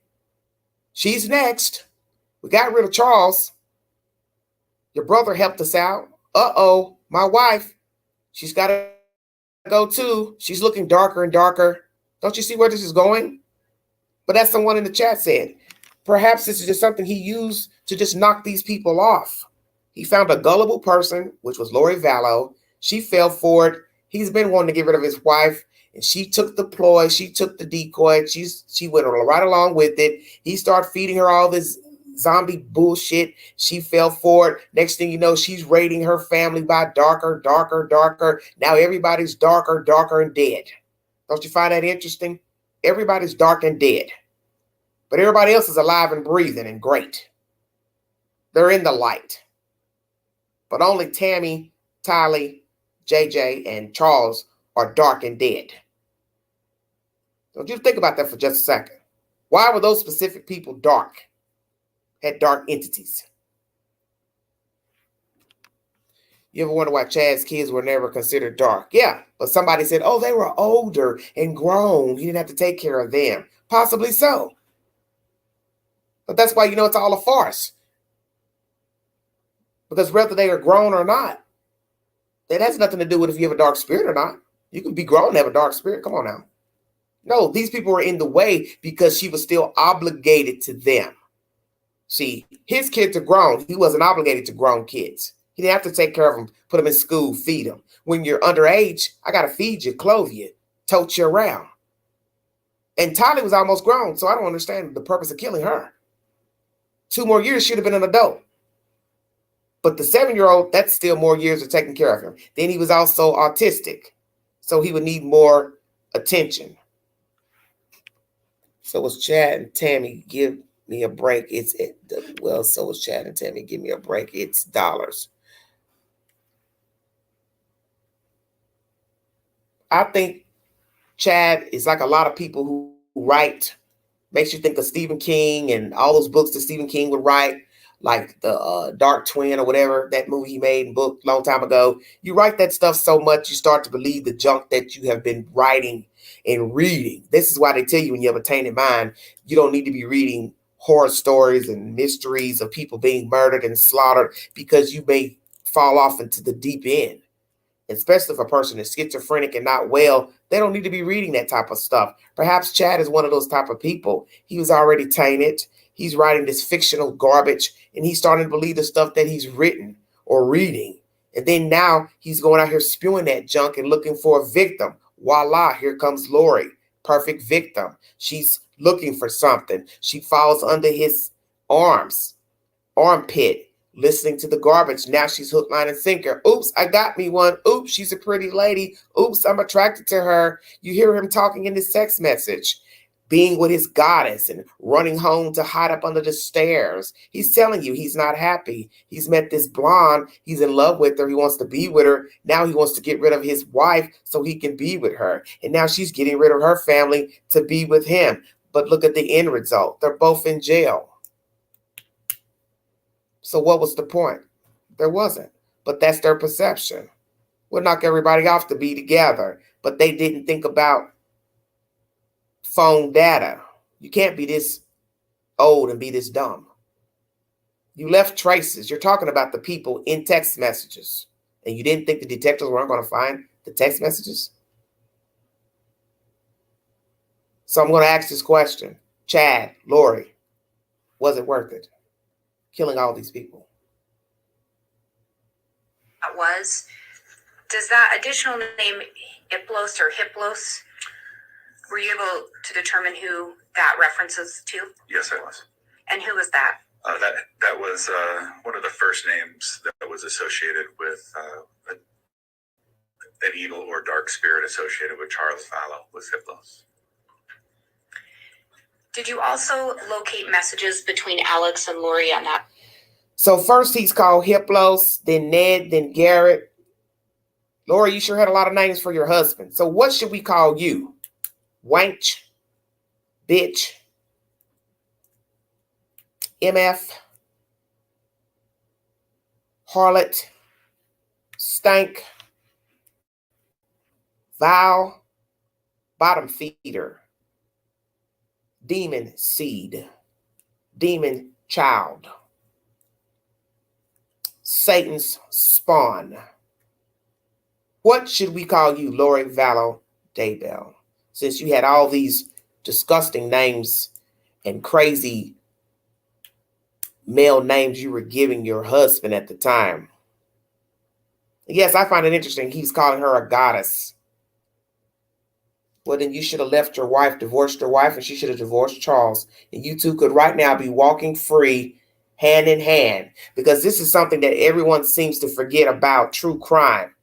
She's next. We got rid of Charles. Your brother helped us out. Uh-oh, my wife, she's got to go too. She's looking darker and darker. Don't you see where this is going? But that's someone in the chat said. Perhaps this is just something he used to just knock these people off. He found a gullible person, which was Lori Vallow. She fell for it. He's been wanting to get rid of his wife, and she took the ploy. She took the decoy. She went right along with it. He started feeding her all this zombie bullshit. She fell for it. Next thing you know, she's raiding her family by darker. Now everybody's darker and dead. Don't you find that interesting? Everybody's dark and dead. But everybody else is alive and breathing and great. They're in the light. But only Tammy, Tylee, JJ, and Charles are dark and dead. Don't you think about that for just a second. Why were those specific people dark? Had dark entities. You ever wonder why Chad's kids were never considered dark? Yeah, but somebody said, oh, they were older and grown. He didn't have to take care of them. Possibly so. But that's why it's all a farce. Because whether they are grown or not, that has nothing to do with if you have a dark spirit or not. You can be grown and have a dark spirit. Come on now. No, these people were in the way because she was still obligated to them. See, his kids are grown. He wasn't obligated to grown kids. He didn't have to take care of them, put them in school, feed them. When you're underage, I got to feed you, clothe you, tote you around. And Tylee was almost grown, so I don't understand the purpose of killing her. 2 more years, she'd have been an adult. But the 7-year-old, that's still more years of taking care of him. Then he was also autistic, so he would need more attention. So was Chad and Tammy, give me a break. So was Chad and Tammy, give me a break. It's dollars. I think Chad is like a lot of people who write, makes you think of Stephen King and all those books that Stephen King would write, like the Dark Twin or whatever, that movie he made and book a long time ago. You write that stuff so much, you start to believe the junk that you have been writing and reading. This is why they tell you when you have a tainted mind, you don't need to be reading horror stories and mysteries of people being murdered and slaughtered, because you may fall off into the deep end. Especially if a person is schizophrenic and not well, they don't need to be reading that type of stuff. Perhaps Chad is one of those type of people. He was already tainted. He's writing this fictional garbage, and he's starting to believe the stuff that he's written or reading. And then now he's going out here spewing that junk and looking for a victim. Voila, here comes Lori, perfect victim. She's looking for something. She falls under his armpit, listening to the garbage. Now she's hook, line, and sinker. Oops, I got me one. Oops, she's a pretty lady. Oops, I'm attracted to her. You hear him talking in his text message, being with his goddess and running home to hide up under the stairs. He's telling you he's not happy. He's met this blonde. He's in love with her. He wants to be with her. Now he wants to get rid of his wife so he can be with her. And now she's getting rid of her family to be with him. But look at the end result. They're both in jail. So what was the point? There wasn't. But that's their perception. We'll knock everybody off to be together. But they didn't think about phone data. You can't be this old and be this dumb. You left traces. You're talking about the people in text messages. And you didn't think the detectives weren't going to find the text messages? So I'm going to ask this question. Chad, Lori, was it worth it? Killing all these people? That was. Does that additional name Iplos or Hiplos, were you able to determine who that references to? Yes, I was. And who was that? That was one of the first names that was associated with an evil or dark spirit associated with Charles Vallow, was Hiplos. Did you also locate messages between Alex and Lori on that? So first he's called Hiplos, then Ned, then Garrett. Lori, you sure had a lot of names for your husband. So what should we call you? Wench, bitch, MF, harlot, stank, vow, bottom feeder, demon seed, demon child, Satan's spawn. What should we call you, Lori Vallow Daybell? Since you had all these disgusting names and crazy male names you were giving your husband at the time. Yes, I find it interesting. He's calling her a goddess. Well, then you should have left your wife, divorced your wife, and she should have divorced Charles. And you two could right now be walking free, hand in hand. Because this is something that everyone seems to forget about true crime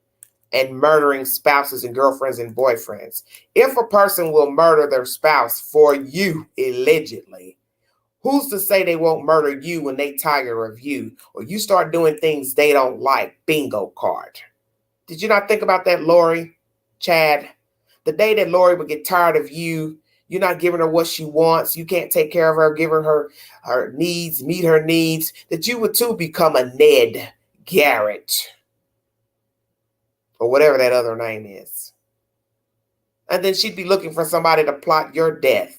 and murdering spouses and girlfriends and boyfriends. If a person will murder their spouse for you, allegedly, who's to say they won't murder you when they tire of you or you start doing things they don't like? Bingo card. Did you not think about that, Lori, Chad? The day that Lori would get tired of you, You're not giving her what she wants. You can't take care of her, giving her her needs, meet her needs, that you would too become a Ned Garrett or whatever that other name is. And then she'd be looking for somebody to plot your death.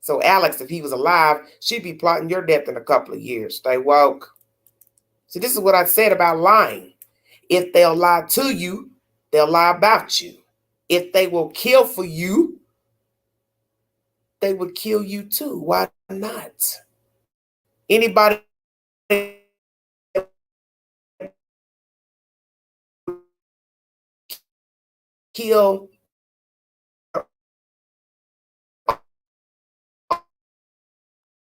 So Alex, if he was alive, she'd be plotting your death in a couple of years. Stay woke. See, this is what I said about lying. If they'll lie to you, they'll lie about you. If they will kill for you, they would kill you too. Why not? Anybody kill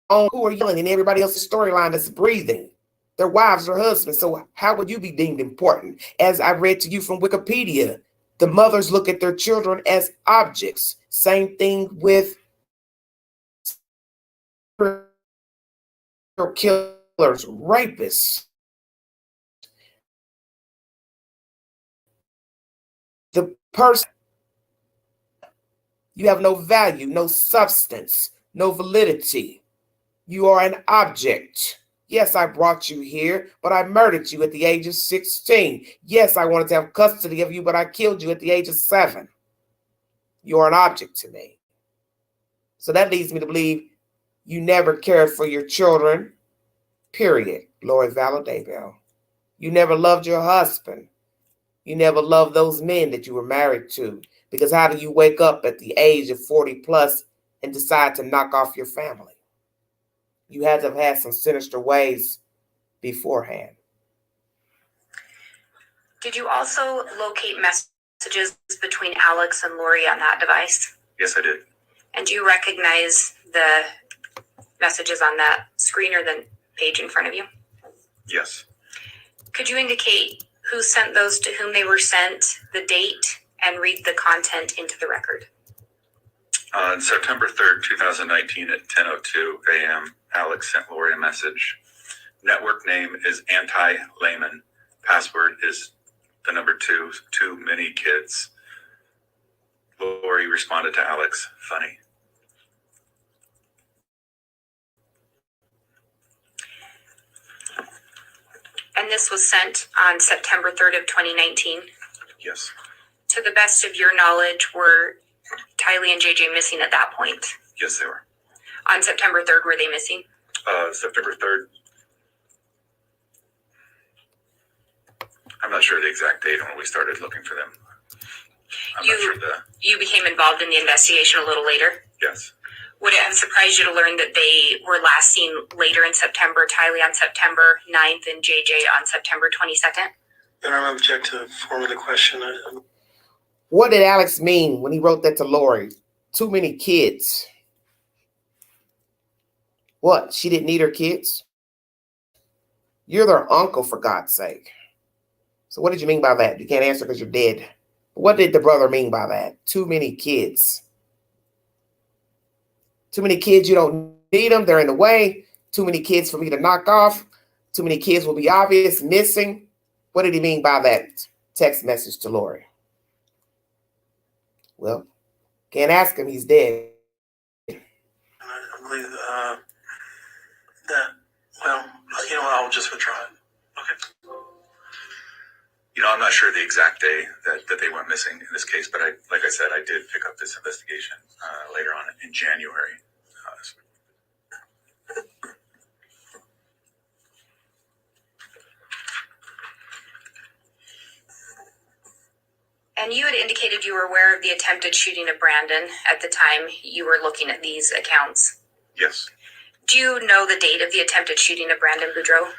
on who are yelling in everybody else's storyline that's breathing? Their wives or husbands. So how would you be deemed important? As I read to you from Wikipedia, the mothers look at their children as objects. Same thing with killers, rapists. The person, you have no value, no substance, no validity. You are an object. Yes, I brought you here, but I murdered you at the age of 16. Yes, I wanted to have custody of you, but I killed you at the age of 7. You're an object to me. So that leads me to believe you never cared for your children, period, Lori Vallow Daybell. You never loved your husband. You never loved those men that you were married to. Because how do you wake up at the age of 40 plus and decide to knock off your family? You had to have had some sinister ways beforehand. Did you also locate messages between Alex and Lori on that device? Yes, I did. And do you recognize the messages on that screen or the page in front of you? Yes. Could you indicate who sent those, to whom they were sent, the date, and read the content into the record? On September 3rd, 2019 at 10:02 a.m., Alex sent Lori a message. Network name is Anti-Layman. Password is the number 2, too many kids. Lori responded to Alex, funny. And this was sent on September 3rd of 2019. Yes. To the best of your knowledge, were Tylee and JJ missing at that point? Yes, they were. On September 3rd, were they missing? September 3rd. I'm not sure the exact date on when we started looking for them. I'm not sure You became involved in the investigation a little later? Yes. Would it have surprised you to learn that they were last seen later in September, Tylee on September 9th and JJ on September 22nd? And I object to the form of the question. What did Alex mean when he wrote that to Lori? Too many kids. What? She didn't need her kids? You're their uncle, for God's sake. So what did you mean by that? You can't answer because you're dead. What did the brother mean by that? Too many kids. Too many kids, you don't need them. They're in the way. Too many kids for me to knock off. Too many kids will be obvious, missing. What did he mean by that text message to Lori? Well, can't ask him. He's dead. I believe that, well, you know what, I'll just withdraw it. Okay. I'm not sure the exact day that they went missing in this case, but like I said, I did pick up this investigation later on in January. And you had indicated you were aware of the attempted shooting of Brandon at the time you were looking at these accounts. Yes. Do you know the date of the attempted shooting of Brandon Boudreaux?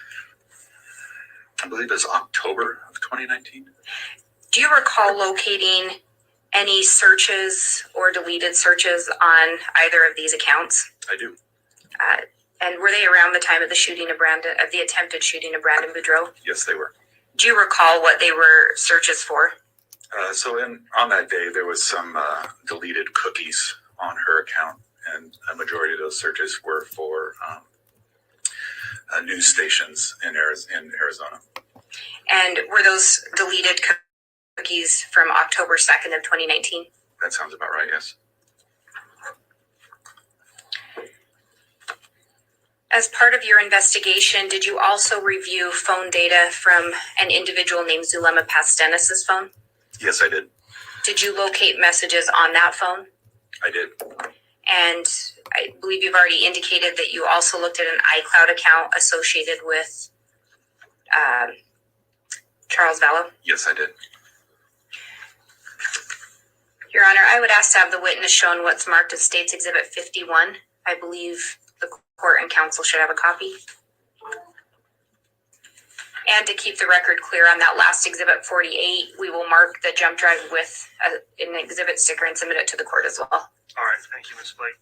I believe it's October of 2019. Do you recall locating any searches or deleted searches on either of these accounts? I do. And were they around the time of the shooting of the attempted shooting of Brandon Boudreaux? Yes, they were. Do you recall what they were searches for? On that day, there was some deleted cookies on her account, and a majority of those searches were for news stations in Arizona. And were those deleted cookies from October 2nd of 2019? That sounds about right, yes. As part of your investigation, did you also review phone data from an individual named Zulema Pastenis's phone? Yes, I did. Did you locate messages on that phone? I did. And I believe you've already indicated that you also looked at an iCloud account associated with Charles Vallow? Yes, I did. Your Honor, I would ask to have the witness shown what's marked as State's Exhibit 51. I believe the court and counsel should have a copy. And to keep the record clear on that last Exhibit 48, we will mark the jump drive with an exhibit sticker and submit it to the court as well. All right, thank you, Ms. Blake.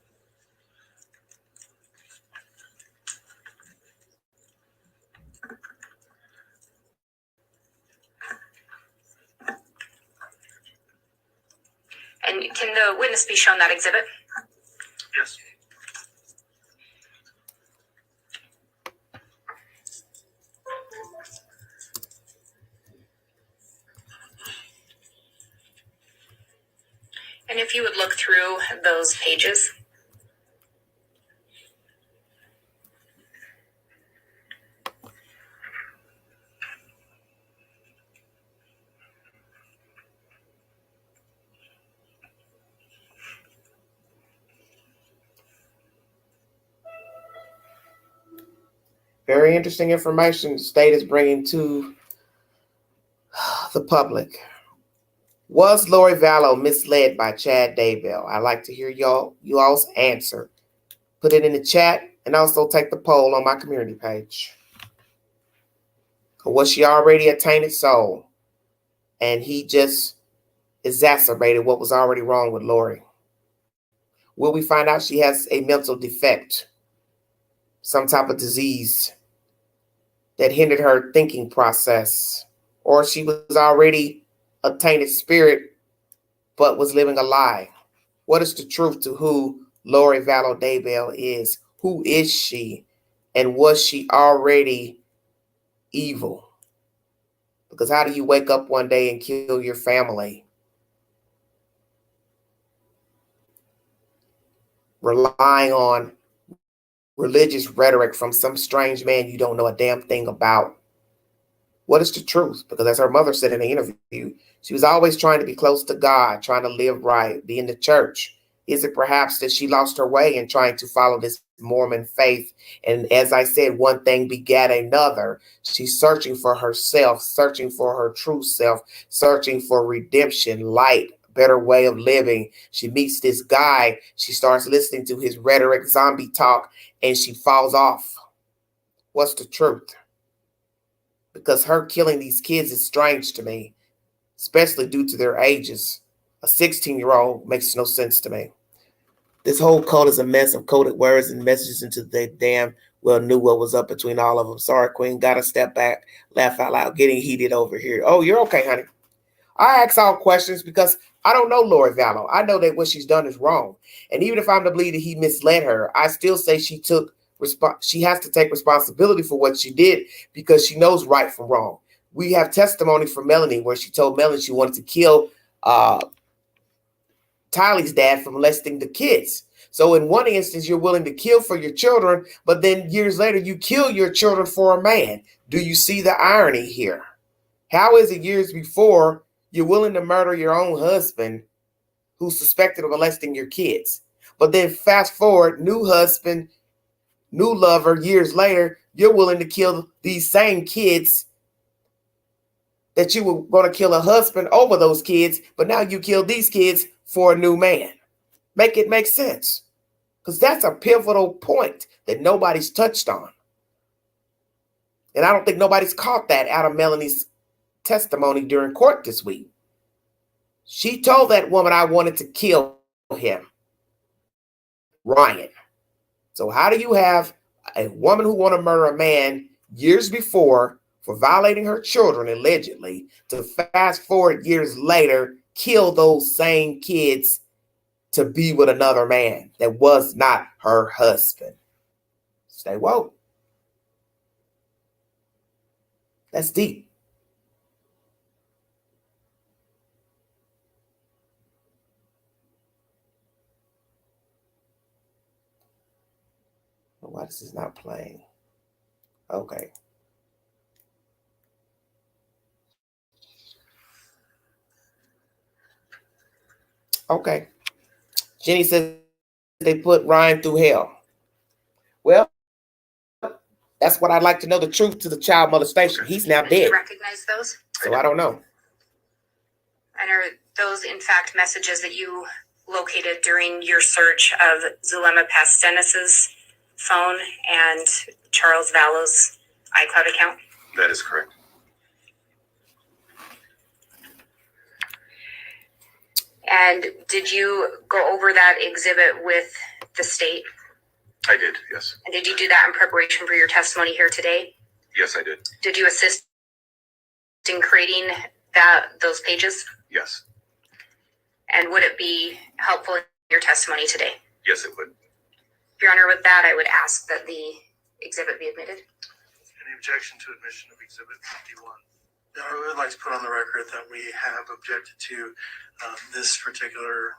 And can the witness be shown that exhibit? Yes. And if you would look through those pages. Very interesting information the state is bringing to the public. Was Lori Vallow misled by Chad Daybell? I'd like to hear you all's answer. Put it in the chat and also take the poll on my community page. Or was she already a tainted soul and he just exacerbated what was already wrong with Lori? Will we find out she has a mental defect, some type of disease that hindered her thinking process, or she was already a tainted spirit but was living a lie? What is the truth to who Lori Vallow Daybell is? Who is she? And was she already evil? Because how do you wake up one day and kill your family? Relying on religious rhetoric from some strange man you don't know a damn thing about. What is the truth? Because as her mother said in the interview, she was always trying to be close to God, trying to live right, be in the church. Is it perhaps that she lost her way in trying to follow this Mormon faith? And as I said, one thing begat another. She's searching for herself, searching for her true self, searching for redemption, light, better way of living. She meets this guy. She starts listening to his rhetoric, zombie talk, and she falls off. What's the truth? Because her killing these kids is strange to me, especially due to their ages. A 16-year-old makes no sense to me. This whole code is a mess of coded words and messages into they damn well knew what was up between all of them. Sorry, Queen. Gotta step back, laugh out loud, getting heated over here. Oh, you're okay, honey. I ask all questions because I don't know Lori Vallow. I know that what she's done is wrong. And even if I'm to believe that he misled her, I still say she has to take responsibility for what she did because she knows right from wrong. We have testimony from Melanie where she told Melanie she wanted to kill Tylee's dad for molesting the kids. So in one instance, you're willing to kill for your children, but then years later, you kill your children for a man. Do you see the irony here? How is it years before you're willing to murder your own husband who's suspected of molesting your kids? But then fast forward, new husband, new lover, years later, you're willing to kill these same kids that you were going to kill a husband over those kids, but now you kill these kids for a new man. Make it make sense. Because that's a pivotal point that nobody's touched on. And I don't think nobody's caught that out of Melanie's testimony during court this week. She told that woman, I wanted to kill him, Ryan. So how do you have a woman who wanted to murder a man years before for violating her children, allegedly, to fast forward years later, kill those same kids to be with another man that was not her husband? Stay woke. That's deep. Why this is not playing? Okay. Okay. Jenny says they put Ryan through hell. Well, that's what I'd like to know, the truth to the child molestation. He's now Do you dead. recognize those? So I don't know. And are those, in fact, messages that you located during your search of Zulema Pastenis's phone and Charles Vallow's iCloud account? That is correct. And did you go over that exhibit with the state? I did, yes. And did you do that in preparation for your testimony here today? Yes, I did. Did you assist in creating those pages? Yes. And would it be helpful in your testimony today? Yes, it would. Your Honor, with that, I would ask that the exhibit be admitted. Any objection to admission of Exhibit 51? I would like to put on the record that we have objected to this particular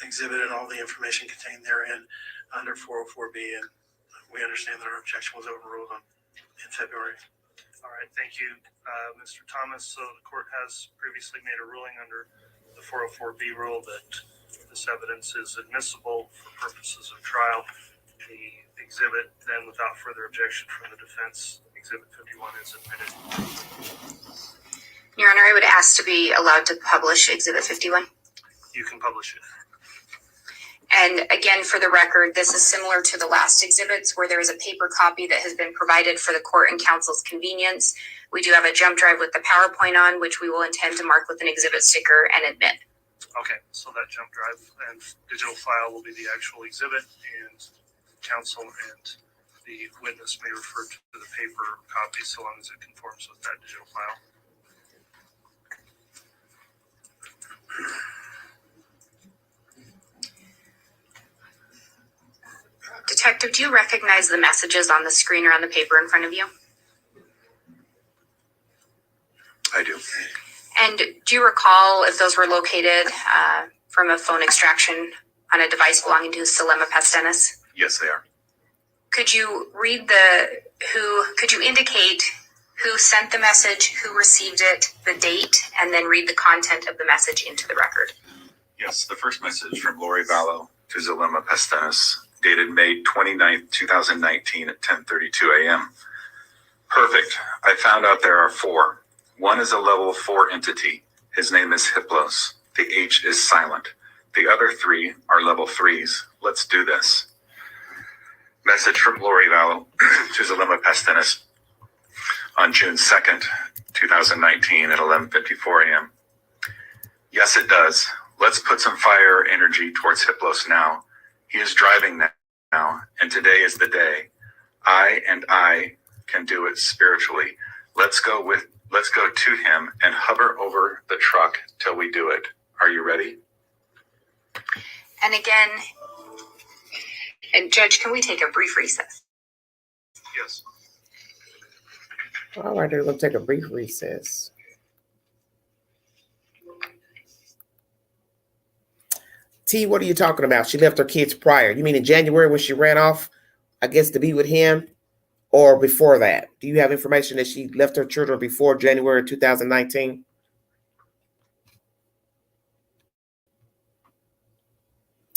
exhibit and all the information contained therein under 404B, and we understand that our objection was overruled in February. All right, thank you, Mr. Thomas. So the court has previously made a ruling under the 404B rule that this evidence is admissible for purposes of trial. The exhibit, then, without further objection from the defense, Exhibit 51 is admitted. Your Honor, I would ask to be allowed to publish Exhibit 51. You can publish it. And again, for the record, this is similar to the last exhibits where there is a paper copy that has been provided for the court and counsel's convenience. We do have a jump drive with the PowerPoint on, which we will intend to mark with an exhibit sticker and admit. Okay, so that jump drive and digital file will be the actual exhibit, and counsel and the witness may refer to the paper copy so long as it conforms with that digital file. Detective, do you recognize the messages on the screen or on the paper in front of you? I do. And do you recall if those were located from a phone extraction on a device belonging to Zulema Pastenis? Yes, they are. Could you could you indicate who sent the message, who received it, the date, and then read the content of the message into the record? Yes, the first message from Lori Vallow to Zulema Pastenis, dated May 29th, 2019 at 10:32 a.m. Perfect. I found out there are 4. One is a level 4 entity. His name is Hiplos. The H is silent. The other 3 are level 3s. Let's do this. Message from Lori Vallow to Zulema Pastenis on June 2nd, 2019 at 11:54 a.m. Yes, it does. Let's put some fire energy towards Hiplos now. He is driving now, and today is the day. I can do it spiritually. Let's go to him and hover over the truck till we do it. Are you ready? And again, and Judge, can we take a brief recess? Yes. All right, we're going to take a brief recess. T, what are you talking about? She left her kids prior. You mean in January when she ran off, I guess, to be with him? Or before that? Do you have information that she left her children before January 2019?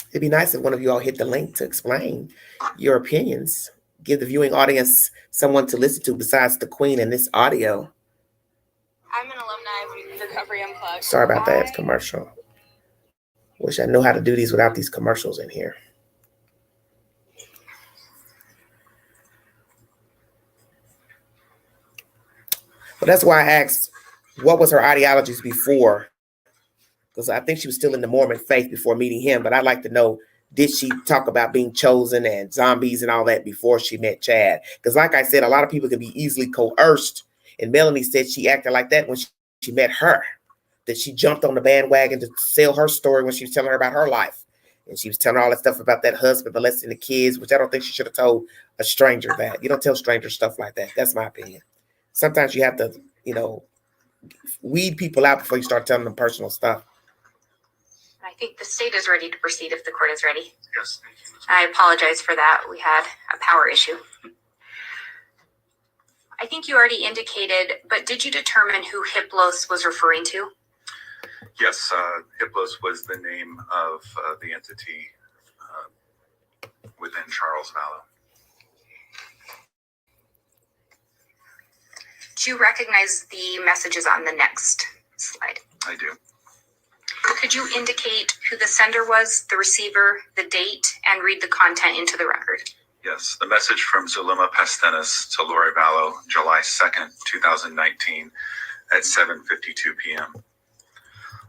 It'd be nice if one of you all hit the link to explain your opinions. Give the viewing audience someone to listen to besides the Queen in this audio. I'm an alumni of Recovery Unplugged. Sorry about that. It's commercial. Wish I knew how to do these without these commercials in here. But that's why I asked, what was her ideologies before? Because I think she was still in the Mormon faith before meeting him. But I'd like to know, did she talk about being chosen and zombies and all that before she met Chad? Because like I said, a lot of people can be easily coerced. And Melanie said she acted like that when she met her. That she jumped on the bandwagon to sell her story when she was telling her about her life. And she was telling her all that stuff about that husband molesting the kids, which I don't think she should have told a stranger that. You don't tell strangers stuff like that. That's my opinion. Sometimes you have to, weed people out before you start telling them personal stuff. I I think the state is ready to proceed if the court is ready. Yes, thank you. I apologize for that. We had a power issue. I think you already indicated, but did you determine who Hiplos was referring to? Yes, Hiplos was the name of the entity within Charles Vallow. Do you recognize the messages on the next slide? I do. Could you indicate who the sender was, the receiver, the date, and read the content into the record? Yes, the message from Zulema Pastenis to Lori Vallow, July 2nd, 2019 at 7:52 p.m.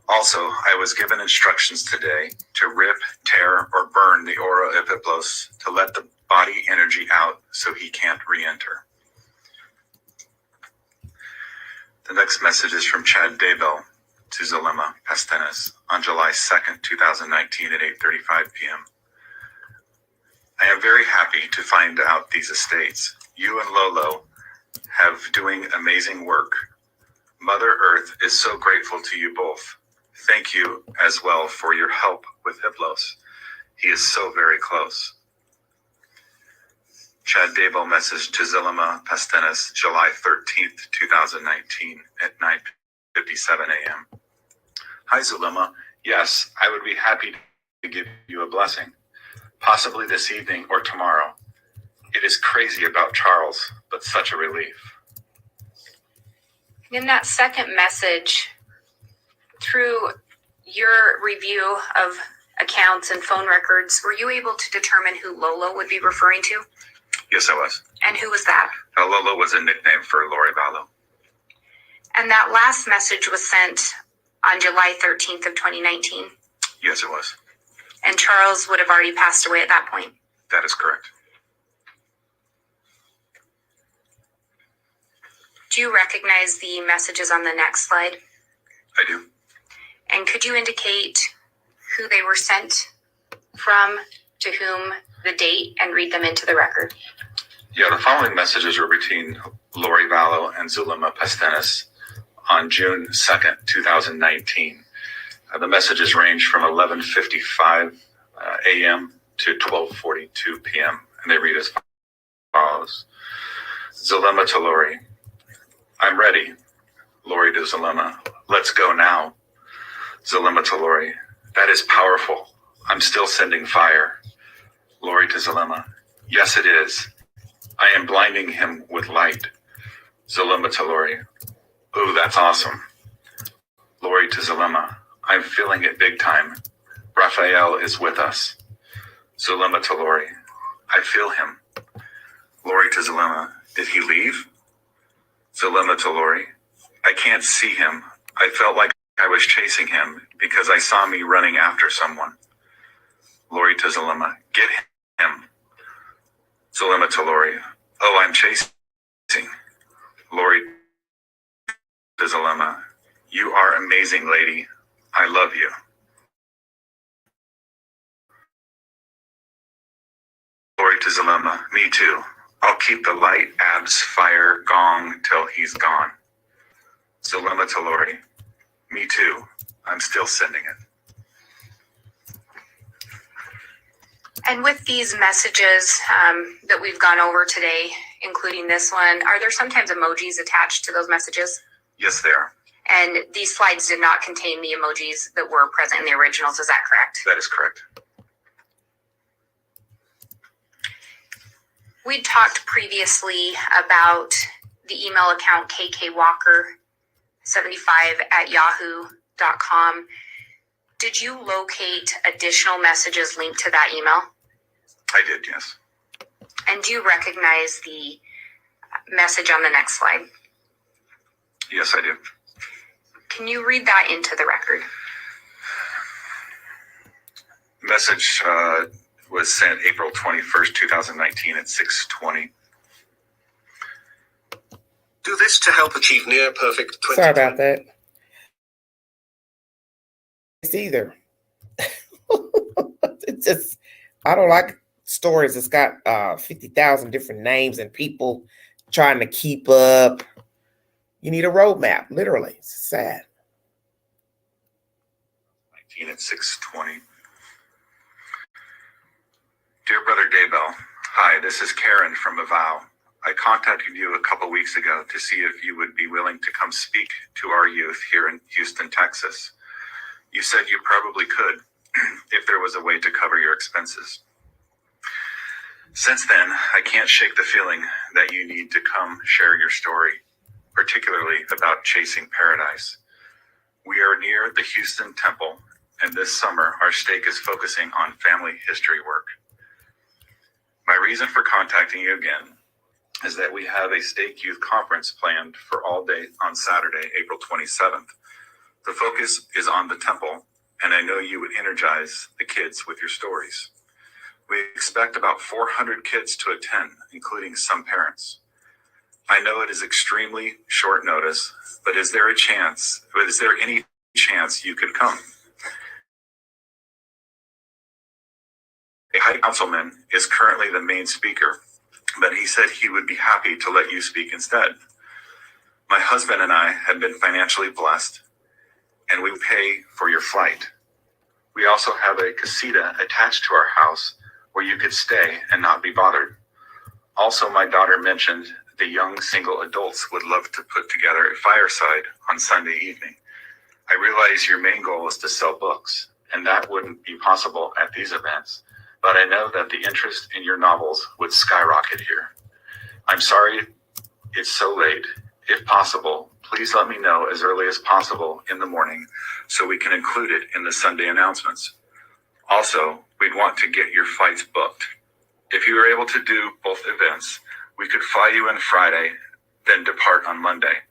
Also, I was given instructions today to rip, tear, or burn the aura of Hiplos to let the body energy out so he can't re-enter. The next message is from Chad Daybell to Zulema Pastenis on July 2nd, 2019 at 8:35 p.m. I am very happy to find out these estates. You and Lolo have doing amazing work. Mother Earth is so grateful to you both. Thank you as well for your help with Hiplos. He is so very close. Chad Daybell message to Zulema Pastenis, July 13th, 2019 at 9:57 a.m. Hi, Zulema. Yes, I would be happy to give you a blessing, possibly this evening or tomorrow. It is crazy about Charles, but such a relief. In that second message, through your review of accounts and phone records, were you able to determine who Lolo would be referring to? Yes, I was. And who was that? Lolo was a nickname for Lori Vallow. And that last message was sent on July 13th of 2019. Yes, it was. And Charles would have already passed away at that point. That is correct. Do you recognize the messages on the next slide? I do. And could you indicate who they were sent from, to whom, the date, and read them into the record? Yeah, the following messages were between Lori Vallow and Zulema Pastenis on June 2nd, 2019. The messages range from 11:55 a.m. to 12:42 p.m. and they read as follows. Zulema to Lori. I'm ready. Lori to Zulema. Let's go now. Zulema to Lori. That is powerful. I'm still sending fire. Lori to Zulema. Yes, it is. I am blinding him with light. Zulema to Lori. Ooh, that's awesome. Lori to Zulema. I'm feeling it big time. Raphael is with us. Zulema to Lori. I feel him. Lori to Zulema. Did he leave? Zulema to Lori. I can't see him. I felt like I was chasing him because I saw me running after someone. Lori to Zulema. Get him. Zulema to Lori. Oh, I'm chasing. Lori to Zulema. You are amazing, lady. I love you. Lori to Zulema. Me too. I'll keep the light, abs, fire, gong till he's gone. Zulema to Lori. Me too. I'm still sending it. And with these messages that we've gone over today, including this one, are there sometimes emojis attached to those messages? Yes, they are. And these slides did not contain the emojis that were present in the originals, is that correct? That is correct. We talked previously about the email account kkwalker75@yahoo.com. Did you locate additional messages linked to that email? I did, yes. And do you recognize the message on the next slide? Yes, I do. Can you read that into the record? Message was sent April 21st, 2019 at 6:20. Do this to help achieve near perfect 20. Sorry about that. It's either. It's just, I don't like stories that's got 50,000 different names and people trying to keep up. You need a roadmap, literally. It's sad. at 6:20. Dear Brother Daybell, hi, this is Karen from Vallow. I contacted you a couple weeks ago to see if you would be willing to come speak to our youth here in Houston, Texas. You said you probably could if there was a way to cover your expenses. Since then, I can't shake the feeling that you need to come share your story, particularly about chasing paradise. We are near the Houston Temple, and this summer our stake is focusing on family history work. My reason for contacting you again is that we have a stake youth conference planned for all day on Saturday, April 27th. The focus is on the temple, and I know you would energize the kids with your stories. We expect about 400 kids to attend, including some parents. I know it is extremely short notice, but is there any chance you could come? A high councilman is currently the main speaker, but he said he would be happy to let you speak instead. My husband and I have been financially blessed, and we pay for your flight. We also have a casita attached to our house where you could stay and not be bothered. Also, my daughter mentioned the young single adults would love to put together a fireside on Sunday evening. I realize your main goal is to sell books, and that wouldn't be possible at these events, but I know that the interest in your novels would skyrocket here. I'm sorry it's so late. If possible, please let me know as early as possible in the morning so we can include it in the Sunday announcements. Also, we'd want to get your flights booked. If you were able to do both events, we could fly you in Friday, then depart on Monday.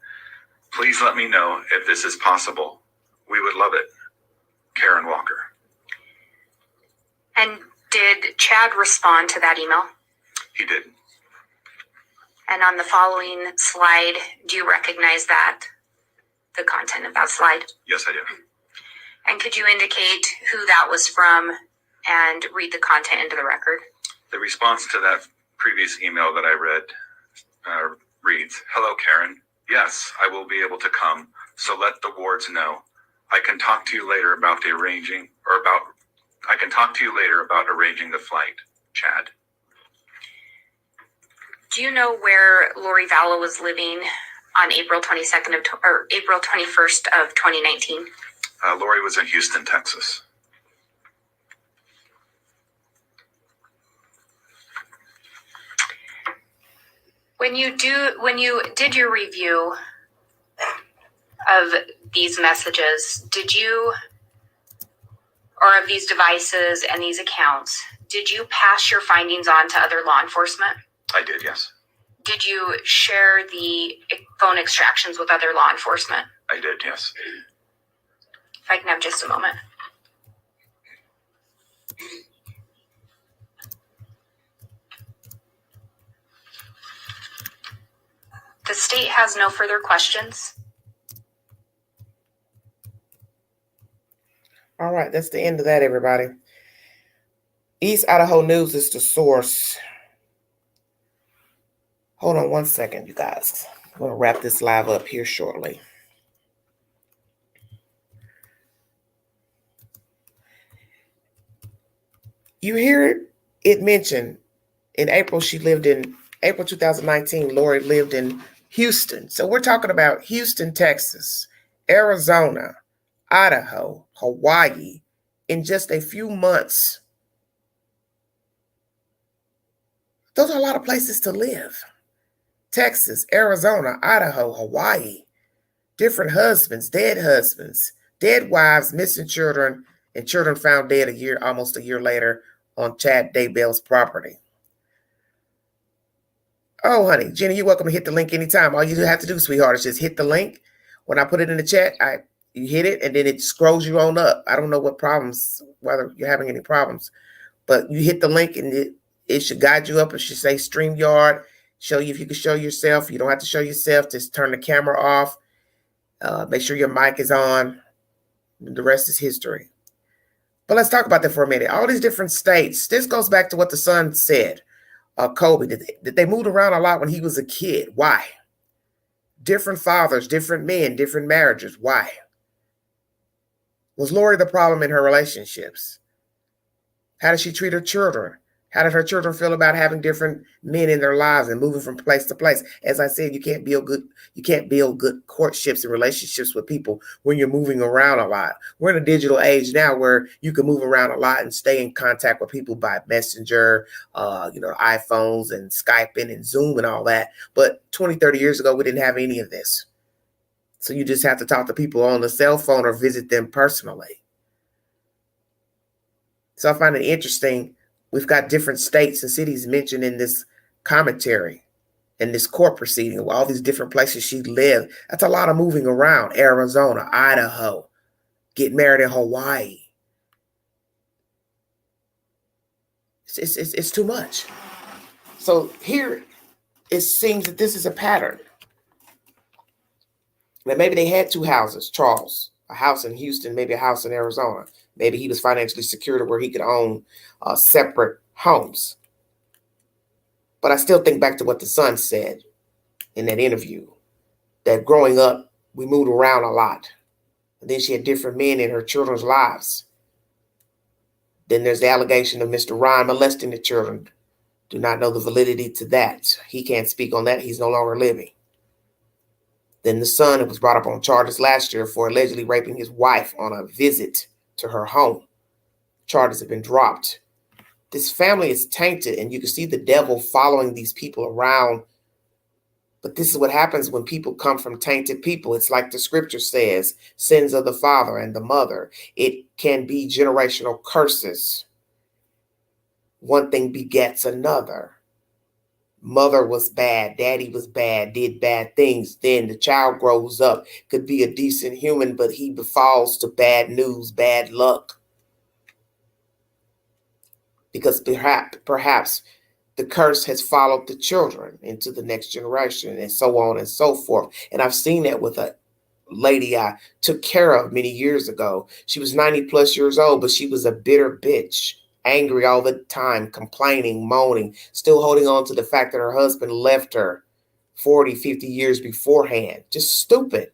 Please let me know if this is possible. We would love it. Karen Walker. And did Chad respond to that email? He did. And on the following slide, do you recognize that, the content of that slide? Yes, I do. And could you indicate who that was from and read the content into the record? The response to that previous email that I read reads, "Hello, Karen. Yes, I will be able to come, so let the wards know. I can talk to you later about arranging the flight. Chad." Do you know where Lori Vallow was living on April 22nd or April 21st of 2019? Lori was in Houston, Texas. When you did your review of these messages, or of these devices and these accounts, did you pass your findings on to other law enforcement? I did, yes. Did you share the phone extractions with other law enforcement? I did, yes. If I can have just a moment. The state has no further questions. All right, that's the end of that, everybody. East Idaho News is the source. Hold on one second, you guys. I'm going to wrap this live up here shortly. You hear it mentioned in April 2019, Lori lived in Houston. So we're talking about Houston, Texas, Arizona, Idaho, Hawaii in just a few months. Those are a lot of places to live. Texas, Arizona, Idaho, Hawaii, different husbands, dead wives, missing children, and children found dead almost a year later on Chad Daybell's property. Oh, honey, Jenny, you're welcome to hit the link anytime. All you have to do, sweetheart, is just hit the link. When I put it in the chat, you hit it, and then it scrolls you on up. I don't know whether you're having any problems, but you hit the link, and it should guide you up. It should say StreamYard, show you if you can show yourself. You don't have to show yourself. Just turn the camera off. Make sure your mic is on. The rest is history. But let's talk about that for a minute. All these different states. This goes back to what the son said. Kobe, that they moved around a lot when he was a kid. Why? Different fathers, different men, different marriages. Why? Was Lori the problem in her relationships? How did she treat her children? How did her children feel about having different men in their lives and moving from place to place? As I said, you can't build good courtships and relationships with people when you're moving around a lot. We're in a digital age now where you can move around a lot and stay in contact with people by Messenger, iPhones and Skyping and Zoom and all that. But 20, 30 years ago, we didn't have any of this. So you just have to talk to people on the cell phone or visit them personally. So I find it interesting. We've got different states and cities mentioned in this commentary, in this court proceeding, all these different places she lived. That's a lot of moving around. Arizona, Idaho, get married in Hawaii. It's too much. So here it seems that this is a pattern. Now maybe they had two houses, Charles, a house in Houston, maybe a house in Arizona. Maybe he was financially secure to where he could own separate homes. But I still think back to what the son said in that interview, that growing up, we moved around a lot. And then she had different men in her children's lives. Then there's the allegation of Mr. Ryan molesting the children. Do not know the validity to that. He can't speak on that. He's no longer living. Then the son was brought up on charges last year for allegedly raping his wife on a visit to her home. Charges have been dropped. This family is tainted, and you can see the devil following these people around. But this is what happens when people come from tainted people. It's like the scripture says, sins of the father and the mother. It can be generational curses. One thing begets another. Mother was bad, daddy was bad, did bad things. Then the child grows up, could be a decent human, but he befalls to bad news, bad luck. Because perhaps the curse has followed the children into the next generation and so on and so forth. And I've seen that with a lady I took care of many years ago. She was 90 plus years old, but she was a bitter bitch, angry all the time, complaining, moaning, still holding on to the fact that her husband left her 40, 50 years beforehand. Just stupid.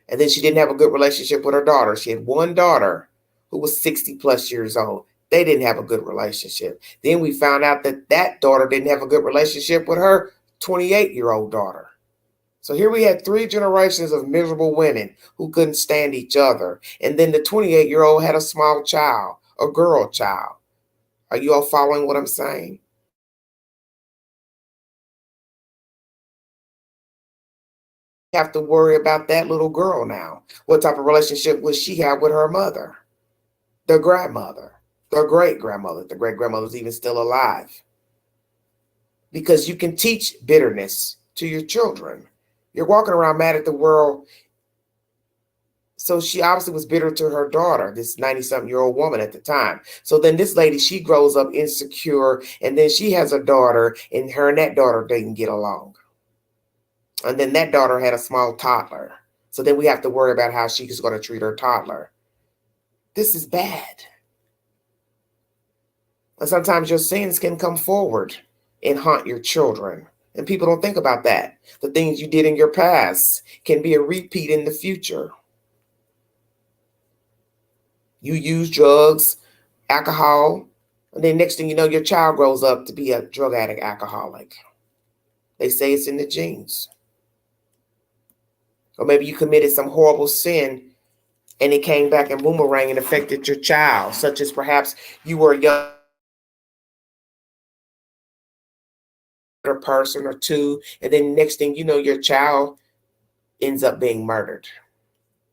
And then she didn't have a good relationship with her daughter. She had one daughter who was 60 plus years old. They didn't have a good relationship. Then we found out that that daughter didn't have a good relationship with her 28-year-old daughter. So here we had 3 generations of miserable women who couldn't stand each other. And then the 28-year-old had a small child, a girl child. Are you all following what I'm saying? You have to worry about that little girl now. What type of relationship would she have with her mother, their grandmother, their great-grandmother? The great-grandmother's even still alive. Because you can teach bitterness to your children. You're walking around mad at the world. So she obviously was bitter to her daughter, this 90-something-year-old woman at the time. So then this lady, she grows up insecure, and then she has a daughter, and her and that daughter didn't get along. And then that daughter had a small toddler. So then we have to worry about how she's going to treat her toddler. This is bad. And sometimes your sins can come forward and haunt your children. And people don't think about that. The things you did in your past can be a repeat in the future. You use drugs, alcohol, and then next thing you know, your child grows up to be a drug addict, alcoholic. They say it's in the genes. Or maybe you committed some horrible sin and it came back and boomerang and affected your child, such as perhaps you were a young person or two, and then next thing you know, your child ends up being murdered.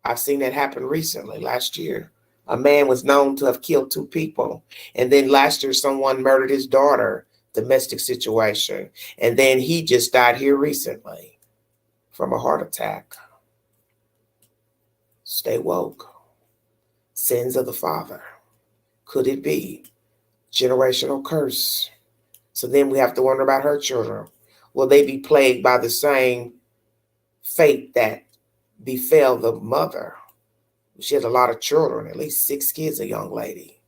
I've seen that happen recently, last year. A man was known to have killed 2 people. And then last year, someone murdered his daughter, domestic situation. And then he just died here recently from a heart attack. Stay woke. Sins of the father. Could it be generational curse? So then we have to wonder about her children. Will they be plagued by the same fate that befell the mother? She has a lot of children, at least 6 kids, a young lady.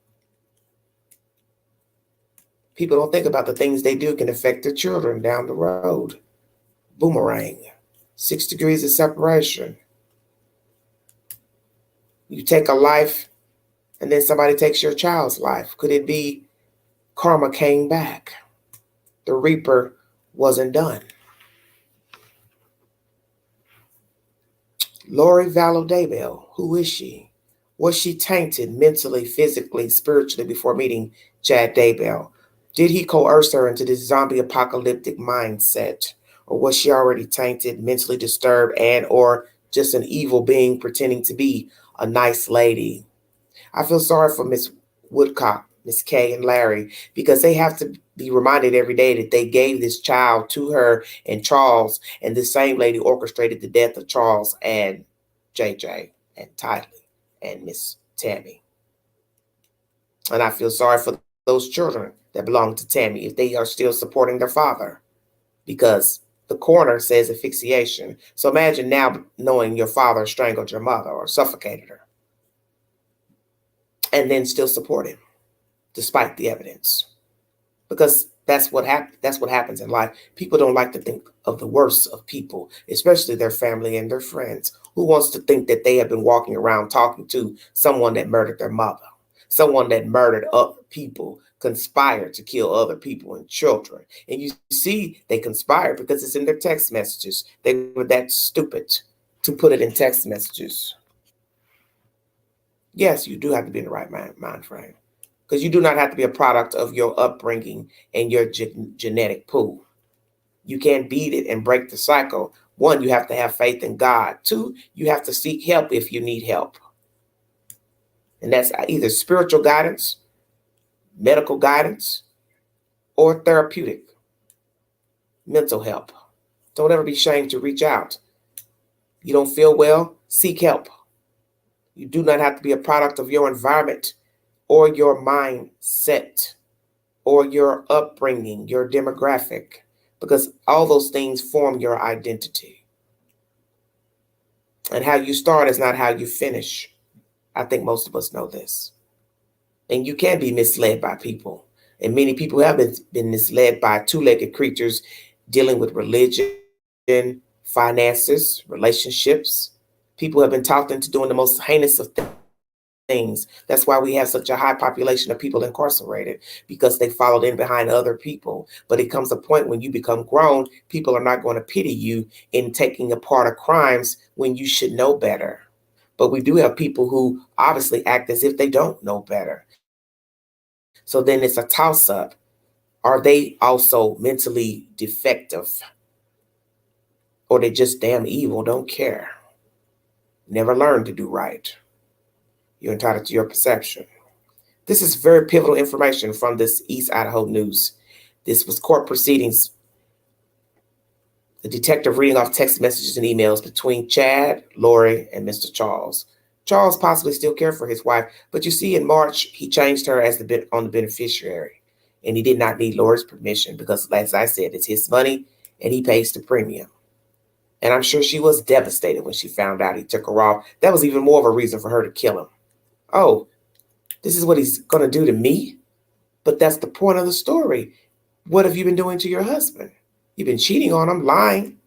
People don't think about the things they do can affect their children down the road. Boomerang. 6 degrees of separation. You take a life and then somebody takes your child's life? Could it be karma came back? The reaper wasn't done. Lori Vallow Daybell, who is she? Was she tainted mentally, physically, spiritually before meeting Chad Daybell? Did he coerce her into this zombie apocalyptic mindset? Or was she already tainted, mentally disturbed, and or just an evil being pretending to be a nice lady? I feel sorry for Miss Woodcock, Miss Kay, and Larry, because they have to be reminded every day that they gave this child to her and Charles, and this same lady orchestrated the death of Charles and JJ and Tylee and Miss Tammy. And I feel sorry for those children that belong to Tammy if they are still supporting their father, because the coroner says asphyxiation. So imagine now knowing your father strangled your mother or suffocated her, and then still support him despite the evidence. Because that's what happens in life. People don't like to think of the worst of people, especially their family and their friends. Who wants to think that they have been walking around talking to someone that murdered their mother, someone that murdered other people, conspired to kill other people and children? And you see they conspired because it's in their text messages. They were that stupid to put it in text messages. Yes, you do have to be in the right mind frame, because you do not have to be a product of your upbringing and your genetic pool. You can't beat it and break the cycle. One, you have to have faith in God. Two, you have to seek help if you need help. And that's either spiritual guidance, medical guidance, or therapeutic, mental help. Don't ever be ashamed to reach out. You don't feel well, seek help. You do not have to be a product of your environment or your mindset or your upbringing, your demographic, because all those things form your identity. And how you start is not how you finish. I think most of us know this. And you can be misled by people. And many people have been misled by two-legged creatures dealing with religion, finances, relationships. People have been talked into doing the most heinous of things. That's why we have such a high population of people incarcerated, because they followed in behind other people. But it comes a point when you become grown, people are not going to pity you in taking a part of crimes when you should know better. But we do have people who obviously act as if they don't know better. So then it's a toss-up. Are they also mentally defective? Or they just damn evil, don't care? Never learned to do right. You're entitled to your perception. This is very pivotal information from this East Idaho News. This was court proceedings. The detective reading off text messages and emails between Chad, Lori, and Mr. Charles. Charles possibly still cared for his wife, but you see in March, he changed her as on the beneficiary. And he did not need Lori's permission because, as I said, it's his money and he pays the premium. And I'm sure she was devastated when she found out he took her off. That was even more of a reason for her to kill him. Oh, this is what he's going to do to me? But that's the point of the story. What have you been doing to your husband? You've been cheating on him, lying.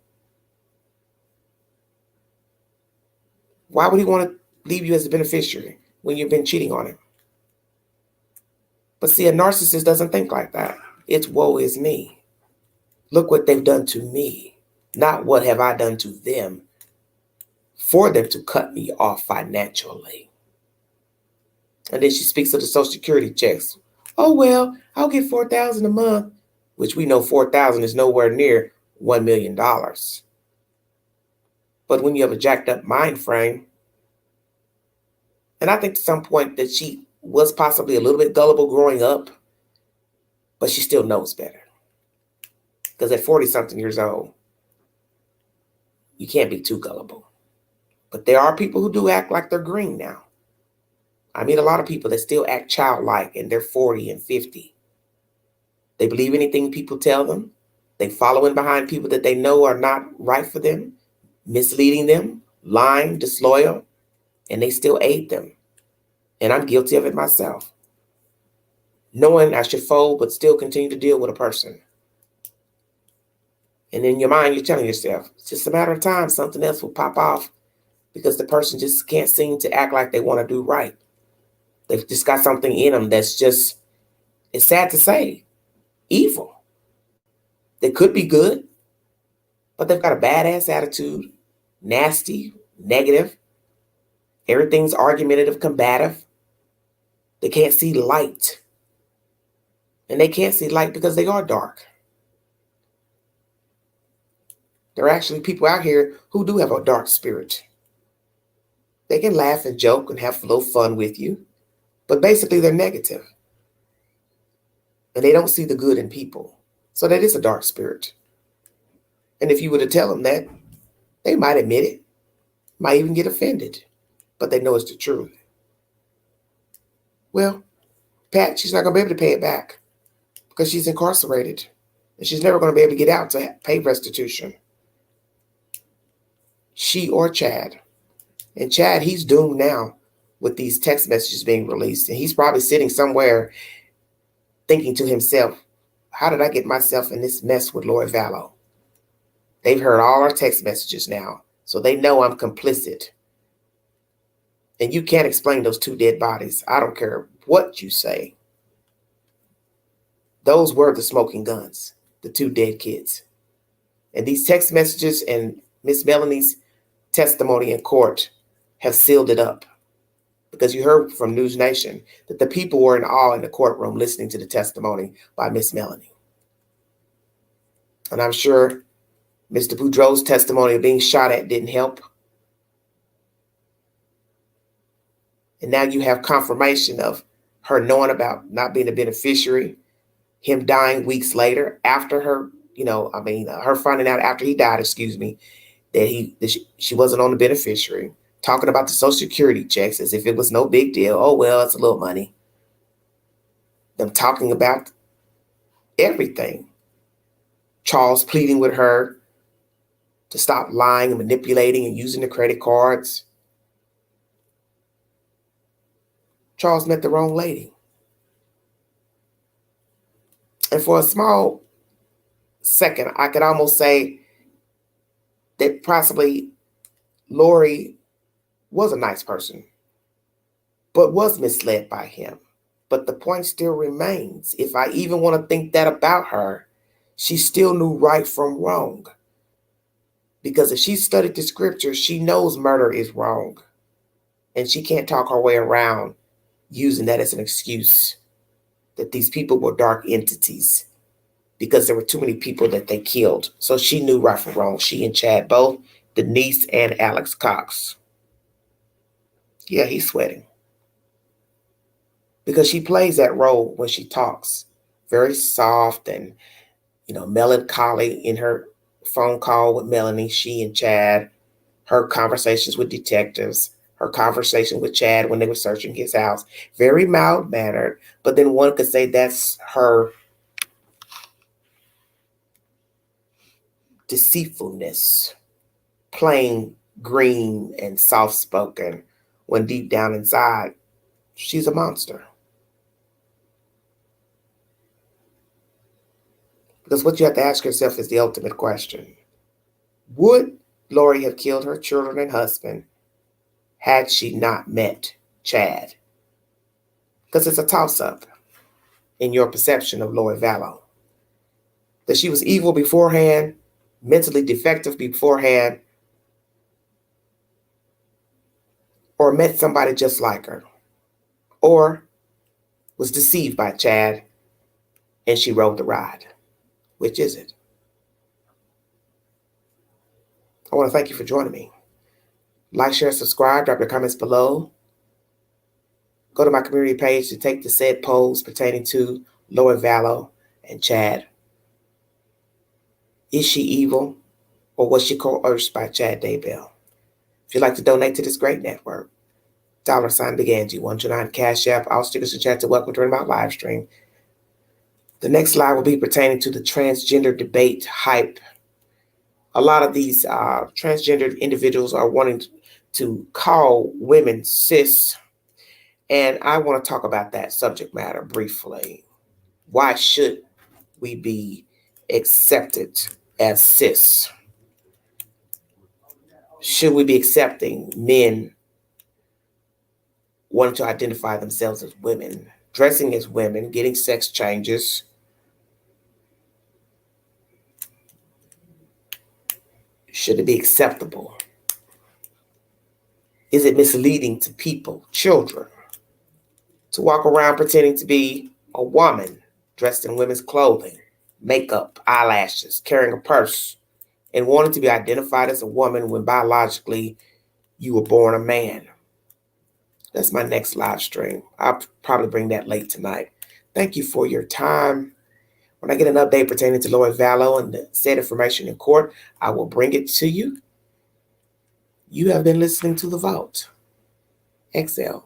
Why would he want to leave you as a beneficiary when you've been cheating on him? But see, a narcissist doesn't think like that. It's woe is me. Look what they've done to me. Not what have I done to them for them to cut me off financially. And then she speaks of the Social Security checks. Oh, well, I'll get $4,000 a month, which we know $4,000 is nowhere near $1 million. But when you have a jacked up mind frame, and I think to some point that she was possibly a little bit gullible growing up, but she still knows better. Because at 40-something years old, you can't be too gullible. But there are people who do act like they're green now. I meet a lot of people that still act childlike and they're 40 and 50. They believe anything people tell them. They follow in behind people that they know are not right for them, misleading them, lying, disloyal, and they still aid them. And I'm guilty of it myself. Knowing I should fold, but still continue to deal with a person. And in your mind, you're telling yourself, it's just a matter of time, something else will pop off because the person just can't seem to act like they want to do right. They've just got something in them that's just, it's sad to say, evil. They could be good, but they've got a badass attitude, nasty, negative. Everything's argumentative, combative. They can't see light. And they can't see light because they are dark. There are actually people out here who do have a dark spirit. They can laugh and joke and have a little fun with you, but basically they're negative. And they don't see the good in people. So that is a dark spirit. And if you were to tell them that, they might admit it, might even get offended, but they know it's the truth. Well, Pat, she's not going to be able to pay it back because she's incarcerated and she's never going to be able to get out to pay restitution. She or Chad. And Chad, he's doomed now with these text messages being released. And he's probably sitting somewhere thinking to himself, how did I get myself in this mess with Lord Vallow? They've heard all our text messages now, so they know I'm complicit. And you can't explain those 2 dead bodies. I don't care what you say. Those were the smoking guns, the 2 dead kids. And these text messages and Miss Melanie's testimony in court have sealed it up. Because you heard from News Nation that the people were in awe in the courtroom listening to the testimony by Miss Melanie. And I'm sure Mr. Boudreaux's testimony of being shot at didn't help. And now you have confirmation of her knowing about not being a beneficiary, him dying weeks later after her, her finding out after he died, that she wasn't on the beneficiary, talking about the Social Security checks as if it was no big deal. Oh, well, it's a little money. Them talking about everything. Charles pleading with her to stop lying and manipulating and using the credit cards. Charles met the wrong lady. And for a small second, I could almost say that possibly Lori was a nice person, but was misled by him. But the point still remains. If I even want to think that about her, she still knew right from wrong. Because if she studied the scriptures, she knows murder is wrong. And she can't talk her way around using that as an excuse that these people were dark entities because there were too many people that they killed. So she knew right from wrong. She and Chad both, Denise and Alex Cox. Yeah, he's sweating. Because she plays that role when she talks. Very soft and, melancholy in her phone call with Melanie, she and Chad, her conversations with detectives, her conversation with Chad when they were searching his house. Very mild-mannered, but then one could say that's her deceitfulness, plain green and soft-spoken, when deep down inside, she's a monster. Because what you have to ask yourself is the ultimate question. Would Lori have killed her children and husband had she not met Chad? Because it's a toss-up in your perception of Lori Vallow. That she was evil beforehand, mentally defective beforehand, or met somebody just like her, or was deceived by Chad and she rode the ride. Which is it? I want to thank you for joining me. Like, share, subscribe, drop your comments below. Go to my community page to take the said polls pertaining to Lori Vallow and Chad. Is she evil or was she coerced by Chad Daybell? If you'd like to donate to this great network, $ Big Angie 129 Cash App. All stickers and chat to welcome during my live stream. The next live will be pertaining to the transgender debate hype. A lot of these transgender individuals are wanting to call women cis. And I want to talk about that subject matter briefly. Why should we be accepted as cis? Should we be accepting men wanting to identify themselves as women, dressing as women, getting sex changes. Should it be acceptable? Is it misleading to people, children, to walk around pretending to be a woman, dressed in women's clothing, makeup, eyelashes, carrying a purse, and wanting to be identified as a woman when biologically you were born a man? That's my next live stream. I'll probably bring that late tonight. Thank you for your time. When I get an update pertaining to Lloyd Vallow and the said information in court, I will bring it to you. You have been listening to The Vault. XL.